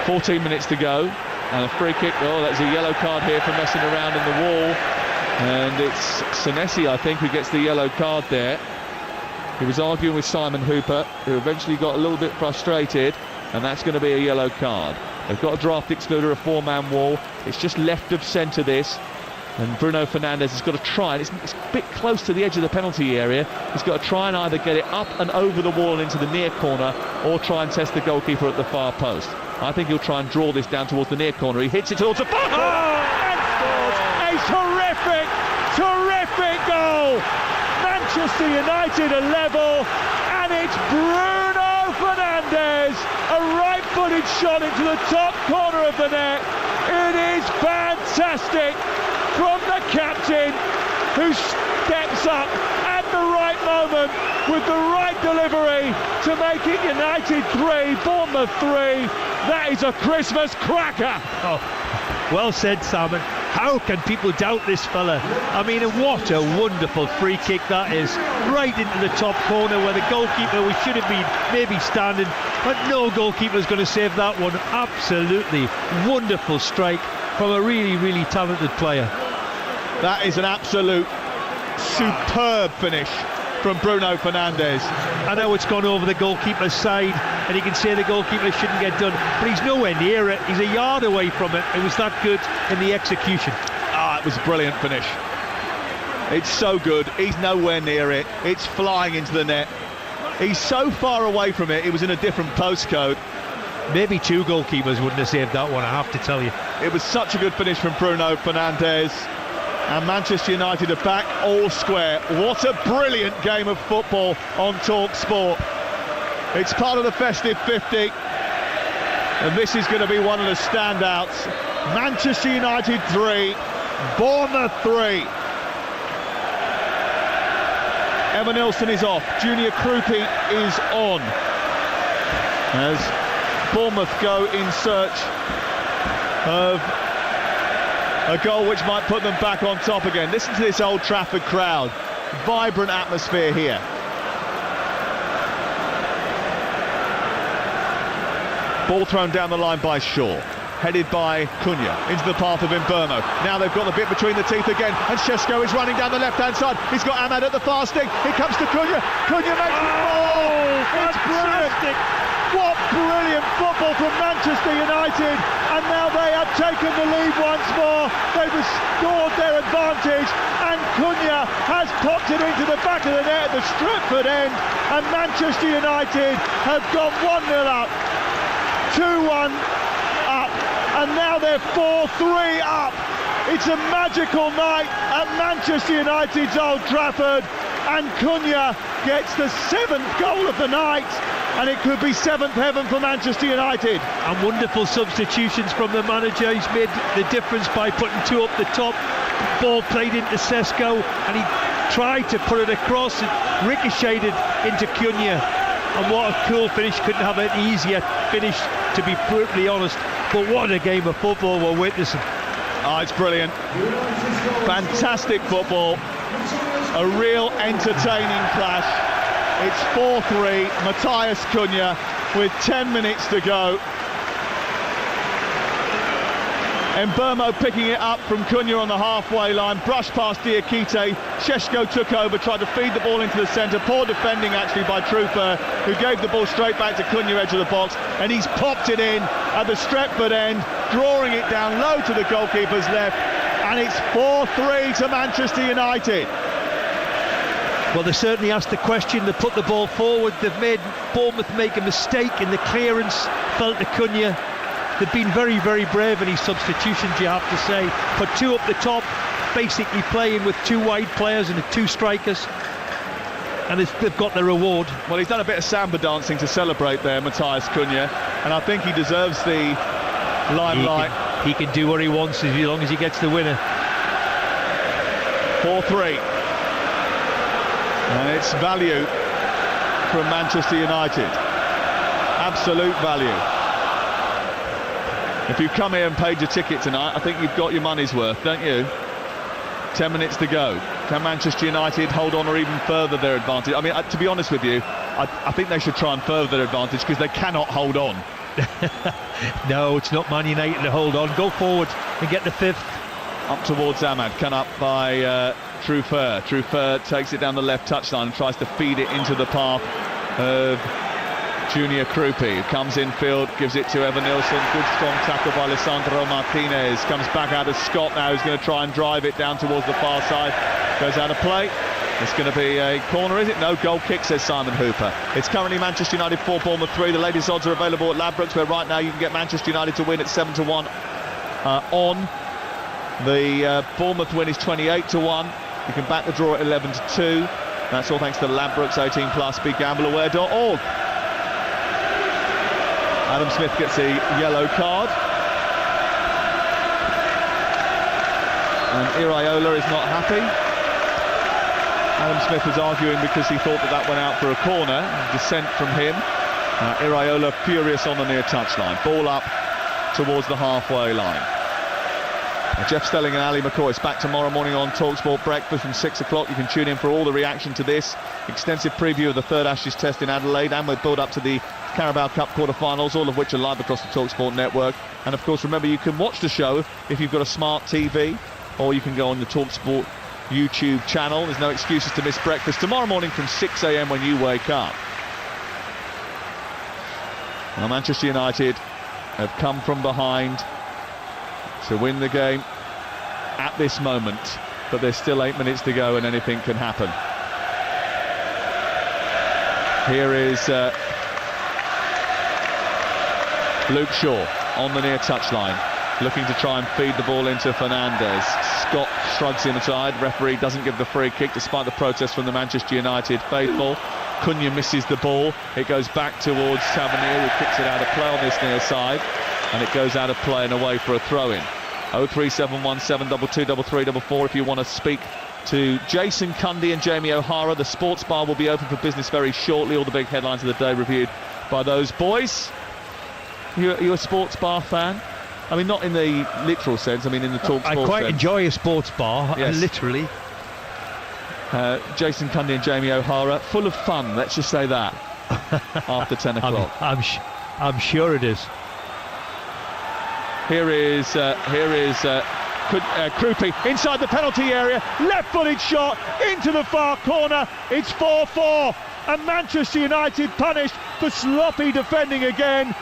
14 minutes to go. And a free kick. Oh, that's a yellow card here for messing around in the wall. And it's Senesi, I think, who gets the yellow card there. He was arguing with Simon Hooper, who eventually got a little bit frustrated, and that's going to be a yellow card. They've got a draft excluder, a 4-man wall. It's just left of centre, this. And Bruno Fernandes has got to try, and it's a bit close to the edge of the penalty area. He's got to try and either get it up and over the wall into the near corner, or try and test the goalkeeper at the far post. I think he'll try and draw this down towards the near corner. He hits it towards the far corner and scores a terrific goal. Manchester United are level, and it's Bruno Fernandes, a right-footed shot into the top corner of the net. It is fantastic from the captain, who steps up at the right moment with the right delivery to make it United 3, Bournemouth 3. That is a Christmas cracker. Oh, well said, Simon. How can people doubt this fella? I mean, what a wonderful free kick that is. Right into the top corner where the goalkeeper, we should have been maybe standing, but no goalkeeper's going to save that one. Absolutely wonderful strike from a really, really talented player. That is an absolute superb finish from Bruno Fernandes. I know it's gone over the goalkeeper's side, and you can say the goalkeeper shouldn't get done, but he's nowhere near it. He's a yard away from it. It was that good in the execution. It was a brilliant finish. It's so good. He's nowhere near it. It's flying into the net. He's so far away from it. It was in a different postcode. Maybe 2 goalkeepers wouldn't have saved that one, I have to tell you. It was such a good finish from Bruno Fernandes. And Manchester United are back all square. What a brilliant game of football on TalkSport. It's part of the festive 50, and this is going to be one of the standouts. Manchester United 3, Bournemouth 3. Emma Nilsson is off. Junior Krupi is on, as Bournemouth go in search of a goal which might put them back on top again. Listen to this Old Trafford crowd. Vibrant atmosphere here. Ball thrown down the line by Shaw. Headed by Cunha into the path of Mbeumo. Now they've got the bit between the teeth again, and Šeško is running down the left-hand side. He's got Ahmad at the far stick. Here comes to Cunha. Cunha makes it. Oh, it's brilliant. What brilliant football from Manchester United, and now they have taken the lead once more. They've restored their advantage, and Cunha has popped it into the back of the net at the Stratford end, and Manchester United have gone 1-0 up, 2-1 up, and now they're 4-3 up. It's a magical night at Manchester United's Old Trafford, and Cunha gets the 7th goal of the night, and it could be 7th heaven for Manchester United. And wonderful substitutions from the manager. He's made the difference by putting 2 up the top. Ball played into Šeško, and he tried to put it across, and ricocheted into Cunha. And what a cool finish. Couldn't have an easier finish, to be brutally honest. But what a game of football we're witnessing. Oh, it's brilliant. Fantastic football. A real entertaining clash. It's 4-3, Matthias Cunha with 10 minutes to go. Mbeumo picking it up from Cunha on the halfway line, brushed past Diakite. Šeško took over, tried to feed the ball into the centre. Poor defending actually by Trooper, who gave the ball straight back to Cunha, edge of the box, and he's popped it in at the Stretford end, drawing it down low to the goalkeeper's left. and it's 4-3 to Manchester United. Well, they certainly asked the question. They put the ball forward. They've made Bournemouth make a mistake in the clearance. Felt to Cunha. They've been very, very brave in his substitutions, you have to say. Put two up the top, basically playing with two wide players and two strikers. And they've got their reward. Well, he's done a bit of samba dancing to celebrate there, Matthias Cunha, and I think he deserves the limelight. He can do what he wants as long as he gets the winner. 4-3. And it's value from Manchester United. Absolute value. If you've come here and paid your ticket tonight, I think you've got your money's worth, don't you? 10 minutes to go. Can Manchester United hold on or even further their advantage? I mean, to be honest with you, I think they should try and further their advantage because they cannot hold on. No, it's not Man United to hold on. Go forward and get the fifth. Up towards Ahmad, cut up by Truffert. Truffert takes it down the left touchline and tries to feed it into the path of Junior Krupi, who comes infield, gives it to Evan Nilsson. Good strong tackle by Alessandro Martinez. Comes back out of Scott now, who's going to try and drive it down towards the far side. Goes out of play. It's going to be a corner, is it? No, goal kick, says Simon Hooper. It's currently Manchester United 4, Bournemouth 3. The latest odds are available at Ladbrokes, where right now you can get Manchester United to win at 7-1 on. The Bournemouth win is 28-1. You can back the draw at 11-2. That's all thanks to Ladbrokes 18+, begambleaware.org. Adam Smith gets a yellow card. And Iraola is not happy. Adam Smith was arguing because he thought that went out for a corner. Dissent from him. Iraola furious on the near touchline. Ball up towards the halfway line. Jeff Stelling and Ali McCoy back tomorrow morning on TalkSport Breakfast from 6 o'clock. You can tune in for all the reaction to this extensive preview of the third Ashes Test in Adelaide, and with build up to the Carabao Cup quarter-finals, all of which are live across the TalkSport network. And of course, remember, you can watch the show if you've got a smart TV, or you can go on the TalkSport YouTube channel. There's no excuses to miss breakfast tomorrow morning from 6 a.m. when you wake up. Now, Manchester United have come from behind to win the game at this moment, but there's still 8 minutes to go and anything can happen. Here is Luke Shaw on the near touchline, looking to try and feed the ball into Fernandes. Scott shrugs him aside. Referee doesn't give the free kick despite the protest from the Manchester United faithful. Cunha misses the ball. It goes back towards Tavernier, who kicks it out of play on this near side, and it goes out of play and away for a throw-in. 03717223344 if you want to speak to Jason Cundy and Jamie O'Hara. The sports bar will be open for business very shortly. All the big headlines of the day reviewed by those boys. You a sports bar fan? I mean, not in the literal sense, I mean in the talk sports I quite sense. enjoy a sports bar, yes. Literally. Jason Cundy and Jamie O'Hara, full of fun, let's just say that, after 10 o'clock. I'm sure it is. Here is Krupi inside the penalty area, left-footed shot into the far corner. It's 4-4, and Manchester United punished for sloppy defending again.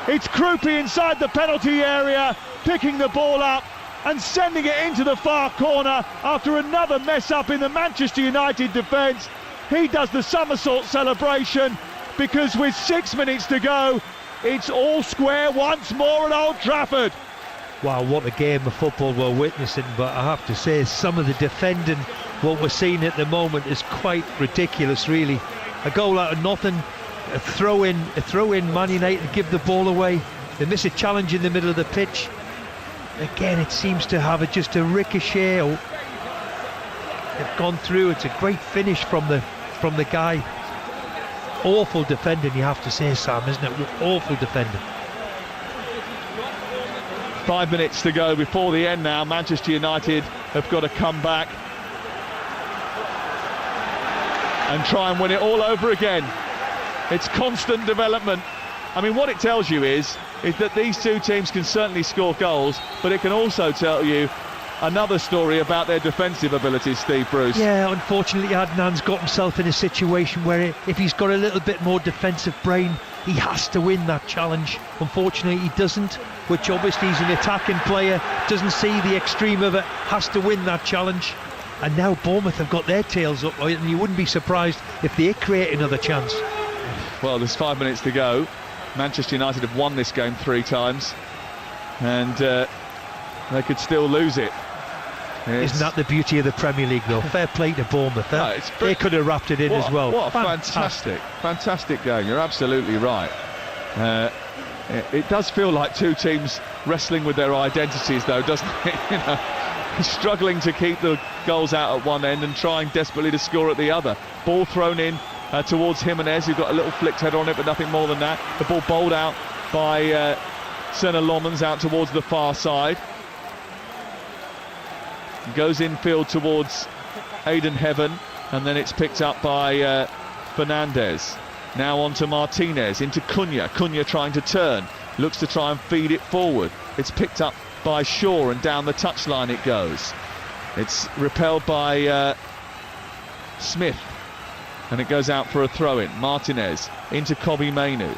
It's Krupi inside the penalty area, picking the ball up and sending it into the far corner after another mess up in the Manchester United defence. He does the somersault celebration because with 6 minutes to go, it's all square once more at Old Trafford. Wow, what a game of football we're witnessing, but I have to say some of the defending, what we're seeing at the moment, is quite ridiculous, really. A goal out of nothing, a throw in Man United give the ball away. They miss a challenge in the middle of the pitch. Again, it seems to have just a ricochet. They've gone through. It's a great finish from the guy. Awful defending, you have to say, Sam, isn't it? Awful defending. 5 minutes to go before the end now. Manchester United have got to come back and try and win it all over again. It's constant development. I mean, what it tells you is that these two teams can certainly score goals, but it can also tell you another story about their defensive abilities, Steve Bruce. Yeah, unfortunately Adnan's got himself in a situation where if he's got a little bit more defensive brain, He has to win that challenge. Unfortunately, he doesn't, which obviously he's an attacking player, doesn't see the extreme of it, has to win that challenge. And now Bournemouth have got their tails up, and you wouldn't be surprised if they create another chance. Well, there's 5 minutes to go. Manchester United have won this game 3 times, and they could still lose it. Isn't that the beauty of the Premier League, though? Fair play to Bournemouth. They could have wrapped it in as well. What a fantastic game. You're absolutely right. It does feel like 2 teams wrestling with their identities, though, doesn't it? You know, struggling to keep the goals out at one end and trying desperately to score at the other. Ball thrown in towards Jimenez, who got a little flicked head on it, but nothing more than that. The ball bowled out by Senna Lomans out towards the far side. Goes infield towards Aidan Heaven, and then it's picked up by Fernandez. Now on to Martinez, into Cunha. Cunha trying to turn, looks to try and feed it forward. It's picked up by Shaw, and down the touchline it goes. It's repelled by Smith, and it goes out for a throw-in. Martinez into Kobbie Mainoo.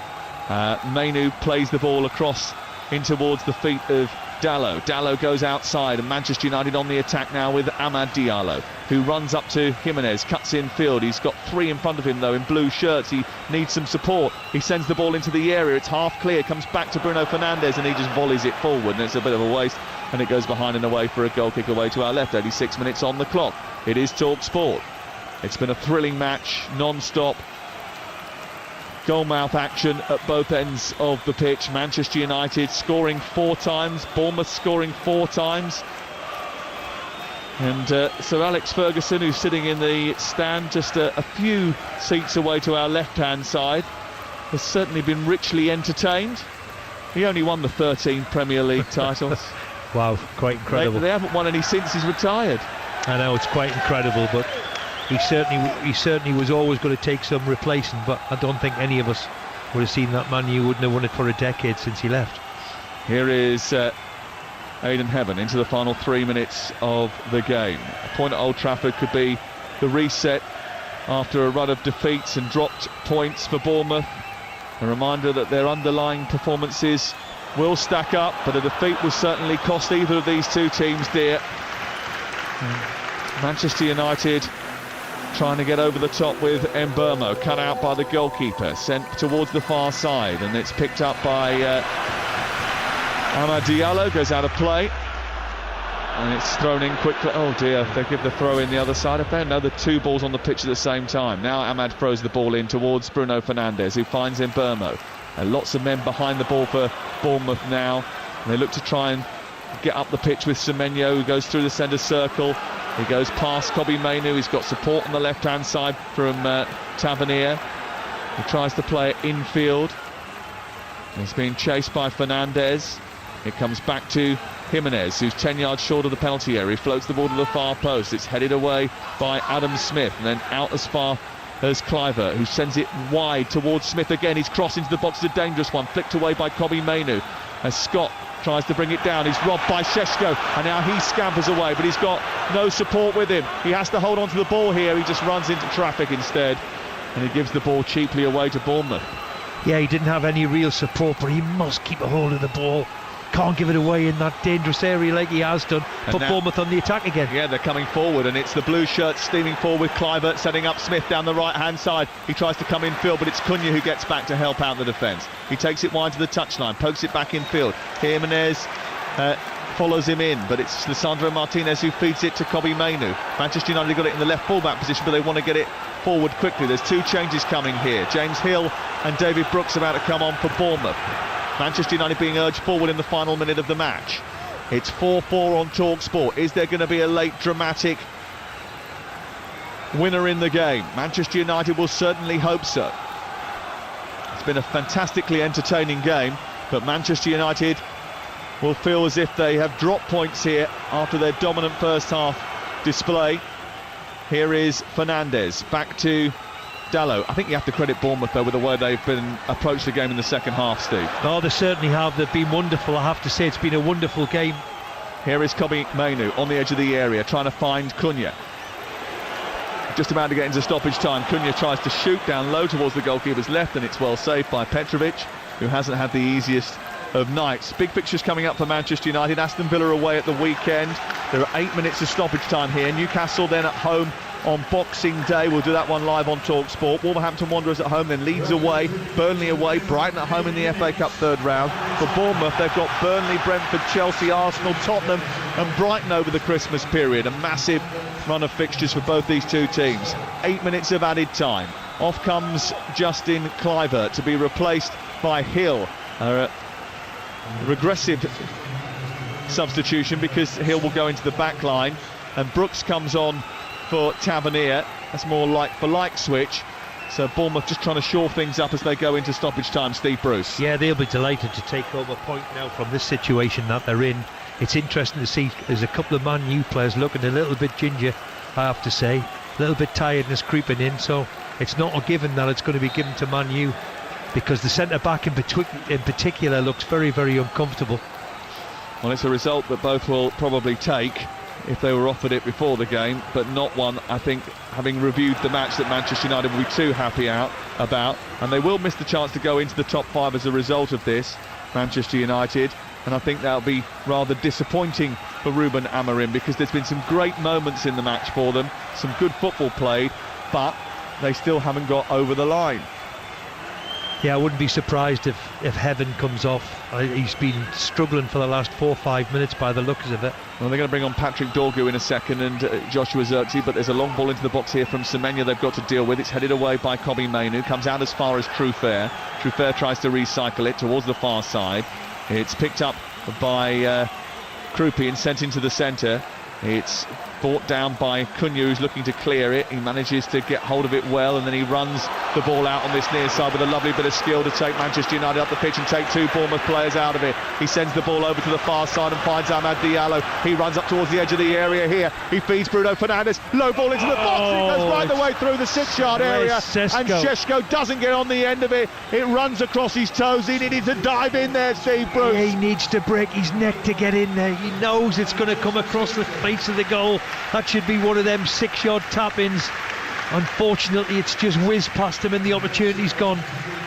Mainoo plays the ball across in towards the feet of Dalot. Dalot goes outside, and Manchester United on the attack now with Amad Diallo, who runs up to Jimenez, cuts in field. He's got 3 in front of him, though, in blue shirts. He needs some support. He sends the ball into the area. It's half clear, comes back to Bruno Fernandes, and he just volleys it forward, and it's a bit of a waste, and it goes behind and away for a goal kick away to our left. 86 minutes on the clock. It is Talk Sport. It's been a thrilling match, non-stop. Goalmouth action at both ends of the pitch. Manchester United scoring 4 times, Bournemouth scoring 4 times. And Sir Alex Ferguson, who's sitting in the stand just a few seats away to our left-hand side, has certainly been richly entertained. He only won the 13 Premier League titles. Wow, quite incredible. They haven't won any since he's retired. I know, it's quite incredible, but he certainly was always going to take some replacing, but I don't think any of us would have seen that man. You wouldn't have won it for a decade since he left. Here is Aidan Heaven into the final 3 minutes of the game. A point at Old Trafford could be the reset after a run of defeats and dropped points for Bournemouth. A reminder that their underlying performances will stack up, but a defeat will certainly cost either of these 2 teams dear. Manchester United trying to get over the top with Mbeumo, cut out by the goalkeeper, sent towards the far side, and it's picked up by Amad Diallo, goes out of play, and it's thrown in quickly. Oh dear, they give the throw in the other side. I found the 2 balls on the pitch at the same time. Now Amad throws the ball in towards Bruno Fernandes, who finds Mbeumo. And lots of men behind the ball for Bournemouth now. And they look to try and get up the pitch with Semenyo, who goes through the centre circle. He goes past Kobbie Mainoo. He's got support on the left-hand side from Tavernier. He tries to play it infield. He's being chased by Fernandes. It comes back to Jimenez, who's 10 yards short of the penalty area. He floats the ball to the far post. It's headed away by Adam Smith, and then out as far as Cliver, who sends it wide towards Smith again. He's crossed into the box, a dangerous one, flicked away by Kobbie Mainoo as Scott tries to bring it down. He's robbed by Šeško, and now he scampers away, but he's got no support with him. He has to hold on to the ball here. He just runs into traffic instead, and he gives the ball cheaply away to Bournemouth. Yeah, he didn't have any real support, but he must keep a hold of the ball. Can't give it away in that dangerous area like he has done. Put Bournemouth on the attack again. Yeah, they're coming forward, and it's the blue shirts steaming forward with Clivert setting up Smith down the right-hand side. He tries to come in field, but it's Cunha who gets back to help out the defence. He takes it wide to the touchline, pokes it back in field. Jimenez follows him in, but it's Lisandro Martinez who feeds it to Kobbie Mainoo. Manchester United got it in the left full-back position, but they want to get it forward quickly. There's 2 changes coming here. James Hill and David Brooks about to come on for Bournemouth. Manchester United being urged forward in the final minute of the match. It's 4-4 on Talk Sport. Is there going to be a late dramatic winner in the game? Manchester United will certainly hope so. It's been a fantastically entertaining game, but Manchester United will feel as if they have dropped points here after their dominant first half display. Here is Fernandes, back to Dalot. I think you have to credit Bournemouth, though, with the way they've been approached the game in the second half, Steve. Oh, they certainly have. They've been wonderful. I have to say, it's been a wonderful game. Here is Kobbie Mainoo on the edge of the area, trying to find Cunha. Just about to get into stoppage time. Cunha tries to shoot down low towards the goalkeeper's left, and it's well saved by Petrovic, who hasn't had the easiest of nights. Big fixtures coming up for Manchester United. Aston Villa away at the weekend. There are 8 minutes of stoppage time here. Newcastle then at home on Boxing Day. We'll do that one live on TalkSport. Wolverhampton Wanderers at home, then Leeds away, Burnley away, Brighton at home in the FA Cup third round. For Bournemouth, they've got Burnley, Brentford, Chelsea, Arsenal, Tottenham and Brighton over the Christmas period. A massive run of fixtures for both these two teams. 8 minutes of added time. Off comes Justin Kluivert to be replaced by Hill. Regressive substitution because Hill will go into the back line and Brooks comes on for Tavernier. That's more like for like switch. So Bournemouth just trying to shore things up as they go into stoppage time. Steve Bruce. Yeah, they'll be delighted to take home a point now from this situation that they're in. It's interesting to see there's a couple of Man U players looking a little bit ginger, I have to say. A little bit tiredness creeping in, so it's not a given that it's going to be given to Man U, because the centre-back in particular looks very, very uncomfortable. Well, it's a result that both will probably take if they were offered it before the game, but not one, I think, having reviewed the match, that Manchester United will be too happy about, and they will miss the chance to go into the top 5 as a result of this, Manchester United, and I think that'll be rather disappointing for Ruben Amorim, because there's been some great moments in the match for them, some good football played, but they still haven't got over the line. Yeah, I wouldn't be surprised if Heaven comes off. He's been struggling for the last 4 or 5 minutes by the looks of it. Well, they're going to bring on Patrick Dorgu in a second and Joshua Zirkzee, but there's a long ball into the box here from Semenya they've got to deal with. It's headed away by Kobbie Mainoo, comes out as far as Truffert. Truffert tries to recycle it towards the far side. It's picked up by Krupi and sent into the centre. It's brought down by Cunha, who's looking to clear it. He manages to get hold of it well, and then he runs the ball out on this near side with a lovely bit of skill to take Manchester United up the pitch and take 2 Bournemouth players out of it. He sends the ball over to the far side and finds Amad Diallo. He runs up towards the edge of the area here. He feeds Bruno Fernandes. Low ball into the box. It goes right the way through the 6-yard area. And Šeško doesn't get on the end of it. It runs across his toes. He needed to dive in there, Steve Bruce. Yeah, he needs to break his neck to get in there. He knows it's going to come across the face of the goal. That should be one of them 6-yard tap-ins. Unfortunately, it's just whizzed past him and the opportunity's gone.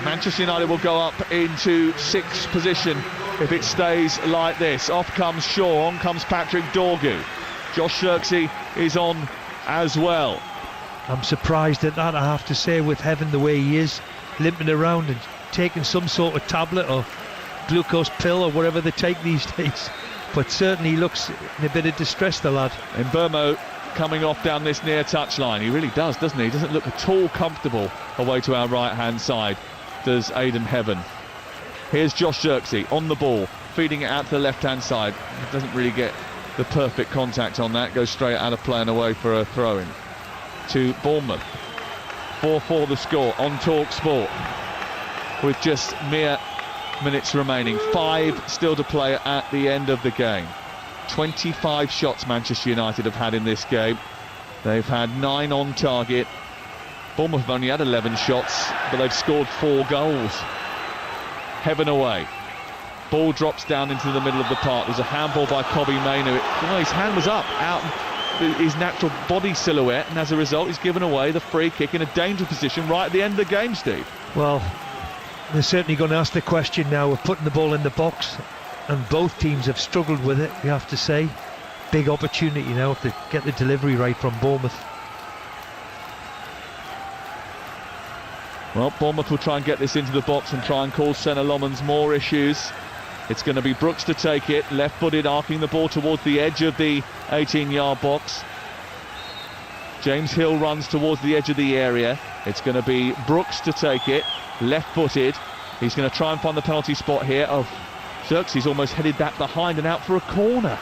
Manchester United will go up into 6th position if it stays like this. Off comes Shaw, on comes Patrick Dorgu. Josh Zirkzee is on as well. I'm surprised at that, I have to say, with Heaven the way he is, limping around and taking some sort of tablet or glucose pill or whatever they take these days. But certainly he looks in a bit of distress, the lad. And Burmo coming off down this near touchline. He really does, doesn't he? He doesn't look at all comfortable away to our right-hand side, does Aidan Heaven. Here's Josh Zirkzee on the ball, feeding it out to the left-hand side. He doesn't really get the perfect contact on that. Goes straight out of play and away for a throw-in to Bournemouth. 4-4 the score on TalkSport with just mere minutes remaining. 5 still to play at the end of the game. 25 shots Manchester United have had in this game. They've had 9 on target. Bournemouth have only had 11 shots, but they've scored 4 goals. Heaven away. Ball drops down into the middle of the park. There's a handball by Kobbie Mainoo. His hand was up, out his natural body silhouette, and as a result he's given away the free kick in a dangerous position right at the end of the game, Steve. Well, they're certainly going to ask the question now of putting the ball in the box, and both teams have struggled with it, we have to say. Big opportunity now to get the delivery right from Bournemouth. Well, Bournemouth will try and get this into the box and try and cause Senna Lomans more issues. It's going to be Brooks to take it, left-footed, arcing the ball towards the edge of the 18-yard box. James Hill runs towards the edge of the area. It's going to be Brooks to take it, left-footed. He's going to try and find the penalty spot here. Zirkzee's almost headed that behind and out for a corner.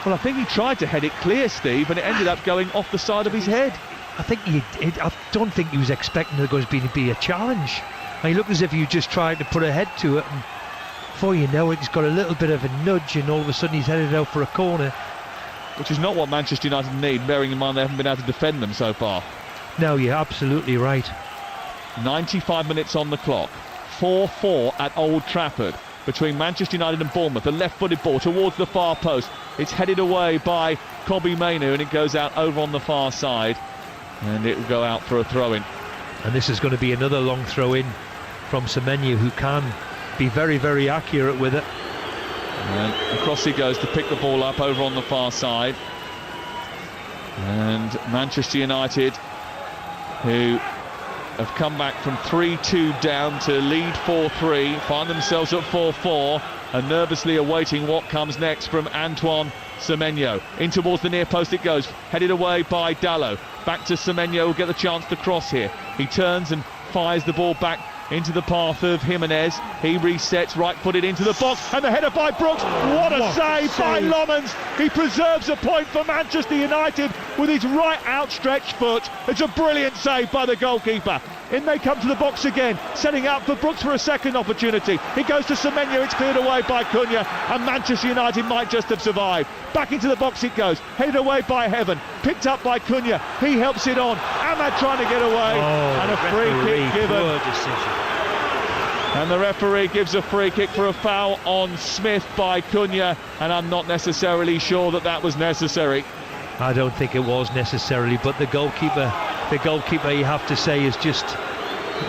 Well, I think he tried to head it clear, Steve, and it ended up going off the side of his head. I don't think he was expecting there was going to be a challenge. He looked as if he just tried to put a head to it, and before you know it, he's got a little bit of a nudge, and all of a sudden he's headed out for a corner. Which is not what Manchester United need, bearing in mind they haven't been able to defend them so far. No, you're absolutely right. 95 minutes on the clock. 4-4 at Old Trafford between Manchester United and Bournemouth. A left-footed ball towards the far post. It's headed away by Kobbie Mainoo, and it goes out over on the far side. And it will go out for a throw-in. And this is going to be another long throw-in from Semenya, who can be very, very accurate with it. And across he goes to pick the ball up over on the far side. And Manchester United, who have come back from 3-2 down to lead 4-3, find themselves at 4-4 and nervously awaiting what comes next from Antoine Semenyo. In towards the near post it goes, headed away by Dalot. Back to Semenyo, will get the chance to cross here. He turns and fires the ball back into the path of Jimenez. He resets, right-footed into the box, and the header by Brooks. What a save by Lomans. He preserves a point for Manchester United with his right outstretched foot. It's a brilliant save by the goalkeeper. In they come to the box again, setting out for Brooks for a second opportunity. He goes to Semenyo, it's cleared away by Cunha, and Manchester United might just have survived. Back into the box it goes, headed away by Heaven, picked up by Cunha. He helps it on. Ahmad trying to get away, and a free kick given. And the referee gives a free kick for a foul on Smith by Cunha, and I'm not necessarily sure that that was necessary. I don't think it was necessarily, but the goalkeeper, you have to say, is just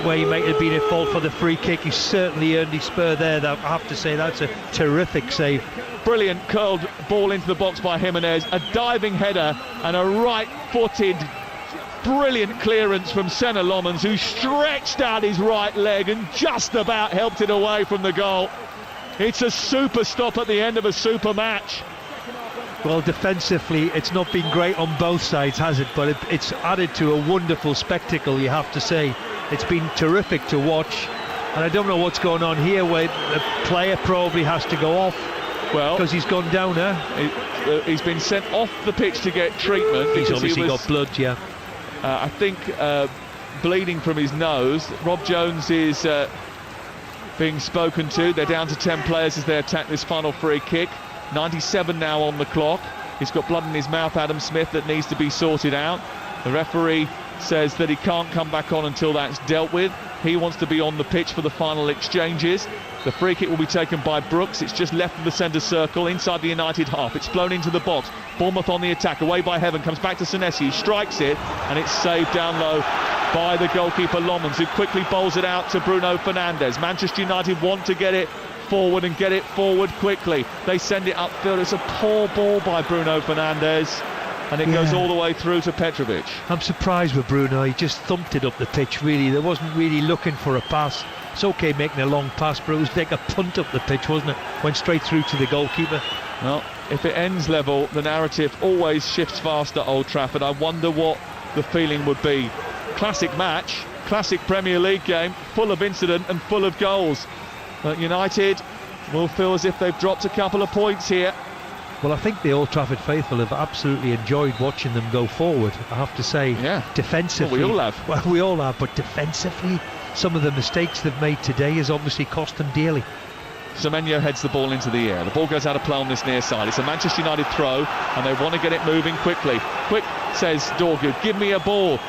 where he might have been at fault for the free kick. He certainly earned his spur there. I have to say that's a terrific save. Brilliant curled ball into the box by Jimenez, a diving header and a right-footed brilliant clearance from Senna Lomans, who stretched out his right leg and just about helped it away from the goal. It's a super stop at the end of a super match. Well, defensively, it's not been great on both sides, has it? But it's added to a wonderful spectacle, you have to say. It's been terrific to watch. And I don't know what's going on here, where the player probably has to go off. Well, because he's gone down there. He's been sent off the pitch to get treatment. He's obviously got blood, yeah. I think bleeding from his nose. Rob Jones is being spoken to. They're down to 10 players as they attack this final free kick. 97 now on the clock. He's got blood in his mouth, Adam Smith, that needs to be sorted out. The referee says that he can't come back on until that's dealt with. He wants to be on the pitch for the final exchanges. The free kick will be taken by Brooks. It's just left of the centre circle inside the United half. It's flown into the box. Bournemouth on the attack, away by Heaven, comes back to Senesi, who strikes it, and it's saved down low by the goalkeeper Lomans, who quickly bowls it out to Bruno Fernandes. Manchester United want to get it forward and get it forward quickly. They send it upfield. It's a poor ball by Bruno Fernandes, and it goes all the way through to Petrovic. I'm surprised with Bruno. He just thumped it up the pitch, really. There wasn't really looking for a pass. It's okay making a long pass, but it was like a punt up the pitch, wasn't it? Went straight through to the goalkeeper. Well, if it ends level, the narrative always shifts fast at Old Trafford. I wonder what the feeling would be. Classic match, classic Premier League game, full of incident and full of goals. But United will feel as if they've dropped a couple of points here. Well, I think the Old Trafford faithful have absolutely enjoyed watching them go forward, I have to say. Yeah. Defensively. Well, we all have. Well, we all have, but defensively, some of the mistakes they've made today has obviously cost them dearly. Semenyo heads the ball into the air. The ball goes out of play on this near side. It's a Manchester United throw, and they want to get it moving quickly. Quick, says Dorgood, give me a ball.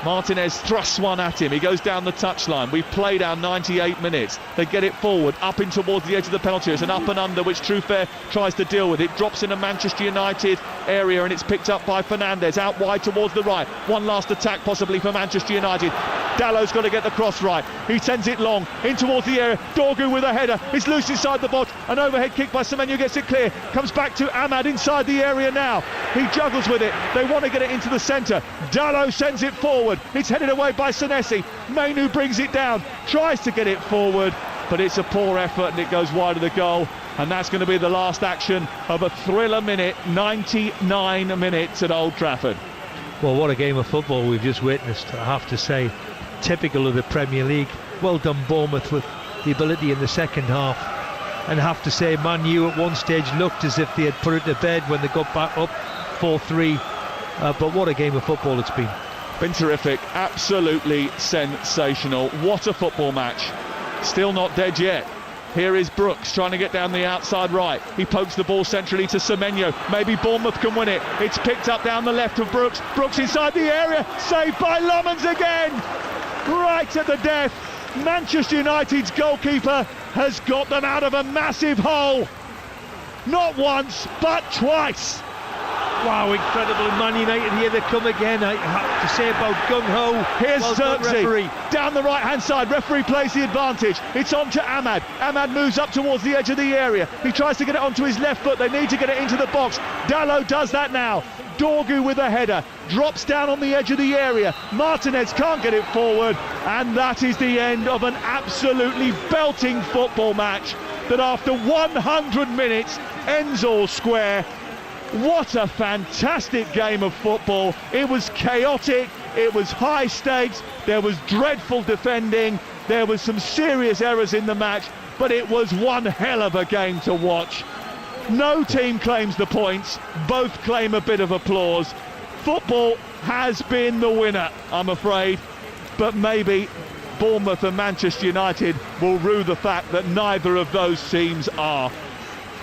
Martinez thrusts one at him. He goes down the touchline. We've played our 98 minutes. They get it forward, up in towards the edge of the penalty. It's an up and under, which Truffert tries to deal with. It drops in a Manchester United area, and it's picked up by Fernandes out wide towards the right. One last attack possibly for Manchester United. Dallow's got to get the cross right. He sends it long in towards the area. Dorgu with a header. It's loose inside the box. An overhead kick by Semenyo gets it clear. Comes back to Ahmad inside the area now. He juggles with it. They want to get it into the centre. Dallow sends it forward. It's headed away by Senesi. Mainu brings it down. Tries to get it forward, but it's a poor effort and it goes wide of the goal. And that's going to be the last action of a thriller minute. 99 minutes at Old Trafford. Well, what a game of football we've just witnessed, I have to say. Typical of the Premier League. Well done, Bournemouth, with the ability in the second half. And I have to say, Man U at one stage looked as if they had put it to bed when they got back up 4-3. But what a game of football it's been. Been terrific, absolutely sensational. What a football match. Still not dead yet. Here is Brooks trying to get down the outside right. He pokes the ball centrally to Semenyo. Maybe Bournemouth can win it. It's picked up down the left of Brooks. Brooks inside the area. Saved by Lomans again. Right at the death. Manchester United's goalkeeper has got them out of a massive hole. Not once, but twice. Wow, incredible. Man United here, they come again. I have to say about gung-ho. Here's well done, referee. Xerxes down the right-hand side. Referee plays the advantage. It's on to Ahmad. Ahmad moves up towards the edge of the area. He tries to get it onto his left foot. They need to get it into the box. Dalot does that now. Dorgu with a header. Drops down on the edge of the area. Martinez can't get it forward. And that is the end of an absolutely belting football match that after 100 minutes ends all square. What a fantastic game of football. It was chaotic, it was high stakes, there was dreadful defending, there was some serious errors in the match, but it was one hell of a game to watch. No team claims the points, both claim a bit of applause. Football has been the winner, I'm afraid, but maybe Bournemouth and Manchester United will rue the fact that neither of those teams are.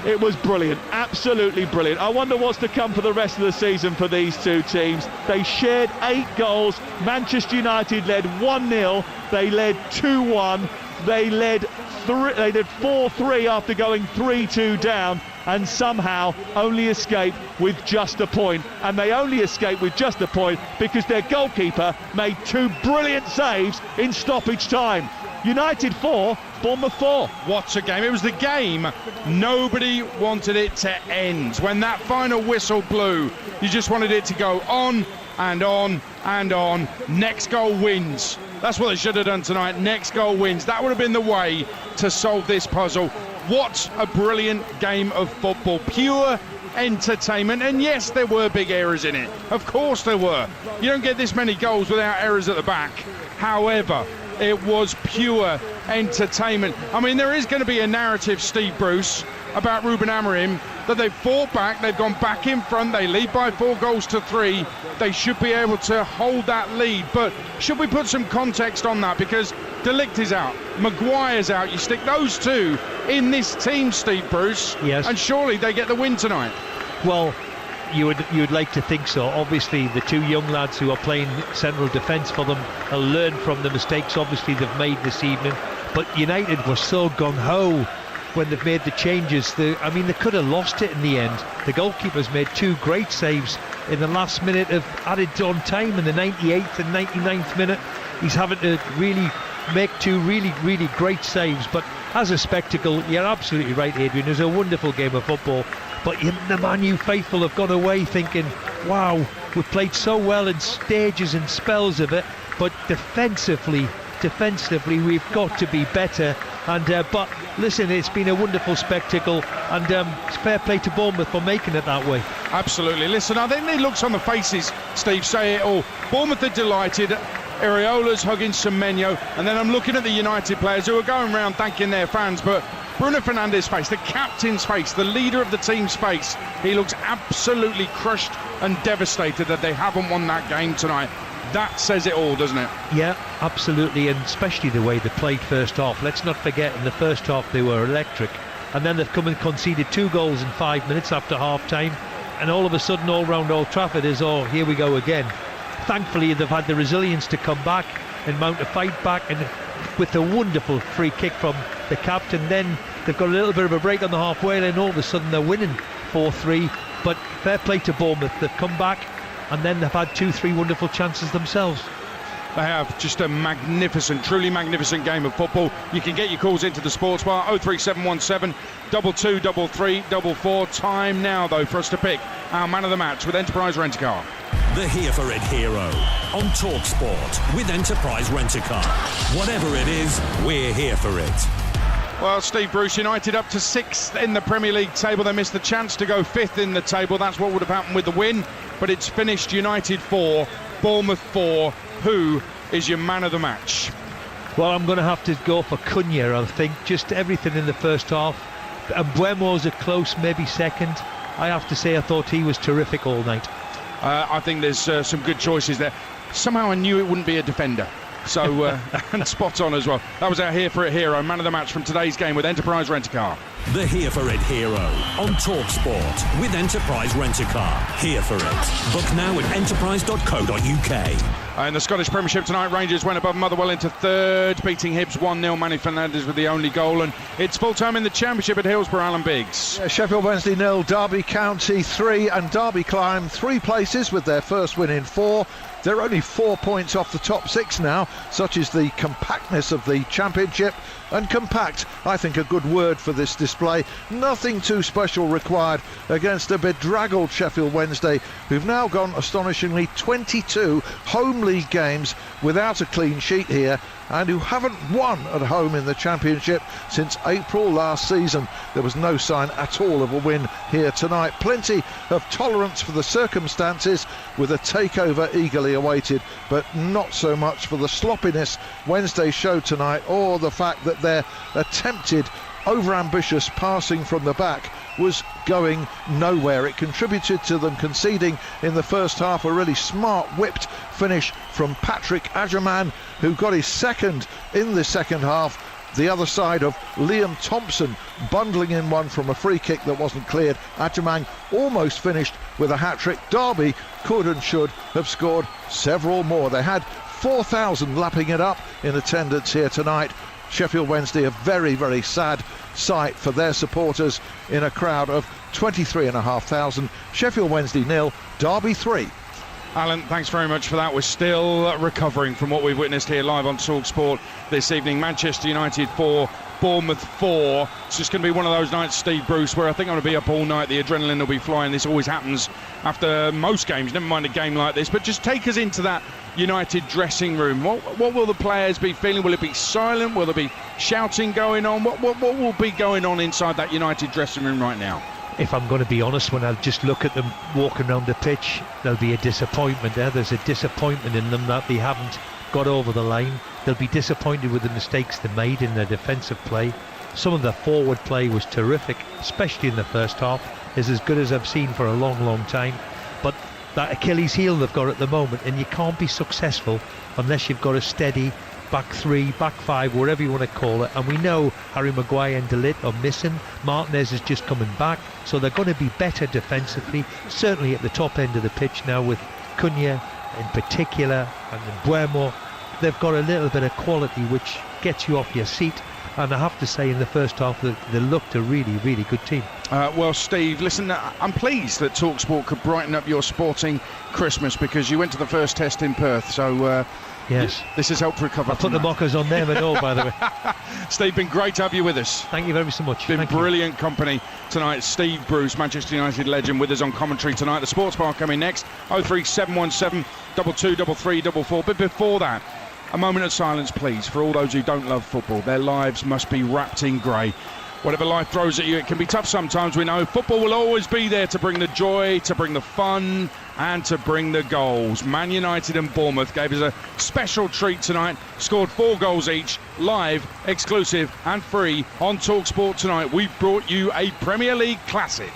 It was brilliant, absolutely brilliant. I wonder what's to come for the rest of the season for these two teams. They shared 8 goals. Manchester United led 1-0. They led 2-1. They led 4-3 after going 3-2 down, and somehow only escaped with just a point. And they only escaped with just a point because their goalkeeper made 2 brilliant saves in stoppage time. United 4, Bournemouth 4. What a game. It was the game nobody wanted it to end. When that final whistle blew, you just wanted it to go on and on and on. Next goal wins. That's what they should have done tonight. Next goal wins. That would have been the way to solve this puzzle. What a brilliant game of football. Pure entertainment. And yes, there were big errors in it. Of course there were. You don't get this many goals without errors at the back. However, it was pure entertainment. I mean, there is going to be a narrative, Steve Bruce, about Ruben Amorim, that they've fought back, they've gone back in front, they lead by 4-3. They should be able to hold that lead. But should we put some context on that? Because De Ligt is out, Maguire's out. You stick those two in this team, Steve Bruce, yes, and surely they get the win tonight. Well, you'd like to think so. Obviously, the 2 young lads who are playing central defence for them will learn from the mistakes obviously they've made this evening. But United were so gung-ho when they've made the changes. They could have lost it in the end. The goalkeeper's made 2 great saves in the last minute of added on time, in the 98th and 99th minute. He's having to really make 2 really, really great saves. But as a spectacle, you're absolutely right, Adrian. It was a wonderful game of football. But the Man U faithful have gone away thinking, wow, we've played so well in stages and spells of it, but defensively we've got to be better. And but listen, it's been a wonderful spectacle, and it's fair play to Bournemouth for making it that way. Absolutely. Listen, I think the looks on the faces, Steve, say it all. Bournemouth are delighted. Areola's hugging Semenyo, and then I'm looking at the United players who are going around thanking their fans, but Bruno Fernandes' face, the captain's face, the leader of the team's face, he looks absolutely crushed and devastated that they haven't won that game tonight. That says it all, doesn't it? Yeah, absolutely, and especially the way they played first half. Let's not forget, in the first half they were electric, and then they've come and conceded 2 goals in 5 minutes after half-time, and all of a sudden all round Old Trafford is, oh, here we go again. Thankfully they've had the resilience to come back and mount a fight back, and with a wonderful free kick from the captain, then they've got a little bit of a break on the halfway line, and all of a sudden they're winning 4-3. But fair play to Bournemouth, they've come back, and then they've had 2-3 wonderful chances themselves. They have just a magnificent, truly magnificent game of football. You can get your calls into the sports bar, 03717 22 33 44. Time now, though, for us to pick our man of the match with Enterprise Rent-A-Car. The Here For It hero on TalkSport with Enterprise Rent-A-Car. Whatever it is, we're here for it. Well, Steve Bruce, United up to 6th in the Premier League table. They missed the chance to go 5th in the table. That's what would have happened with the win. But it's finished United 4, Bournemouth 4. Who is your man of the match? Well, I'm going to have to go for Cunha, I think. Just everything in the first half. And Buemo's a close, maybe second. I have to say I thought he was terrific all night. I think there's some good choices there. Somehow I knew it wouldn't be a defender. So, and spot on as well. That was our Here For It hero, man of the match from today's game with Enterprise Rent-A-Car. The Here For It hero on TalkSport with Enterprise Rent-A-Car. Here for it. Book now at enterprise.co.uk. In the Scottish Premiership tonight, Rangers went above Motherwell into third, beating Hibs 1-0. Manny Fernandez with the only goal, and it's full time in the Championship at Hillsborough. Alan Biggs. Yeah, Sheffield Wednesday 0, Derby County 3, and Derby climb 3 places with their first win in 4. They're only 4 points off the top 6 now. Such is the compactness of the Championship. And compact, I think, a good word for this display. Nothing too special required against a bedraggled Sheffield Wednesday, who've now gone astonishingly 22 home league games without a clean sheet here, and who haven't won at home in the Championship since April last season. There was no sign at all of a win here tonight. Plenty of tolerance for the circumstances, with a takeover eagerly awaited, but not so much for the sloppiness Wednesday showed tonight, or the fact that their attempted overambitious passing from the back was going nowhere. It contributed to them conceding in the first half a really smart whipped finish from Patrick Agerman, who got his second in the second half, the other side of Liam Thompson bundling in one from a free kick that wasn't cleared. Agerman almost finished with a hat-trick. Derby could and should have scored several more. They had 4,000 lapping it up in attendance here tonight. Sheffield Wednesday, a very, very sad sight for their supporters in a crowd of 23,500. Sheffield Wednesday 0, Derby 3. Alan, thanks very much for that. We're still recovering from what we've witnessed here live on TalkSport this evening. Manchester United 4, Bournemouth 4. It's just going to be one of those nights, Steve Bruce, where I think I'm going to be up all night. The adrenaline will be flying. This always happens after most games, never mind a game like this. But just take us into that United dressing room. What will the players be feeling? Will it be silent? Will there be shouting going on? What will be going on inside that United dressing room right now? If I'm going to be honest, when I just look at them walking around the pitch, there'll be a disappointment there. There's a disappointment in them that they haven't got over the line. They'll be disappointed with the mistakes they made in their defensive play. Some of their forward play was terrific, especially in the first half. It's as good as I've seen for a long, long time. But that Achilles heel they've got at the moment, and you can't be successful unless you've got a steady back 3, back 5, whatever you want to call it. And we know Harry Maguire and De Ligt are missing. Martinez is just coming back, so they're going to be better defensively, certainly at the top end of the pitch now, with Cunha in particular and Buemo. They've got a little bit of quality which gets you off your seat, and I have to say in the first half they looked a really, really good team. Well, Steve, listen, I'm pleased that TalkSport could brighten up your sporting Christmas, because you went to the first test in Perth, so yes, this has helped recover. I put the mockers on them and all, by the way. Steve, been great to have you with us. Thank you very much. Been brilliant company tonight. Steve Bruce, Manchester United legend, with us on commentary tonight. The Sports Bar coming next, 03717 223344. But before that, a moment of silence, please, for all those who don't love football. Their lives must be wrapped in grey. Whatever life throws at you, it can be tough sometimes, we know. Football will always be there to bring the joy, to bring the fun, and to bring the goals. Man United and Bournemouth gave us a special treat tonight. Scored 4 goals each, live, exclusive and free on TalkSport tonight. We've brought you a Premier League classic.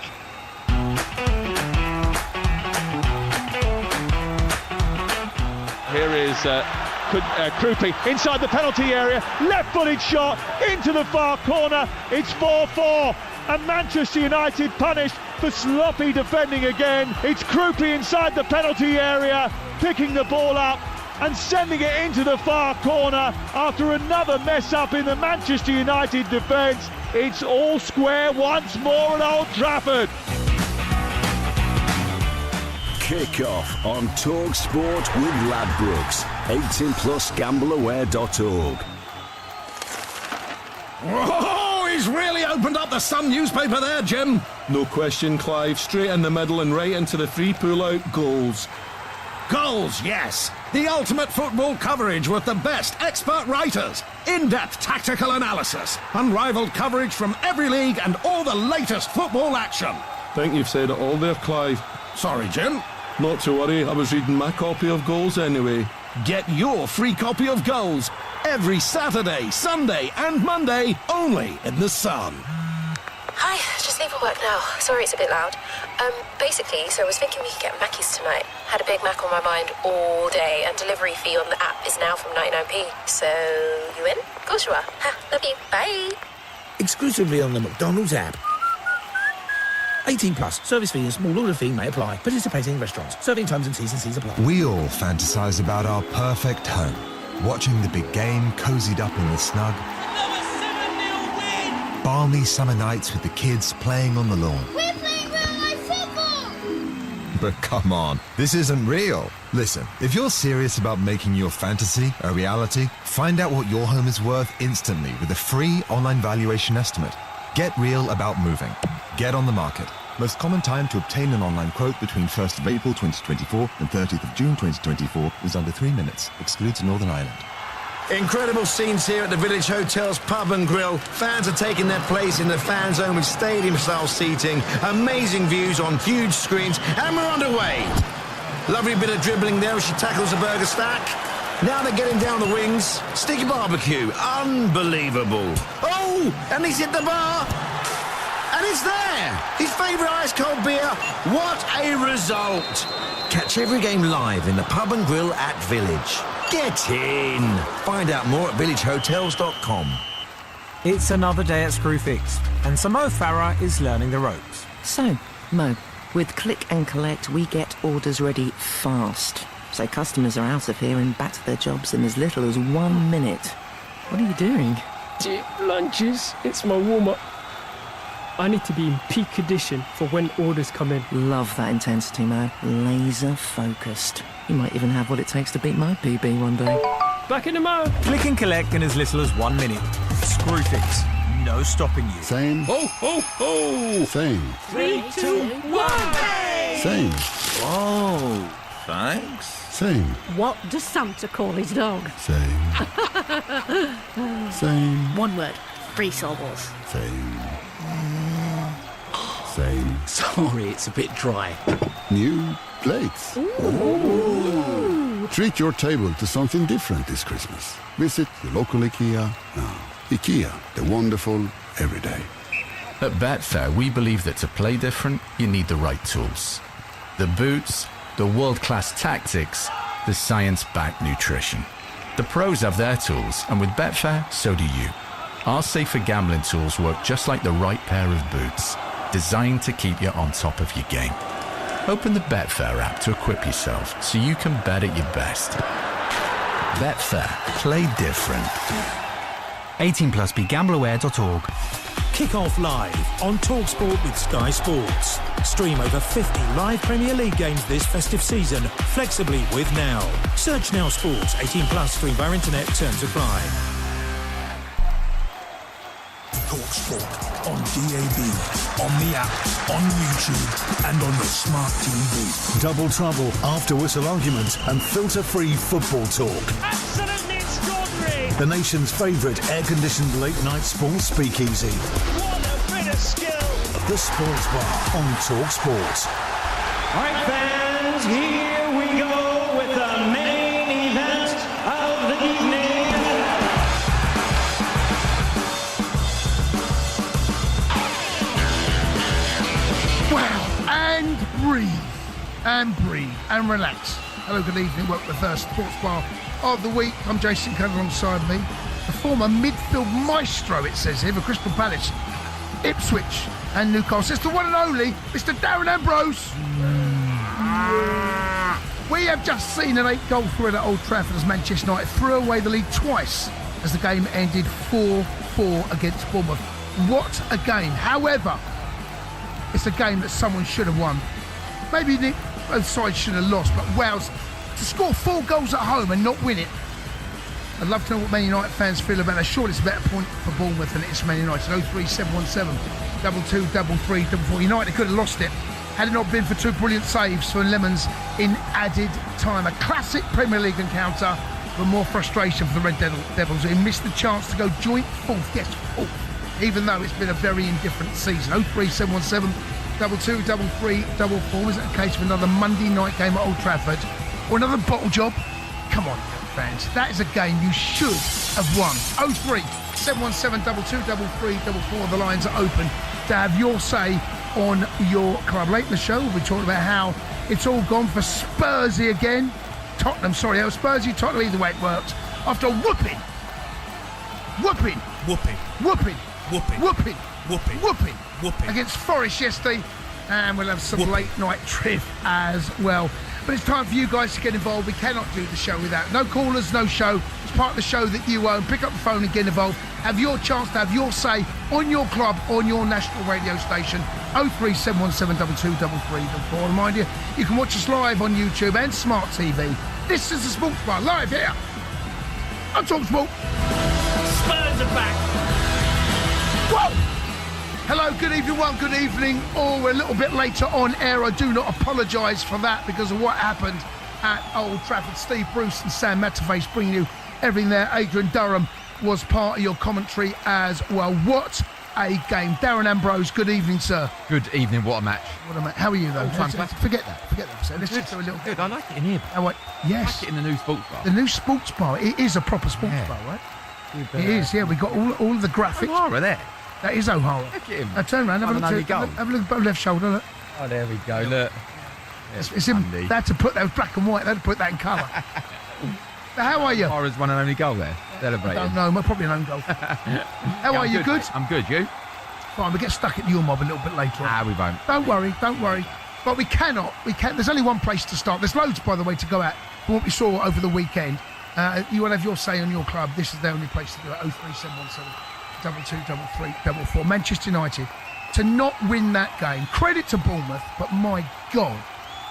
Here is Krupi inside the penalty area, left-footed shot into the far corner. It's 4-4, and Manchester United punished for sloppy defending again. It's Krupi inside the penalty area, picking the ball up and sending it into the far corner after another mess up in the Manchester United defence. It's all square once more at Old Trafford. Kickoff on TalkSport with Ladbrokes. 18+ gambleaware.org. Oh, he's really opened up the Sun newspaper there, Jim. No question, Clive. Straight in the middle and right into the free pull-out goals. Goals, yes. The ultimate football coverage with the best expert writers. In-depth tactical analysis. Unrivaled coverage from every league and all the latest football action. Think you've said it all there, Clive. Sorry, Jim. Not to worry, I was reading my copy of Goals anyway. Get your free copy of Goals every Saturday, Sunday and Monday only in the Sun. Hi, just leaving work now. Sorry it's a bit loud. Basically, so I was thinking we could get Mackey's tonight. Had a Big Mac on my mind all day, and delivery fee on the app is now from 99p. So, you in? Of course you are. Ha, love you. Bye. exclusively on the McDonald's app. 18 plus. Service fee and small order fee may apply. Participating restaurants. Serving times and T's apply. We all fantasize about our perfect home. Watching the big game cozied up in the snug. Balmy summer nights with the kids playing on the lawn. We're playing real-life football! But come on, this isn't real. Listen, if you're serious about making your fantasy a reality, find out what your home is worth instantly with a free online valuation estimate. Get real about moving. Get on the market. Most common time to obtain an online quote between 1st of April 2024 and 30th of June 2024 is under 3 minutes. Excludes Northern Ireland. Incredible scenes here at the Village Hotel's Pub and Grill. Fans are taking their place in the fan zone with stadium-style seating, amazing views on huge screens, and we're underway. Lovely bit of dribbling there as she tackles the burger stack. Now they're getting down the wings. Sticky barbecue. Unbelievable. Oh, and he's hit the bar. And it's there. His favourite ice-cold beer. What a result. Catch every game live in the Pub and Grill at Village. Get in. Find out more at villagehotels.com. It's another day at Screwfix, and Sir Mo Farah is learning the ropes. So, Mo, with Click and Collect, we get orders ready fast. So customers are out of here and back to their jobs in as little as 1 minute. What are you doing? Lunches. It's my warm-up. I need to be in peak condition for when orders come in. Love that intensity, Mo. Laser focused. You might even have what it takes to beat my PB one day. Back in the Mo. Click and collect in as little as 1 minute. Screwfix, no stopping you. Same. Ho, ho, ho! Same. 3, 2, 1. Same. Oh, thanks. Same. What does Santa call his dog? Same. Same. One word. Free sorbos. Same. Same. Sorry, it's a bit dry. New plates. Ooh. Treat your table to something different this Christmas. Visit your local IKEA now. IKEA, the wonderful everyday. At Betfair, we believe that to play different, you need the right tools. The boots, the world-class tactics, the science-backed nutrition. The pros have their tools, and with Betfair, so do you. Our safer gambling tools work just like the right pair of boots, designed to keep you on top of your game. Open the Betfair app to equip yourself so you can bet at your best. Betfair. Play different. 18 plus. BeGambleAware.org. Kickoff live on TalkSport with Sky Sports. Stream over 50 live Premier League games this festive season, flexibly with Now. Search Now Sports. 18 plus. Stream via internet. Terms apply. TalkSport on DAB, on the app, on YouTube, and on the smart TV. Double trouble, after whistle arguments, and filter-free football talk. Absolutely extraordinary. The nation's favourite air-conditioned late-night sports speakeasy. What a bit of skill. The Sports Bar on TalkSport. All right, fans, here we go with the main event of the evening. Wow, and breathe, and relax. Hello, good evening. Welcome to the first Sports Bar of the week. I'm Jason Cunn, alongside me, the former midfield maestro, it says here, for Crystal Palace, Ipswich and Newcastle. It's the one and only Mr. Darren Ambrose. We have just seen an 8-goal threat at Old Trafford as Manchester United threw away the lead twice as the game ended 4-4 against Bournemouth. What a game. However, it's a game that someone should have won. Maybe both sides should have lost, but Wales, to score 4 goals at home and not win it. I'd love to know what Man United fans feel about it. Surely it's a better point for Bournemouth than it is for Man United. 03717 223344. United could have lost it had it not been for 2 brilliant saves from Lemons in added time. A classic Premier League encounter, but more frustration for the Red Devils, who missed the chance to go joint fourth. Yes, fourth. Even though it's been a very indifferent season. 03717 223344. Is it a case of another Monday night game at Old Trafford or another bottle job? Come on, fans. That is a game you should have won. 03717 223344. The lines are open to have your say on your club. Late in the show, we'll be talking about how it's all gone for Spursy again. Tottenham, sorry, Spursy, Tottenham, either way it works. After whooping whooping against Forest yesterday, and we'll have some late night triv as well. But it's time for you guys to get involved. We cannot do the show without no callers, no show. It's part of the show that you own. Pick up the phone and get involved. Have your chance to have your say on your club, on your national radio station. 03717223334. Remind you, you can watch us live on YouTube and Smart TV. This is the Sports Bar live here on Talk Sport. Spurs are back. Whoa! Hello, good evening, good evening. Oh, we're a little bit later on air. I do not apologise for that because of what happened at Old Trafford. Steve Bruce and Sam Matterface bringing you everything there. Adrian Durham was part of your commentary as well. What a game. Darren Ambrose, good evening, sir. Good evening, what a match. What a match. How are you, though? Forget that. So let's just do a little good. I like it in here. Yes. I like it in the new sports bar. The new sports bar. It is a proper sports bar, right? It is, yeah. We got all of the graphics. O'Hara there. That is O'Hara. Look at him. Now turn around, have a look at the left shoulder. Look. Oh, there we go. Look. It's him. They had to put that was black and white. They had to put that in colour. So how are you? O'Hara's one and only goal there. Celebrating. I don't know. Probably an own goal. How are you? Good? Mate. I'm good. You? Fine. We get stuck at your mob a little bit later on. We won't. Don't worry. But we cannot. There's only one place to start. There's loads, by the way, to go at. From what we saw over the weekend, you want to have your say on your club. This is the only place to do it. 03717 223334. Manchester United to not win that game. Credit to Bournemouth, but my God,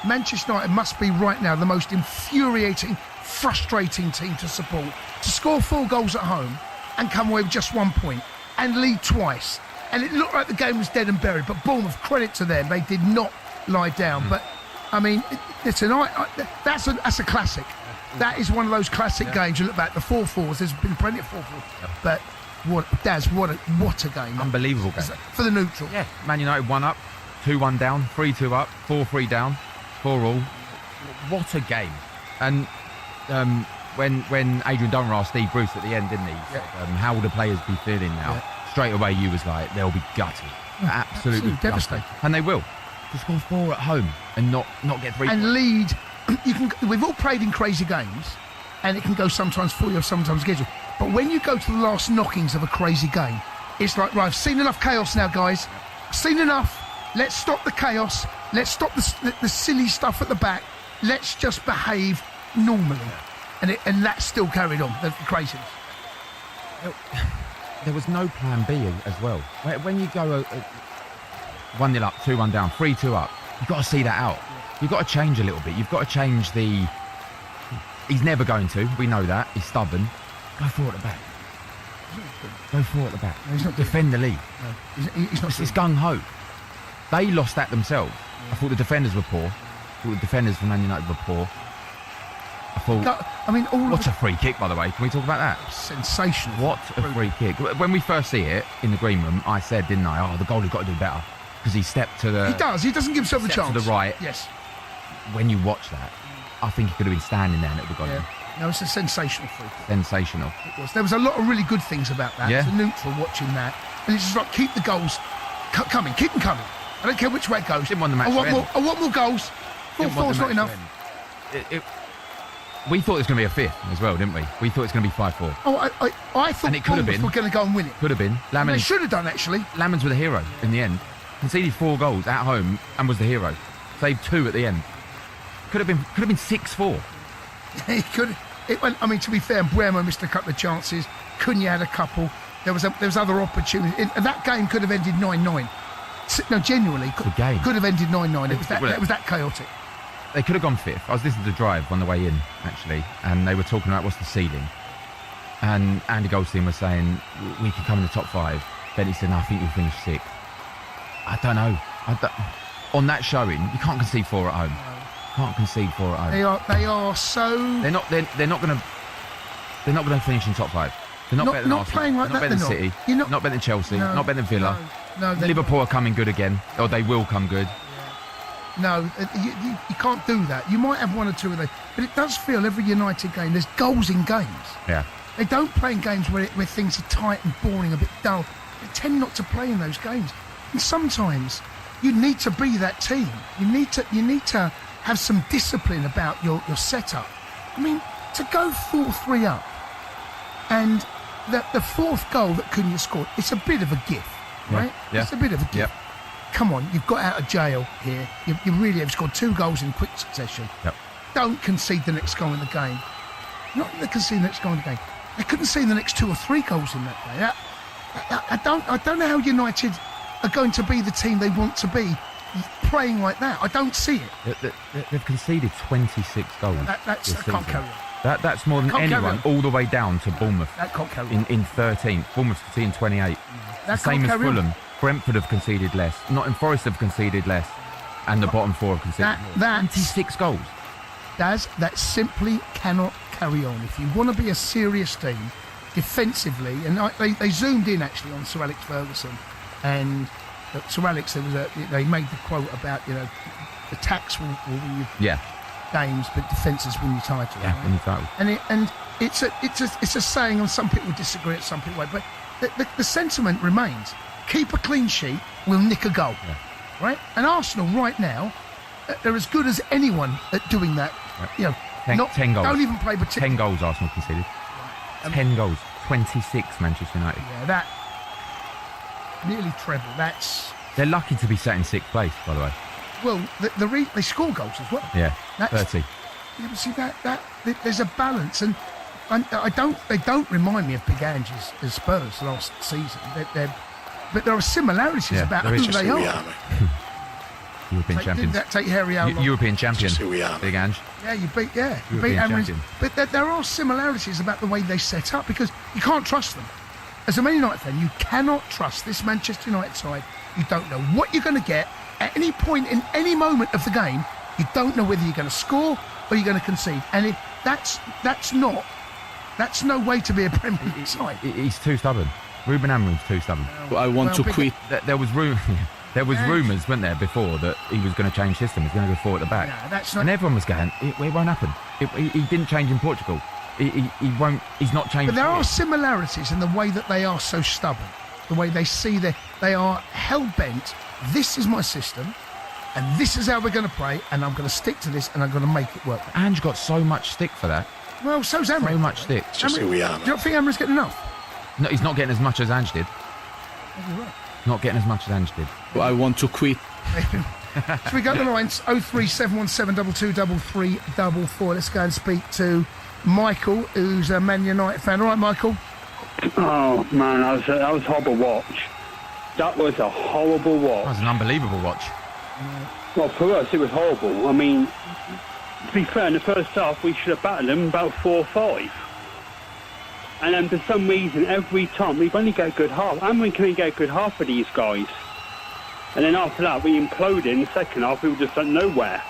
Manchester United must be right now the most infuriating, frustrating team to support. To score 4 goals at home and come away with just 1 point and lead twice. And it looked like the game was dead and buried, but Bournemouth, credit to them, they did not lie down. But, I mean, tonight, that's a classic. That is one of those classic games. You look back, the 4-4s, there's been plenty of 4-4s. But what a game. Unbelievable game. For the neutral. Yeah, Man United 1 up, 2-1 down, 3-2 up, 4-3 down, 4 all. What a game. And when Adrian Durham asked Steve Bruce at the end, didn't he? Said, how will the players be feeling now? Yeah. Straight away you was like, they'll be gutted. Absolutely devastated. And they will. To score 4 at home and not get 3 and lead. We've all played in crazy games and it can go sometimes for you or sometimes against you. But when you go to the last knockings of a crazy game, it's like, right, I've seen enough chaos now, guys. I've seen enough. Let's stop the chaos. Let's stop the silly stuff at the back. Let's just behave normally. And that still carried on, the craziness. There was no plan B as well. When you go 1-0 up, 2-1 down, 3-2 up, you've got to see that out. You've got to change a little bit. You've got to change the... He's never going to. We know that. He's stubborn. Go 4 at the back. Go 4 at the back. No, he's not defend the lead. No, he's not. It's gung-ho. They lost that themselves. Yeah. I thought the defenders were poor. I thought the defenders from Man United were poor. I thought... What a free kick, by the way. Can we talk about that? Sensational. What a free kick. When we first see it in the green room, I said, didn't I? Oh, the goalie's got to do better. Because he stepped to the... He does. He doesn't give himself a chance. To the right. Yes. When you watch that, I think he could have been standing there and it would have gone in. No, it's a sensational free kick. Sensational. It was. There was a lot of really good things about that. Yeah. As a neutral watching that. And it's just like, keep the goals coming. Keep them coming. I don't care which way it goes. Didn't want the match I want more goals. 4-4's not enough. We thought it was going to be a 5th as well, didn't we? We thought it was going to be 5-4. Oh, I thought it could have been. We're going to go and win it. Could have been. They should have done, actually. Lamans were the hero in the end. Conceded 4 goals at home and was the hero. Saved 2 at the end. Could have been 6-4. He could. To be fair, Buemo missed a couple of chances. Cunha had a couple. There was other opportunities. That game could have ended 9-9. No, genuinely, could have ended 9-9. It was that chaotic. They could have gone 5th. I was listening to the drive on the way in, actually, and they were talking about what's the ceiling. And Andy Goldstein was saying, we could come in the top 5. Benny said, no, I think we'll finish 6th. I don't know. On that showing, you can't concede 4 at home. Can't concede 4 at home. They are so... They're not going to finish in top 5. They're not better than Arsenal. Playing like not better than City. Not better than Chelsea. No, not better than Villa. No, Liverpool are coming good again, or they will come good. No, you can't do that. You might have 1 or 2 of those, but it does feel every United game there's goals in games. Yeah. They don't play in games where things are tight and boring, a bit dull. They tend not to play in those games, and sometimes you need to be that team. You need to have some discipline about your setup. I mean, to go 4-3 up and the fourth goal that Cunha scored, it's a bit of a gift, right? Yeah. It's a bit of a gift. Yep. Come on, you've got out of jail here. You really have scored 2 goals in quick succession. Yep. Don't concede the next goal in the game. Not that they concede the next goal in the game. They couldn't see the next 2 or 3 goals in that game. I don't know how United are going to be the team they want to be playing like that. I don't see it. They've conceded 26 goals. That can't carry on. That's more than anyone, all the way down to Bournemouth. That can't carry on. In 13th. Bournemouth conceding 28. That Same can't as carry on. Fulham. Brentford have conceded less. Nottingham Forest have conceded less. And the bottom 4 have conceded more. 26 goals. Daz, that simply cannot carry on. If you want to be a serious team, defensively, and they zoomed in actually on Sir Alex Ferguson, and Sir Alex, they made the quote about, attacks will win you games, but defences win your title. Yeah, win your title. And it's a saying, and some people disagree at some people, but the sentiment remains: keep a clean sheet, we'll nick a goal, right? And Arsenal right now, they're as good as anyone at doing that. Right. 10 goals. Don't even play particularly. 10 goals Arsenal conceded. 10 goals. 26 Manchester United. Yeah, that nearly treble. They're lucky to be sat in 6th place, by the way. Well, they score goals as well. Yeah, 30. Yeah, but see that there's a balance, and they don't remind me of Big Ange's as Spurs last season. But there are similarities about who they are. European champions. Take Harry Allen. European champion. Big Ange. Yeah, you beat European Amarin. champion. But there are similarities about the way they set up, because you can't trust them. As a Man United fan, you cannot trust this Manchester United side. You don't know what you're going to get at any point in any moment of the game. You don't know whether you're going to score or you're going to concede. And that's no way to be a Premier League side. He's too stubborn. Ruben Amorim's too stubborn. I want to quit. There was rumours, weren't there, before that he was going to change system. He's going to go 4 at the back. No, that's not. And everyone was going, it won't happen. He didn't change in Portugal. He won't. He's not changed. But there are similarities in the way that they are so stubborn. The way they see they are hell bent. This is my system, and this is how we're going to play, and I'm going to stick to this, and I'm going to make it work. Ange got so much stick for that. Well, so's Amorim. So much stick. Do you not think Amorim's getting enough? No, he's not getting as much as Ange did. You're right. Not getting as much as Ange did. Well, I want to quit. Should we go to the lines? 03717 223344. Let's go and speak to Michael, who's a Man United fan. All right, Michael? Oh, man, that was a horrible watch. That was a horrible watch. That was an unbelievable watch. Well, for us, it was horrible. I mean, to be fair, in the first half, we should have battered them about 4-5. And then for some reason, every time, we've only got a good half. And we can't get a good half for these guys. And then after that, we imploded in the second half. We were just like nowhere.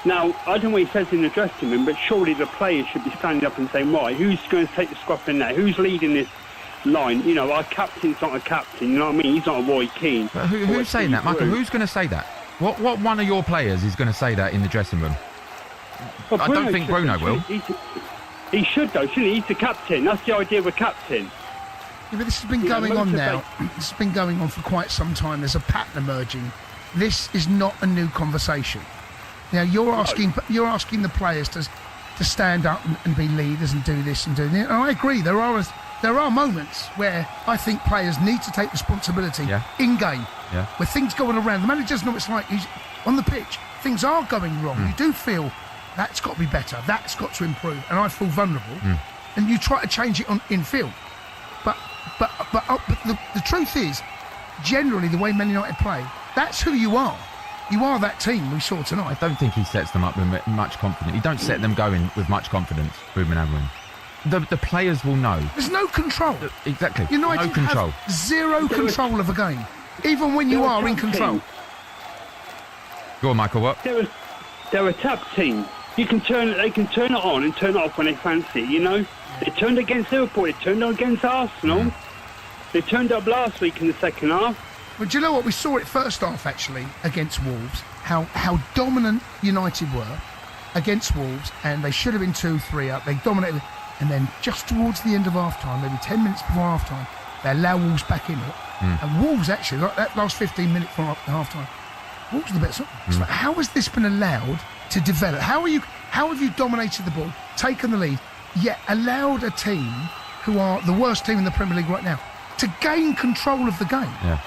Now, I don't know what he says in the dressing room, but surely the players should be standing up and saying, right, who's going to take the scruff in there? Who's leading this line? You know, our captain's not a captain, you know what I mean? He's not a Roy Keane. But who's saying that, Michael? Who's going to say that? What one of your players is going to say that in the dressing room? Well, I don't think Bruno will. He should, though, shouldn't he? He's the captain. That's the idea of a captain. Yeah, but this has been going on now. This has been going on for quite some time. There's a pattern emerging. This is not a new conversation. Now, you're asking the players to stand up and be leaders and do this and do that. And I agree. There are moments where I think players need to take responsibility in game. Yeah. Where things going around. The manager doesn't know what it's like. He's on the pitch. Things are going wrong. You do feel that's got to be better. That's got to improve. And I feel vulnerable. And you try to change it in field. But the truth is, generally the way Man United play, that's who you are. You are that team we saw tonight. I don't think he sets them up with much confidence. He don't set them going with much confidence, Ruben Amorim. The players will know. There's no control. Exactly. United no control. have zero control of a game, even when you are in control. Go on, Michael. What? They're a tap team. They can turn it on and turn it off when they fancy it, you know? They turned against Liverpool. They turned on against Arsenal. They turned up last week in the second half. Well, do you know what? We saw it first half, actually, against Wolves, how dominant United were against Wolves, and they should have been 2-3 up. They dominated, and then just towards the end of half-time, maybe 10 minutes before half-time, they allow Wolves back in it. And Wolves, actually, like that last 15 minutes from half-time, Wolves are the better. It's like, how has this been allowed to develop? How have you dominated the ball, taken the lead, yet allowed a team who are the worst team in the Premier League right now, to gain control of the game. Yeah.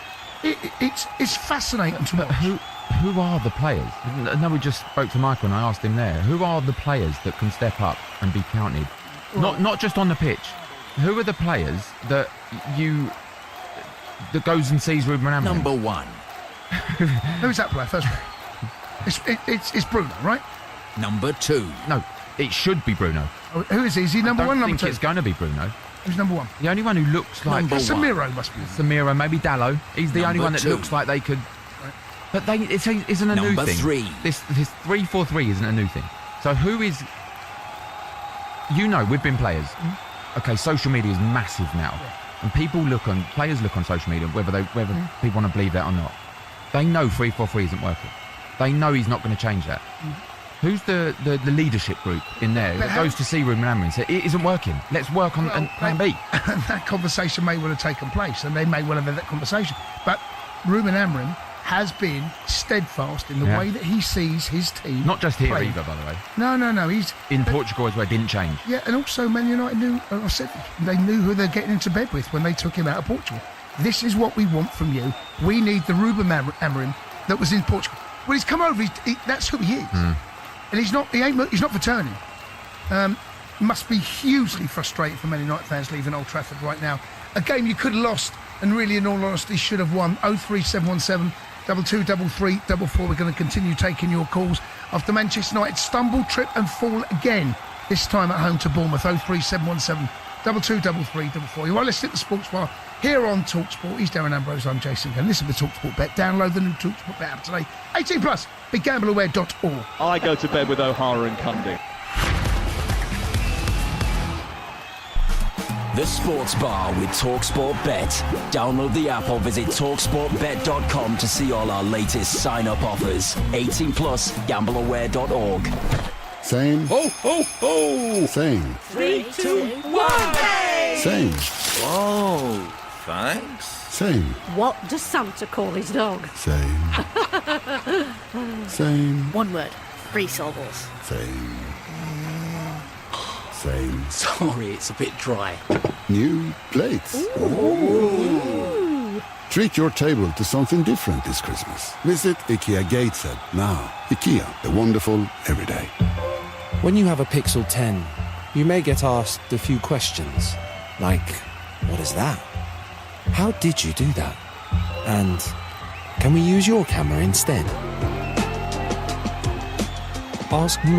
It's fascinating to watch. Who are the players? No, we just spoke to Michael and I asked him there. Who are the players that can step up and be counted? Right. Not just on the pitch. Who are the players that goes and sees Ruben Amorim? Number one. Who's that player? First one. It's Bruno, right? Number two. No, it should be Bruno. Oh, who is he? Is he number one? I Number think two? it's going to be Bruno. Who's number one? The only one who looks like Samiro must be. Samiro, maybe Dallo. He's the only Number one that two. looks like they could. Right. But it isn't a new Number thing. three. This 3-4-3 isn't a new thing. So who is? We've been players. Mm-hmm. Okay, social media is massive now, and players look on social media, whether people want to believe that or not. They know 3-4-3 isn't working. They know he's not going to change that. Who's the leadership group in there that goes to see Ruben Amorim and say, it isn't working, let's work on plan B? That conversation may well have taken place, and they may well have had that conversation. But Ruben Amorim has been steadfast in the way that he sees his team. Not just here play. either, by the way. No. He's in Portugal as well, didn't change. Yeah, and also Man United knew, I said, they knew who they're getting into bed with when they took him out of Portugal. This is what we want from you. We need the Ruben Amorim that was in Portugal. Well, he's come over. That's who he is, and he's not for turning. Must be hugely frustrating for Man United fans leaving Old Trafford right now. A game you could have lost, and really, in all honesty, should have won. 03717 223344. We're going to continue taking your calls after Manchester United stumble, trip, and fall again. This time at home to Bournemouth. 03717 223344. You are listening to the Sports Bar here on TalkSport. He's Darren Ambrose, I'm Jason Gunn. Listen to TalkSport Bet. Download the new TalkSport Bet app today. 18 plus. BigGambleAware.org. I go to bed with O'Hara and Cundy. The Sports Bar with TalkSport Bet. Download the app or visit TalkSportBet.com to see all our latest sign-up offers. 18 plus. BigGambleAware.org. Same. Ho, ho, ho! Same. 3, 2, 1. Same. Whoa, thanks. Same. What does Santa call his dog? Same. Same. One word. Free syllables. Same. Same. Sorry, it's a bit dry. New plates. Ooh. Treat your table to something different this Christmas. Visit IKEA Gateshead now. IKEA, the wonderful everyday. When you have a Pixel 10, you may get asked a few questions, like, what is that? How did you do that? And can we use your camera instead? Ask more.